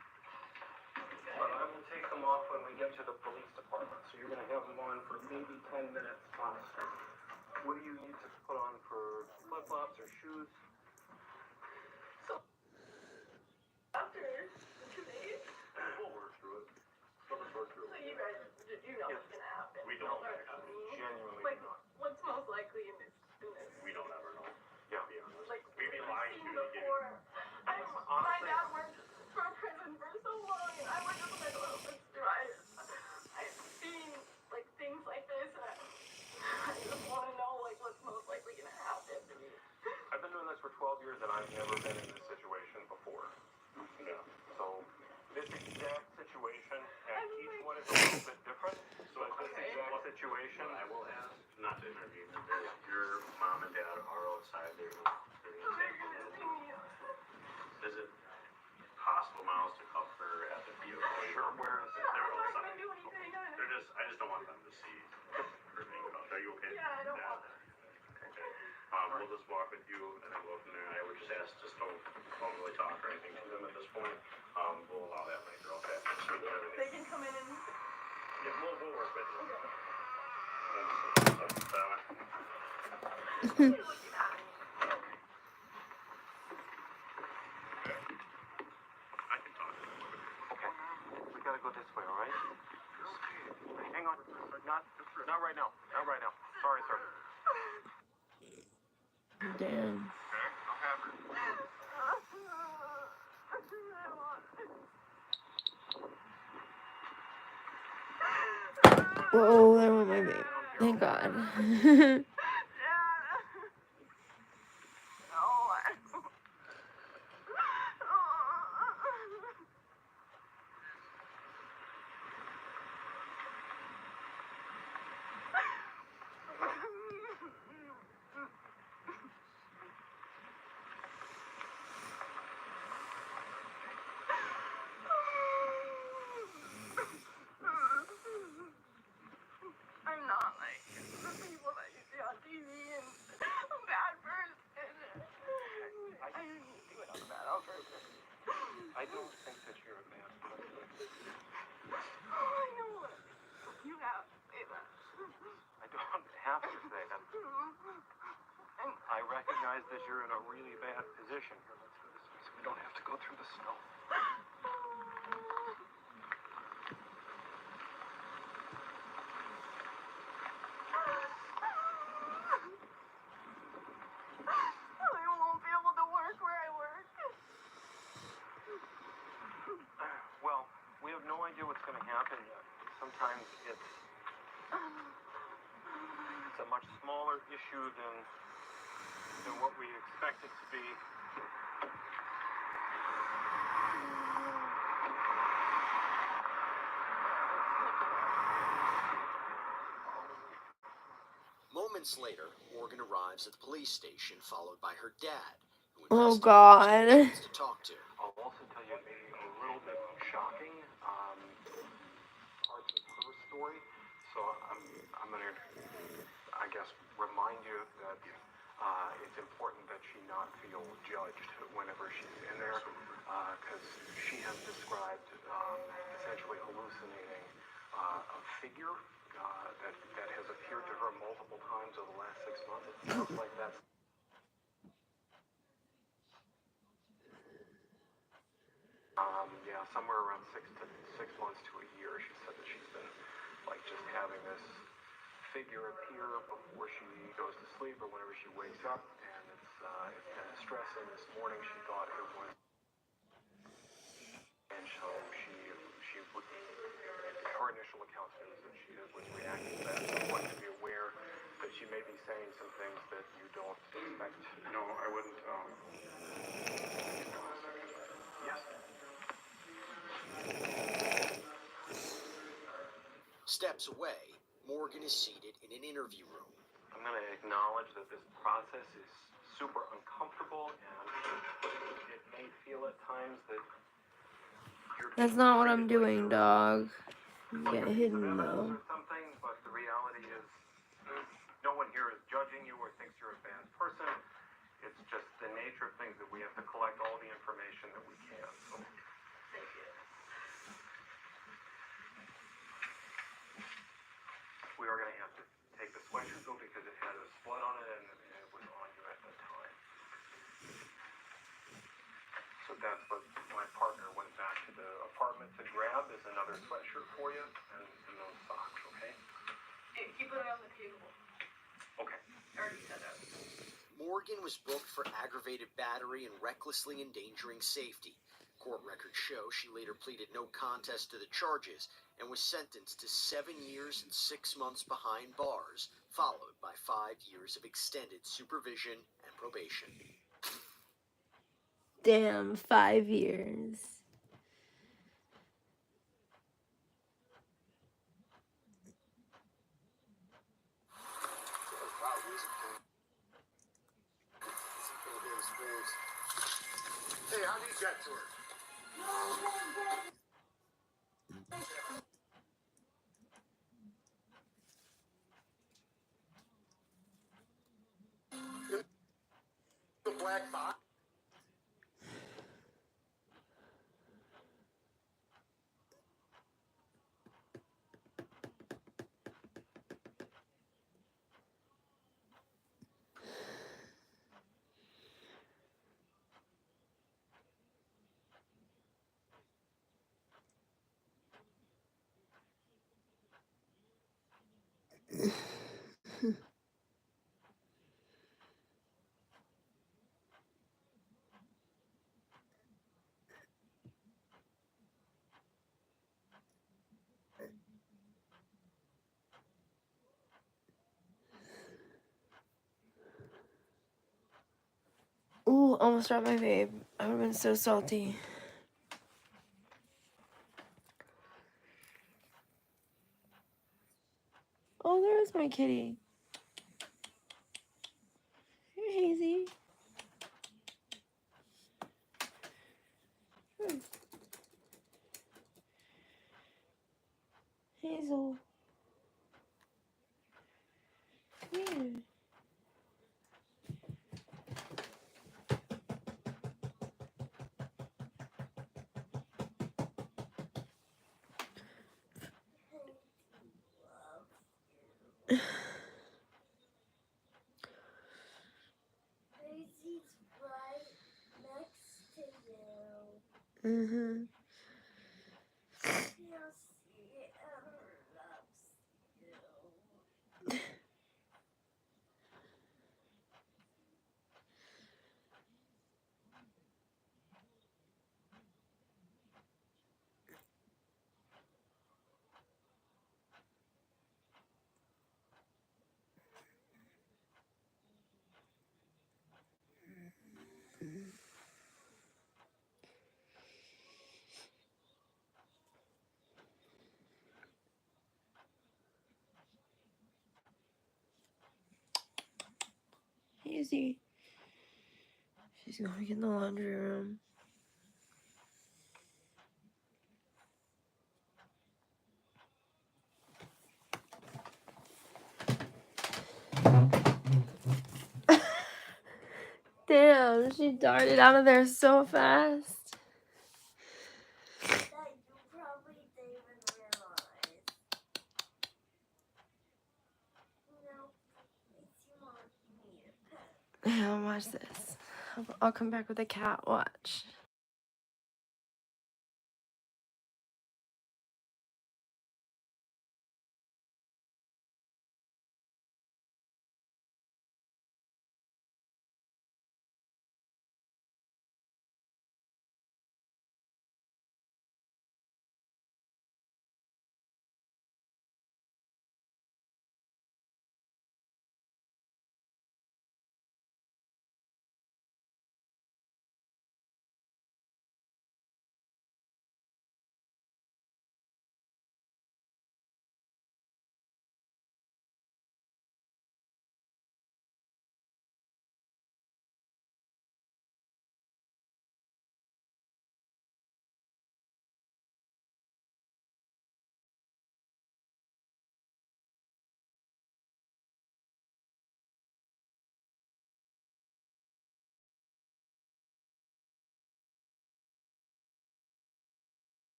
But I will take them off when we get to the police department. So you're gonna have them on for maybe 10 minutes. What do you need to put on for flip-flops or shoes? After the 2 days. We'll work through it. So you guys, you know what's gonna happen. We don't. Genuinely Like, not. What's most likely in this? We don't ever know. Yeah, be honest. Like, we've been lying to you to get before. My dad worked for prison for so long, and I worked as a mental health instructor. I've seen like things like this, and I just want to know like what's most likely gonna happen to me. I've been doing this for 12 years, and I've never been in this situation before. Yeah. So this exact situation, and each one is a little bit different. So this exact situation, I will ask, not to intervene, that your mom and dad are outside. They're gonna see me. Is it possible, Miles, to cover her at the vehicle? Sure. Where is it? They're outside. They're just. I just don't want them to see her being cuffed. Are you okay? Yeah, I don't want that. Okay. We'll just walk with you and then go from there. I would just ask, just don't really talk or anything to them at this point. We'll allow that later, okay? They can come in and. Yeah, we'll work with you. I can talk. Okay. We gotta go this way, all right? Hang on. Not right now. Not right now. Sorry, sir. Damn. I'll have her. Whoa, there went my baby. Thank God. I'm not like the people that you see on TV and a bad person. I didn't do it on a bad purpose. I don't think that you're a bad person. I know it. You have to say that. I don't have to say that. I recognize that you're in a really bad position here. Let's do this so we don't have to go through the snow. I won't be able to work where I work. Well, we have no idea what's going to happen yet. Sometimes it's It's a much smaller issue than what we expect it to be. Moments later, Morgan arrives at the police station, followed by her dad, who Oh investigates God. who she wants to talk to. I'll also tell you maybe a little bit shocking parts of her story. So I'm going to, I guess, remind you that it's important that she not feel judged whenever she's in there, because she has described essentially hallucinating a figure that has appeared to her multiple times over the last 6 months. It sounds like that's somewhere around 6 months to a year. She said that she's been like just having this figure appear before she goes to sleep or whenever she wakes up, and it's been distressing. This morning she thought it was, and so she would, her initial account is that she was reacting to that. So I want you to be aware that she may be saying some things that you don't expect. No, I wouldn't. Yes. Steps away, Morgan is seated in an interview room. I'm going to acknowledge that this process is super uncomfortable, and it may feel at times that you're That's not what I'm doing, dog. Get hidden though. or something, but the reality is no one here is judging you or thinks you're a bad person. It's just the nature of things that we have to collect all the information that we can. So, thank you. We are going to have to take the sweatshirt though because it had a spot on it and it was on you at the time. So that's what my partner went back to the apartment to grab is another sweatshirt for you and those socks, okay? Hey, keep it on the table. Okay. I already said that. Morgan was booked for aggravated battery and recklessly endangering safety. Court records show she later pleaded no contest to the charges and was sentenced to 7 years and 6 months behind bars, followed by 5 years of extended supervision and probation. Damn, 5 years. Hey, how do you get to her? The black box. Ooh, almost dropped my vape. I would have been so salty. Oh, there's my kitty. Here, Hazy. Hazel. Come here. Daisy's right next to you. Mm-hmm. You'll see Emma loves you. crazy. She's going in the laundry room. Damn, she darted out of there so fast. That you probably didn't even realize. No, makes you want me to pet. Yeah, watch this. I'll come back with a cat. Watch.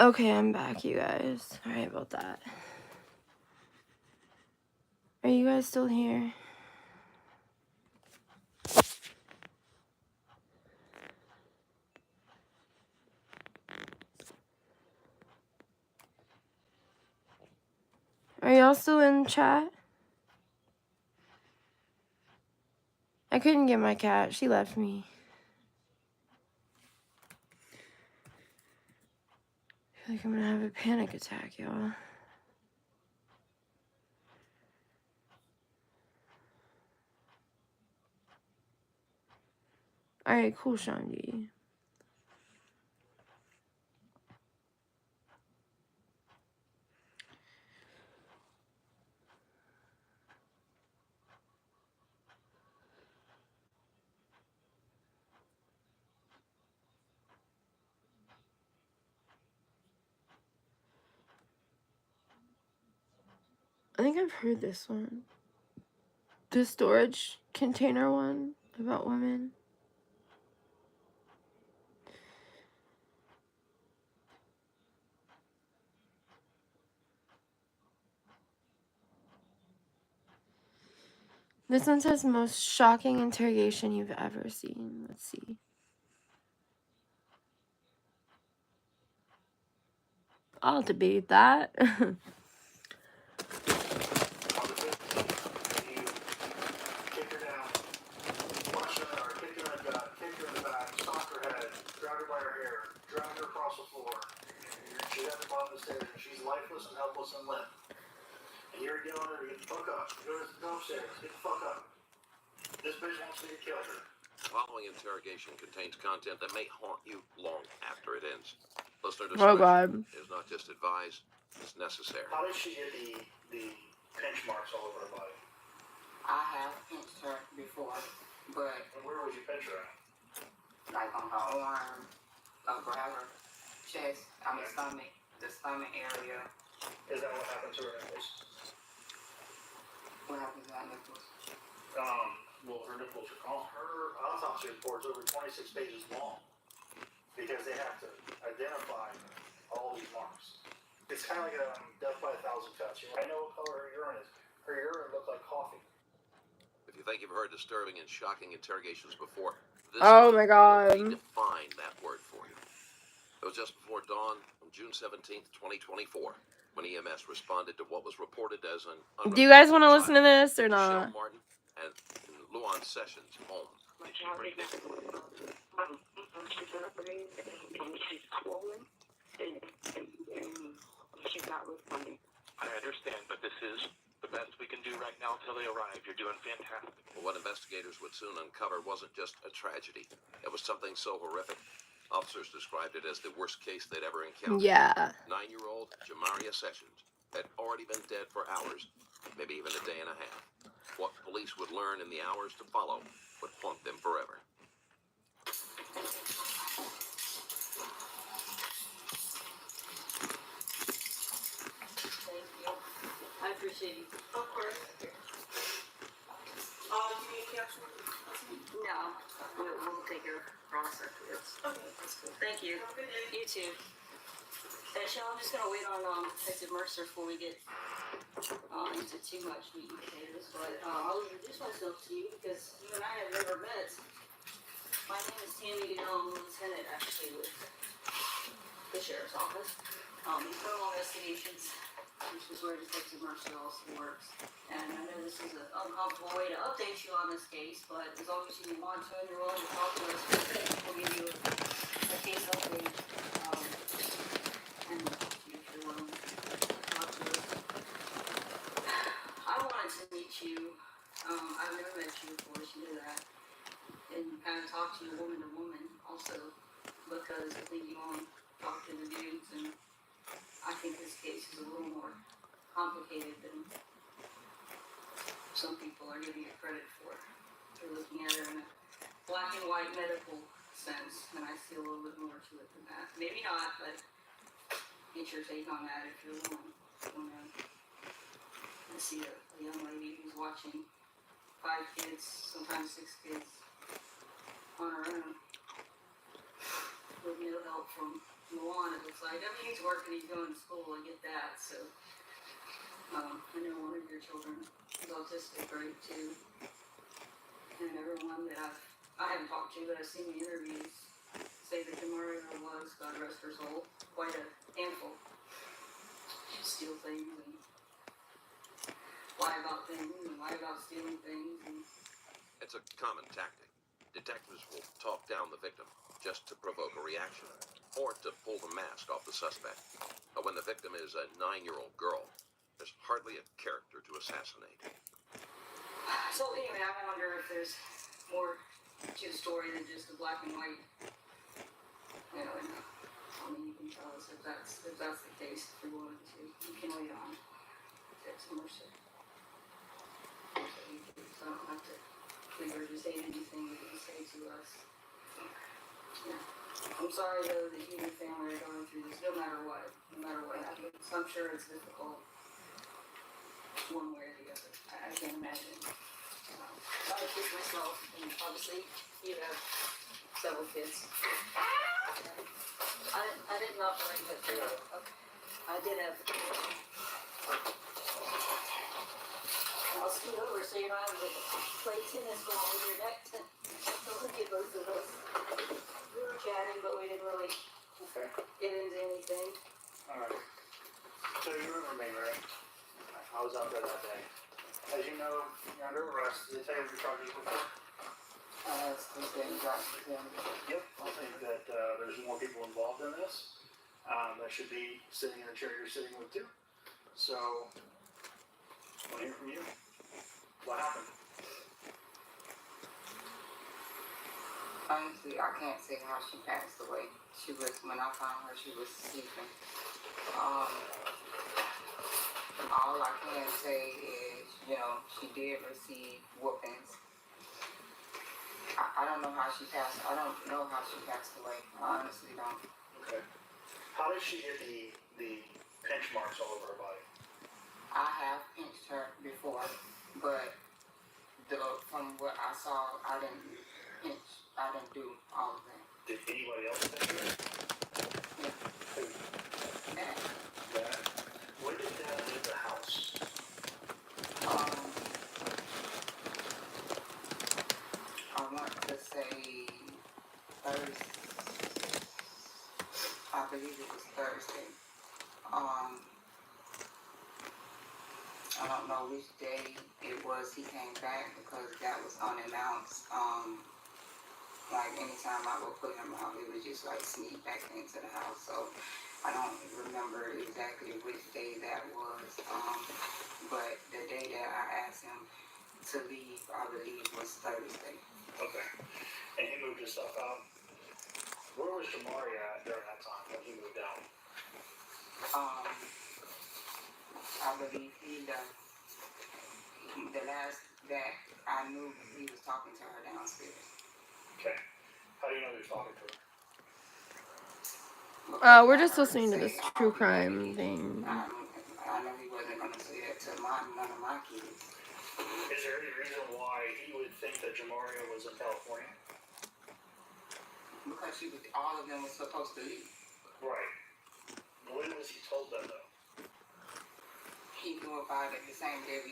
Okay, I'm back, you guys. Sorry about that. Are you guys still here? Are y'all still in chat? I couldn't get my cat. She left me. I feel like I'm gonna have a panic attack, y'all. Alright, cool, Shandy. I think I've heard this one. The storage container one about women. This one says most shocking interrogation you've ever seen. Let's see. I'll debate that. Kick her down, punch her or kick her in the gut, kick her in the back, stomp her head, grab her by her hair, drag her across the floor. She's at the bottom of the stairs and she's lifeless and helpless and limp. And you're yelling at her, get the fuck up. Go upstairs, get the fuck up. This bitch wants me to kill her. Following interrogation contains content that may haunt you long after it ends. Listener Oh, discretion God. is not just advised, it's necessary. How did she get the pinch marks all over her body? I have pinched her before, but And where would you pinch her at? like on her arm, grab her chest, stomach, the stomach area. Is that what happened to her nipples? What happened to that nipples? Well, her nipples are gone. Her autopsy report is over 26 pages long because they have to identify all these marks. It's kind of like death by 1,000 cuts. I know what color her urine is. Her urine looked like coffee. If you think you've heard disturbing and shocking interrogations before, this Oh one my God. will redefine that word for you. It was just before dawn on June 17th, 2024, when EMS responded to what was reported as an Do you guys want to listen to this or Michelle not? Martin and Luan Sessions' home. She's swollen and she's not responding. I understand, but this is the best we can do right now until they arrive. You're doing fantastic. Well, what investigators would soon uncover wasn't just a tragedy. It was something so horrific. Officers described it as the worst case they'd ever encountered. Yeah. 9-year-old Jamaria Sessions had already been dead for hours, maybe even a day and a half. What police would learn in the hours to follow would haunt them forever. Thank you. I appreciate you. Of course. Do you need capsule? No, we'll take your cross afterwards. Okay, that's good. Thank you. Have a good day. You too. Shell, I'm just gonna wait on Detective Mercer before we get into too much meat and potatoes, but I'll introduce myself to you because you and I have never met. My name is Tammy Goodell. I'm a lieutenant actually with the sheriff's office. Criminal investigations, which is where Detective Mercer also works. And I know this is an uncomfortable way to update you on this case, but as long as you want to and you're willing to talk to us, we'll give you a case update. And if you're willing to talk to us. I wanted to meet you. I've never met you before, so you know that. And kind of talk to you woman to woman also, because I think you want to talk to the dudes, and I think this case is a little more complicated than some people are giving it credit for. They're looking at it in a black and white medical sense, and I see a little bit more to it than that. Maybe not, but get your take on that if you're willing. I see a young lady who's watching 5 kids, sometimes 6 kids, on her own, with no help from Milan, it looks like. I mean, he's working, he's going to school, I get that, so. I know one of your children is autistic, right, too. And everyone that I haven't talked to, but I've seen the interviews say that Demario was, God rest her soul, quite a handful. She'd steal things and lie about things and lie about stealing things. And It's a common tactic. Detectives will talk down the victim just to provoke a reaction or to pull the mask off the suspect. But when the victim is a 9-year-old girl, there's hardly a character to assassinate. so anyway, I wonder if there's more to the story than just the black and white. You know, and, I mean, you can tell us if that's the case, if you're willing to. You can wait on Text Mercer. So I don't have to regurgitate anything that you say to us. Yeah. I'm sorry though that you and your family are going through this, no matter what happens. I'm sure it's difficult one way or the other. I can't imagine. I have kids myself, and obviously you have several kids. I didn't knock right, but okay. I did have. I'll scoot over so you don't have to play tennis ball with your neck. Look at both of us. We were chatting, but we didn't really get into anything. Alright. So you remember me, right? I was out there that day. As you know, you're under arrest. Did they tell you what your charges were for? Yep. I think that there's more people involved in this that should be sitting in the chair you're sitting with too. So, I want to hear from you. What happened? Honestly, I can't say how she passed away. She was, when I found her, she was sleeping. All I can say is, you know, she did receive whoopings. I don't know how she passed. I don't know how she passed away. I honestly don't. Okay. How did she get the pinch marks all over her body? I have pinched her before, but from what I saw, I didn't do all of that. Did anybody else pinch her? Yeah. Who? Dad. Dad? When did Dad leave the house? I want to say Thursday. I believe it was Thursday. I don't know which day it was he came back because that was unannounced. Like anytime I would put him out, it would just like sneak back into the house. So I don't remember exactly which day that was. But the day that I asked him to leave, I believe was Thursday. Okay. And he moved his stuff out. Where was Jamari at during that time when he moved out? I believe he left. The last that I knew, he was talking to her downstairs. Okay. How do you know he was talking to her? We're just listening to this true crime thing. I know he wasn't going to say that to none of my kids. Is there any reason why he would think that Jamaria was in California? Because all of them were supposed to leave. Right. When was he told that though? He knew about it the same day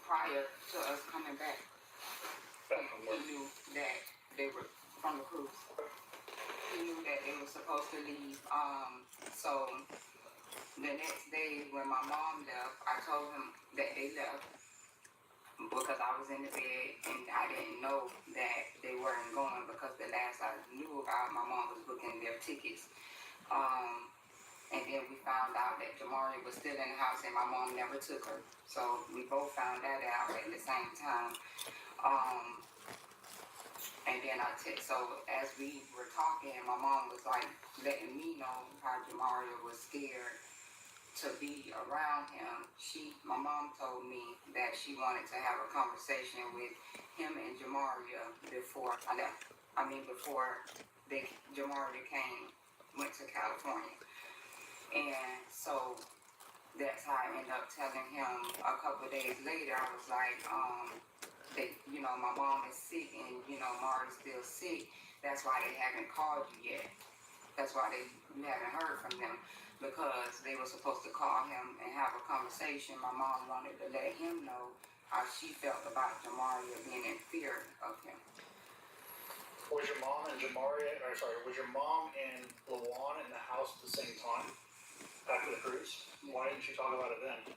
prior to us coming back. He knew that they were from the cruise. He knew that they were supposed to leave. So the next day when my mom left, I told him that they left because I was in the bed and I didn't know that they weren't going because the last I knew about, my mom was booking their tickets. And then we found out that Jamari was still in the house and my mom never took her. So we both found that out at the same time. And then so as we were talking, my mom was like letting me know how Jamari was scared to be around him. My mom told me that she wanted to have a conversation with him and Jamaria before I left. Before Jamaria went to California. And so that's how I ended up telling him a couple of days later. I was like, my mom is sick and, Mari's still sick. That's why they haven't called you yet. That's why you haven't heard from them, because they were supposed to call him and have a conversation. My mom wanted to let him know how she felt about Jamaria being in fear of him. Was your mom and was your mom and Lawan in the house at the same time after the cruise? Why didn't you talk about it then?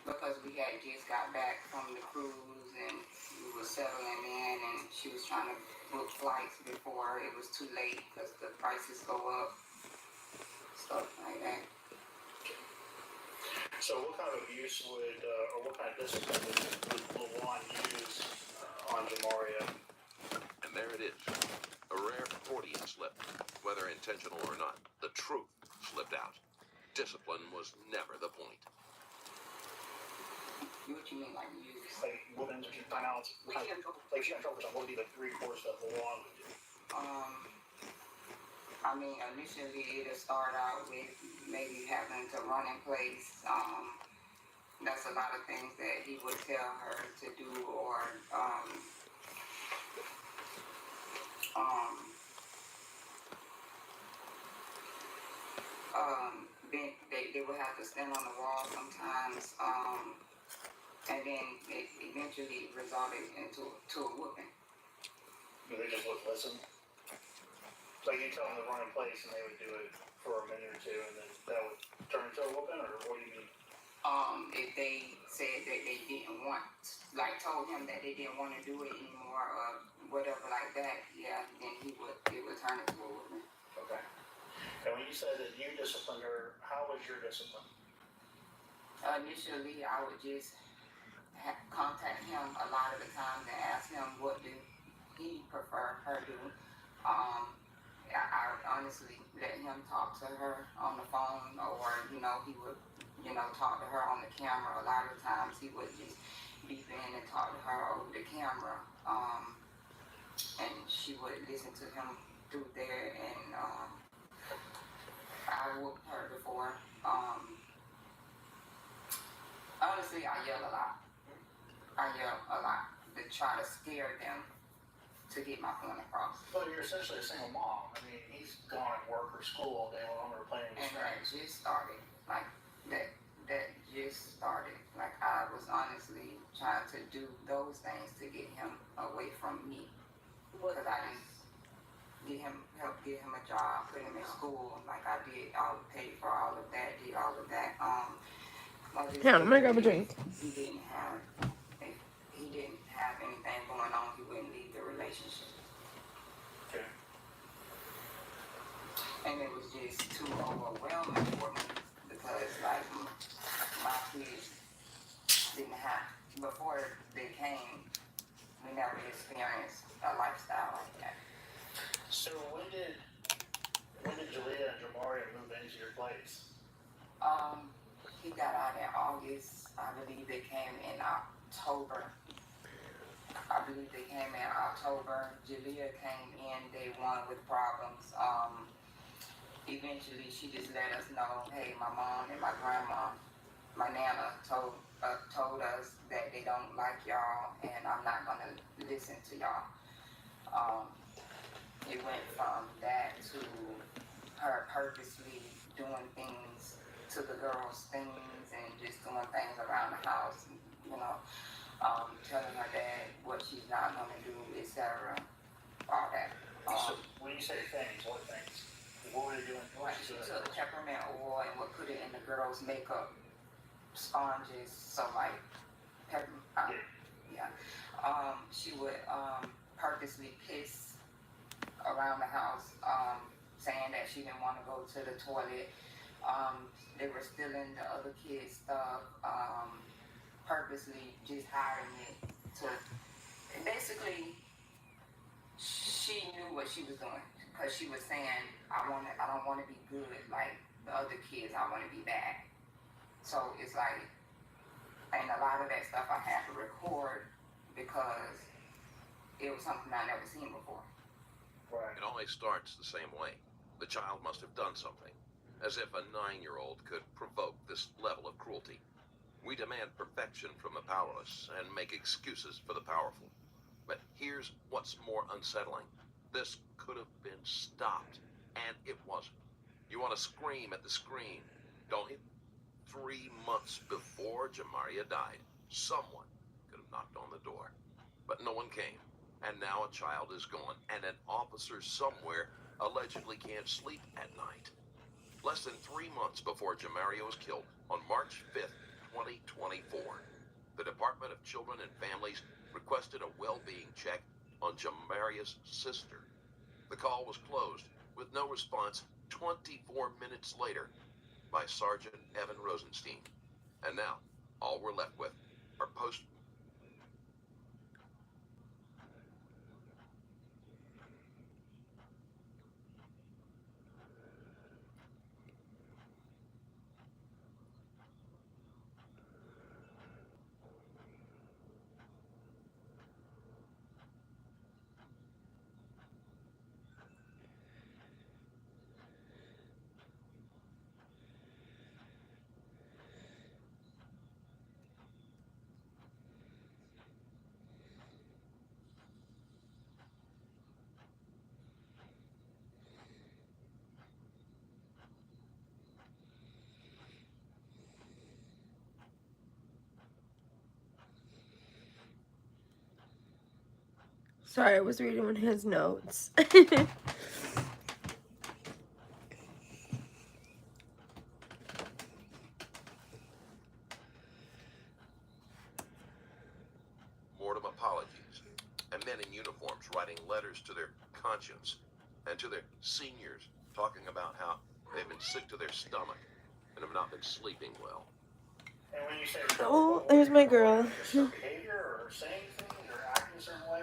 Because we had just got back from the cruise and we were settling in, and she was trying to book flights before it was too late because the prices go up, stuff like that. So what kind of abuse would, or what kind of discipline would Lawan use on Jamaria? And there it is. A rare Freudian slip. Whether intentional or not, the truth slipped out. Discipline was never the point. What you mean, like use? Like women's or timeouts? Like she got in trouble for something. What would be the recourse that Lawan would do? I mean, initially it'll start out with maybe having to run in place. That's a lot of things that he would tell her to do, or then they would have to stand on the wall sometimes, and then it eventually resulted into a whooping. Do they just would listen? Like you tell them to run in place and they would do it for a minute or two and then that would turn into a whooping, or what do you mean? If they said that they didn't want, like told him that they didn't want to do it anymore or whatever like that, yeah, then it would turn into a whooping. Okay. And when you said that you disciplined her, how was your discipline? Initially, I would just contact him a lot of the times and ask him what do he prefer her do. I honestly let him talk to her on the phone, or he would talk to her on the camera. A lot of times he would just beep in and talk to her over the camera, and she would listen to him through there. And I whooped her before. Honestly, I yell a lot. To try to scare them to get my point across. But you're essentially a single mom. I mean, he's gone at work or school all day long or playing with friends. And that just started. Like, that just started. Like, I was honestly trying to do those things to get him away from me. Because I didn't help get him a job, put him in school. Like, I did, I paid for all of that, did all of that. Yeah, I'm gonna grab a drink. He didn't have anything going on, he wouldn't leave the relationship. Okay. And it was just too overwhelming for me because, like, my kids didn't have, before they came, we never experienced a lifestyle like that. So when did Jalea and Jamaria move into your place? He got out in August. I believe they came in October. Jalea came in day one with problems. Eventually she just let us know, hey, my mom and my grandma, my nana told us that they don't like y'all and I'm not gonna listen to y'all. It went from that to her purposely doing things to the girls' things and just doing things around the house, telling her dad what she's not going to do, etc. All that. So when you say things, what things? What were they doing? She took peppermint oil and would put it in the girls' makeup sponges. So like, she would purposely piss around the house, saying that she didn't want to go to the toilet. They were stealing the other kids' stuff, purposely just hiding it to. And basically, she knew what she was doing because she was saying, I don't want to be good like the other kids. I want to be bad. So it's like, and a lot of that stuff I had to record because it was something I never seen before. Right. It always starts the same way. The child must have done something. As if a 9-year-old could provoke this level of cruelty. We demand perfection from the powerless and make excuses for the powerful. But here's what's more unsettling. This could have been stopped And it wasn't. You want to scream at the screen, don't you? 3 months before Jamaria died, someone could have knocked on the door. But no one came. And now a child is gone, and an officer somewhere allegedly can't sleep at night. Less than 3 months before Jamaria was killed, on March 5th, 2024, the Department of Children and Families requested a well-being check on Jamaria's sister. The call was closed with no response 24 minutes later by Sergeant Evan Rosenstein. And now, all we're left with are post... Sorry, I was reading his notes. mortem apologies, and men in uniforms writing letters to their conscience and to their seniors talking about how they've been sick to their stomach and have not been sleeping well. And when you say Oh, there's my girl. just her behavior or saying things or acting a certain way?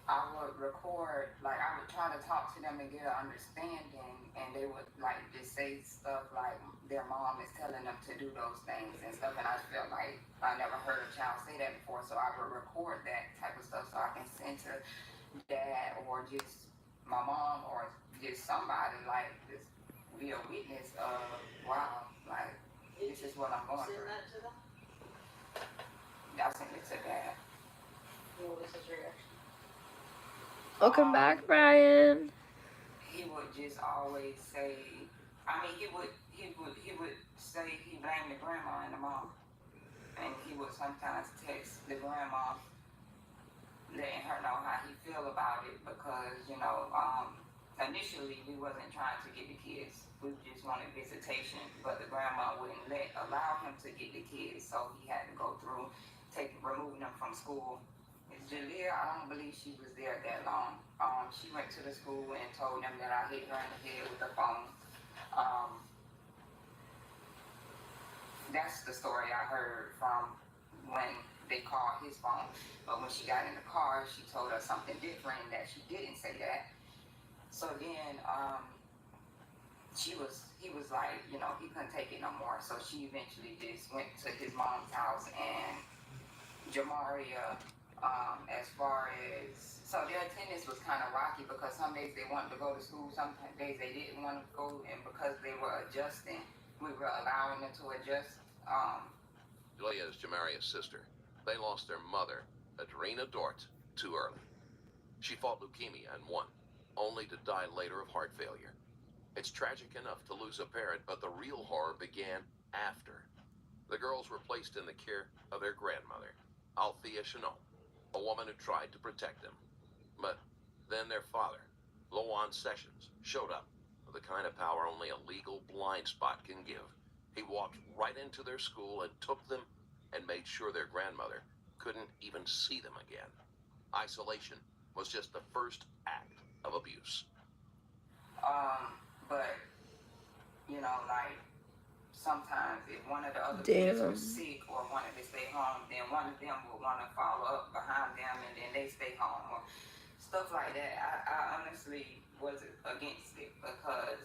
I would record, like I would try to talk to them and get an understanding, and they would like just say stuff like their mom is telling them to do those things and stuff, and I felt like I never heard a child say that before, so I would record that type of stuff so I can send to dad or just my mom or just somebody, like just be a witness of, wow, like this is what I'm going through. That to them? I sent it to dad. What was his reaction? Welcome back, Brian. He would just always say, I mean, he would say he blamed the grandma and the mom. And he would sometimes text the grandma, letting her know how he feel about it because, you know, initially we wasn't trying to get the kids. We just wanted visitation, but the grandma wouldn't allow him to get the kids, so he had to go through removing them from school. Jalea, I don't believe she was there that long. She went to the school and told them that I hit her in the head with the phone. That's the story I heard from when they called his phone. But when she got in the car, she told us something different, that she didn't say that. So then he was like, you know, he couldn't take it no more. So she eventually just went to his mom's house, and Jamaria, as far as, so their attendance was kind of rocky because some days they wanted to go to school, some days they didn't want to go, and because they were adjusting, we were allowing them to adjust. Julia is Jamaria's sister. They lost their mother, Adrena Dort, too early. She fought leukemia and won, only to die later of heart failure. It's tragic enough to lose a parent, but the real horror began after. The girls were placed in the care of their grandmother, Althea Chanel, a woman who tried to protect them. But then their father, Loan Sessions, showed up with the kind of power only a legal blind spot can give. He walked right into their school and took them and made sure their grandmother couldn't even see them again. Isolation was just the first act of abuse. But, you know, like, sometimes if one of the other kids was sick or wanted to stay home, then one of them would want to follow up behind them and then they stay home or stuff like that. I honestly was against it because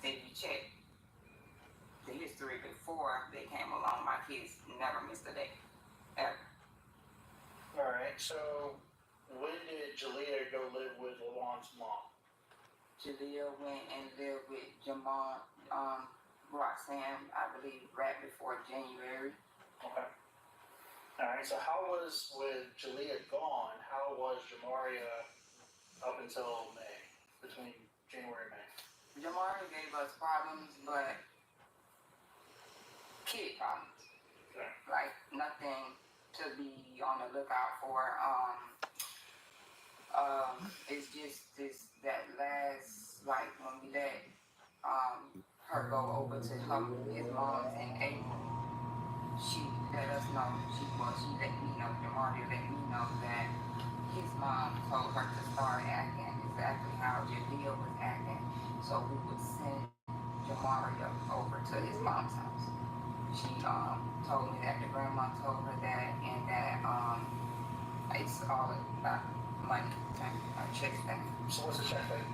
if you check the history before they came along, my kids never missed a day, ever. All right, so when did Jalea go live with Lawan's mom? Jalea went and lived with Jamar, Roxanne, I believe, right before January. Okay. All right, so how was, with Jalea gone, how was Jamaria up until May, between January, May? Jamari gave us problems, but kid problems. Okay. Like nothing to be on the lookout for. It's just that last, like when we let her go over to his mom's in April, she let us know, she let me know, Jamari let me know that his mom told her to start acting exactly how Jaleel was acting, so we would send Jamari over to his mom's house. She told me that the grandma told her that, and that it's all about money thing, a check thing. So what's the check thing?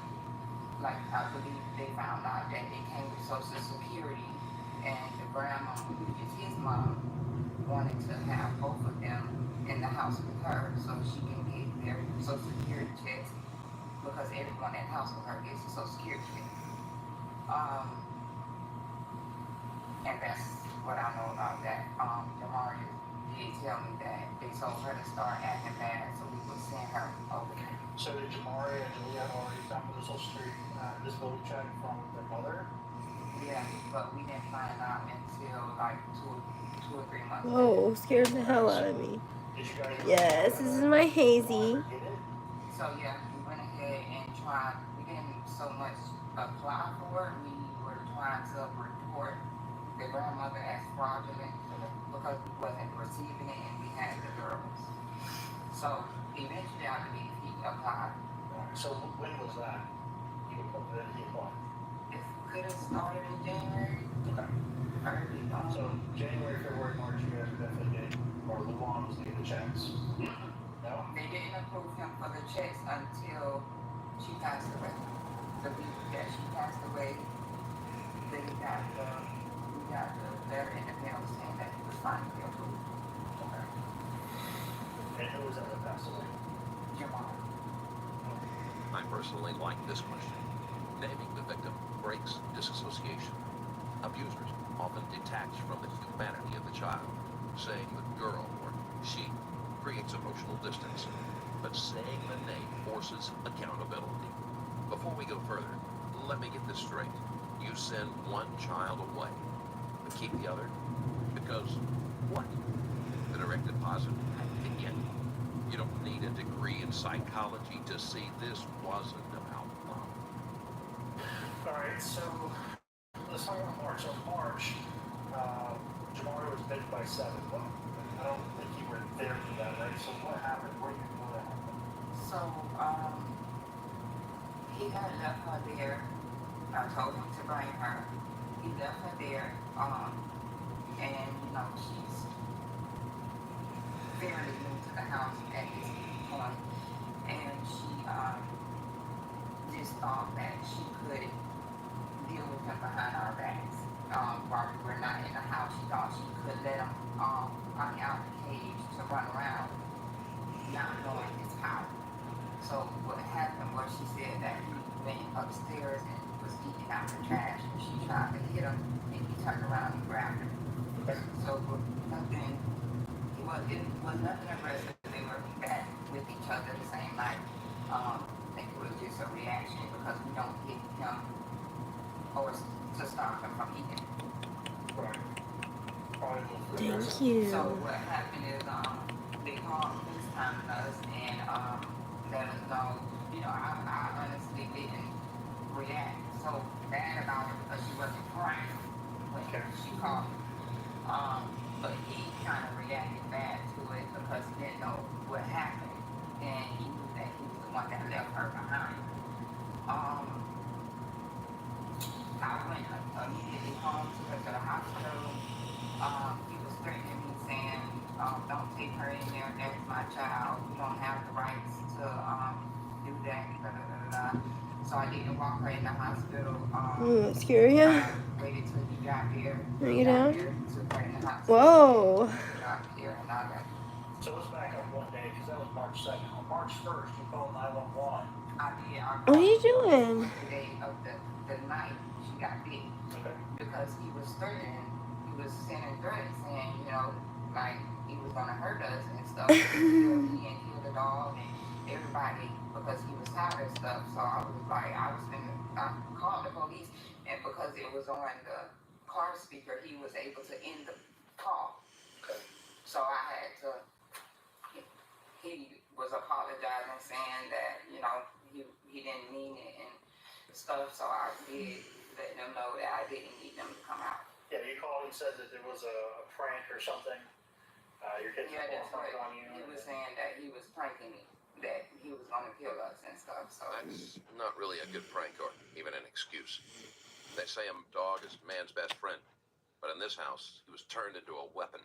Like, I believe they found out that they came with Social Security, and the grandma, which is his mom, wanted to have both of them in the house with her so she can get their Social Security checks, because everyone in the house with her gets a Social Security check. And that's what I know about that. Jamari did tell me that they told her to start acting bad, so we would send her over there. So did Jamari and Julia already found the Social Security disability check from their mother? Yeah, but we didn't find out until like two or 3 months. Whoa, scared the hell out of me. Did you guys? Yes, this is my hazy. So yeah, we went ahead and tried. We didn't so much apply for it. We were trying to report the grandmother as fraudulent because we wasn't receiving it and we had the girls. So eventually I believe he applied. So when was that? He applied. It could have started in January. Okay. Early on. So January, February, March, you guys were definitely getting, or Luan was getting the checks. No? They didn't approve him for the checks until she passed away. The week that she passed away, we got the letter in the mail saying that he was finally approved. Okay. And who was that that passed away? Jamal. I personally like this question. Naming the victim breaks disassociation. Abusers often detach from the humanity of the child. Saying the girl or she creates emotional distance, but saying the name forces accountability. Before we go further, let me get this straight. You send one child away, but keep the other? Because what? The direct deposit again. You don't need a degree in psychology to see this wasn't about love. Alright, so let's talk about March. So March, Jamari was bitten by 7. Well, I don't think you were there for that, right? So what happened? Where do you know that happened? So, he had left her there. I told him to bring her. He left her there, and you know, she's fairly new to the house at this point, and she just thought that she could deal with him behind our backs. While we were not in the house, she thought she could let him out the cage to run around, not knowing his power. So what happened was she said that he went upstairs and was eating out the trash, and she tried to hit him, and he turned around and grabbed her. So nothing, it was nothing aggressive. They were back with each other the same night. I think it was just a reaction because we don't hit him or to stop him from eating. Right. Thank you. So what happened is they called FaceTime us and let us know. You know, I honestly didn't react so bad about it because she wasn't crying when she called me. But he kind of reacted bad to it because he didn't know what happened, and he knew that he was the one that left her behind. I went immediately home, took her to the hospital. He was threatening me, saying, don't take her in there, that's my child. You don't have the rights to do that, da, da, da, da. So I didn't walk her in the hospital. Scare ya? I waited till he got there. Bring it down? Took her in the hospital. Whoa. Got here and all that. So let's back up one day, because that was March 2nd. On March 1st, you called 911. I did. What are you doing? The day of the night she got bit. Okay. Because he was threatening, he was sending threats saying, you know, like he was gonna hurt us and stuff. Kill me and kill the dog and everybody because he was tired of stuff. So I was like, I called the police, and because it was on the car speaker, he was able to end the call. So I had to. He was apologizing, saying that he didn't mean it and stuff. So I did let them know that I didn't need them to come out. Yeah, you called and said that there was a prank or something. Your kids were that's prank what on you. he was saying, that he was pranking me, that he was going to kill us and stuff. So That's not really a good prank or even an excuse. They say a dog is man's best friend, but in this house, he was turned into a weapon.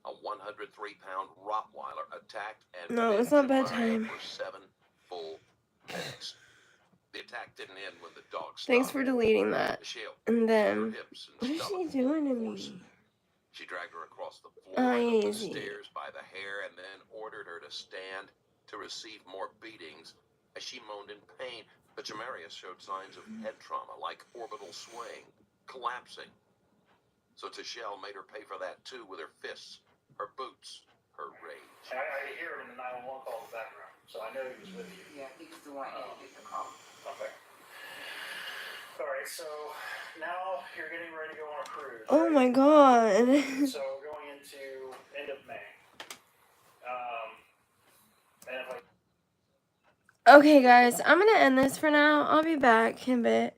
A 103-pound Rottweiler attacked and No, bit it's not Jemima bedtime. for 7 full minutes. The attack didn't end when the dog stopped. Thanks for deleting that. Michelle, And then, hips and what is she stomach doing to force. me? She dragged her across the floor and up the Easy. stairs by the hair and then ordered her to stand to receive more beatings as she moaned in pain. But Jamarius showed signs of head trauma like orbital swaying, collapsing. So Tashelle made her pay for that too with her fists, her boots, her rage. I could hear him in the 911 call in the background, so I know he was with you. yeah, he's the one that did the call. Okay. All right, so now you're getting ready to go on a cruise. Oh right? my god. So we're going into end of May. And if Okay, guys, I'm gonna end this for now. I'll be back in a bit.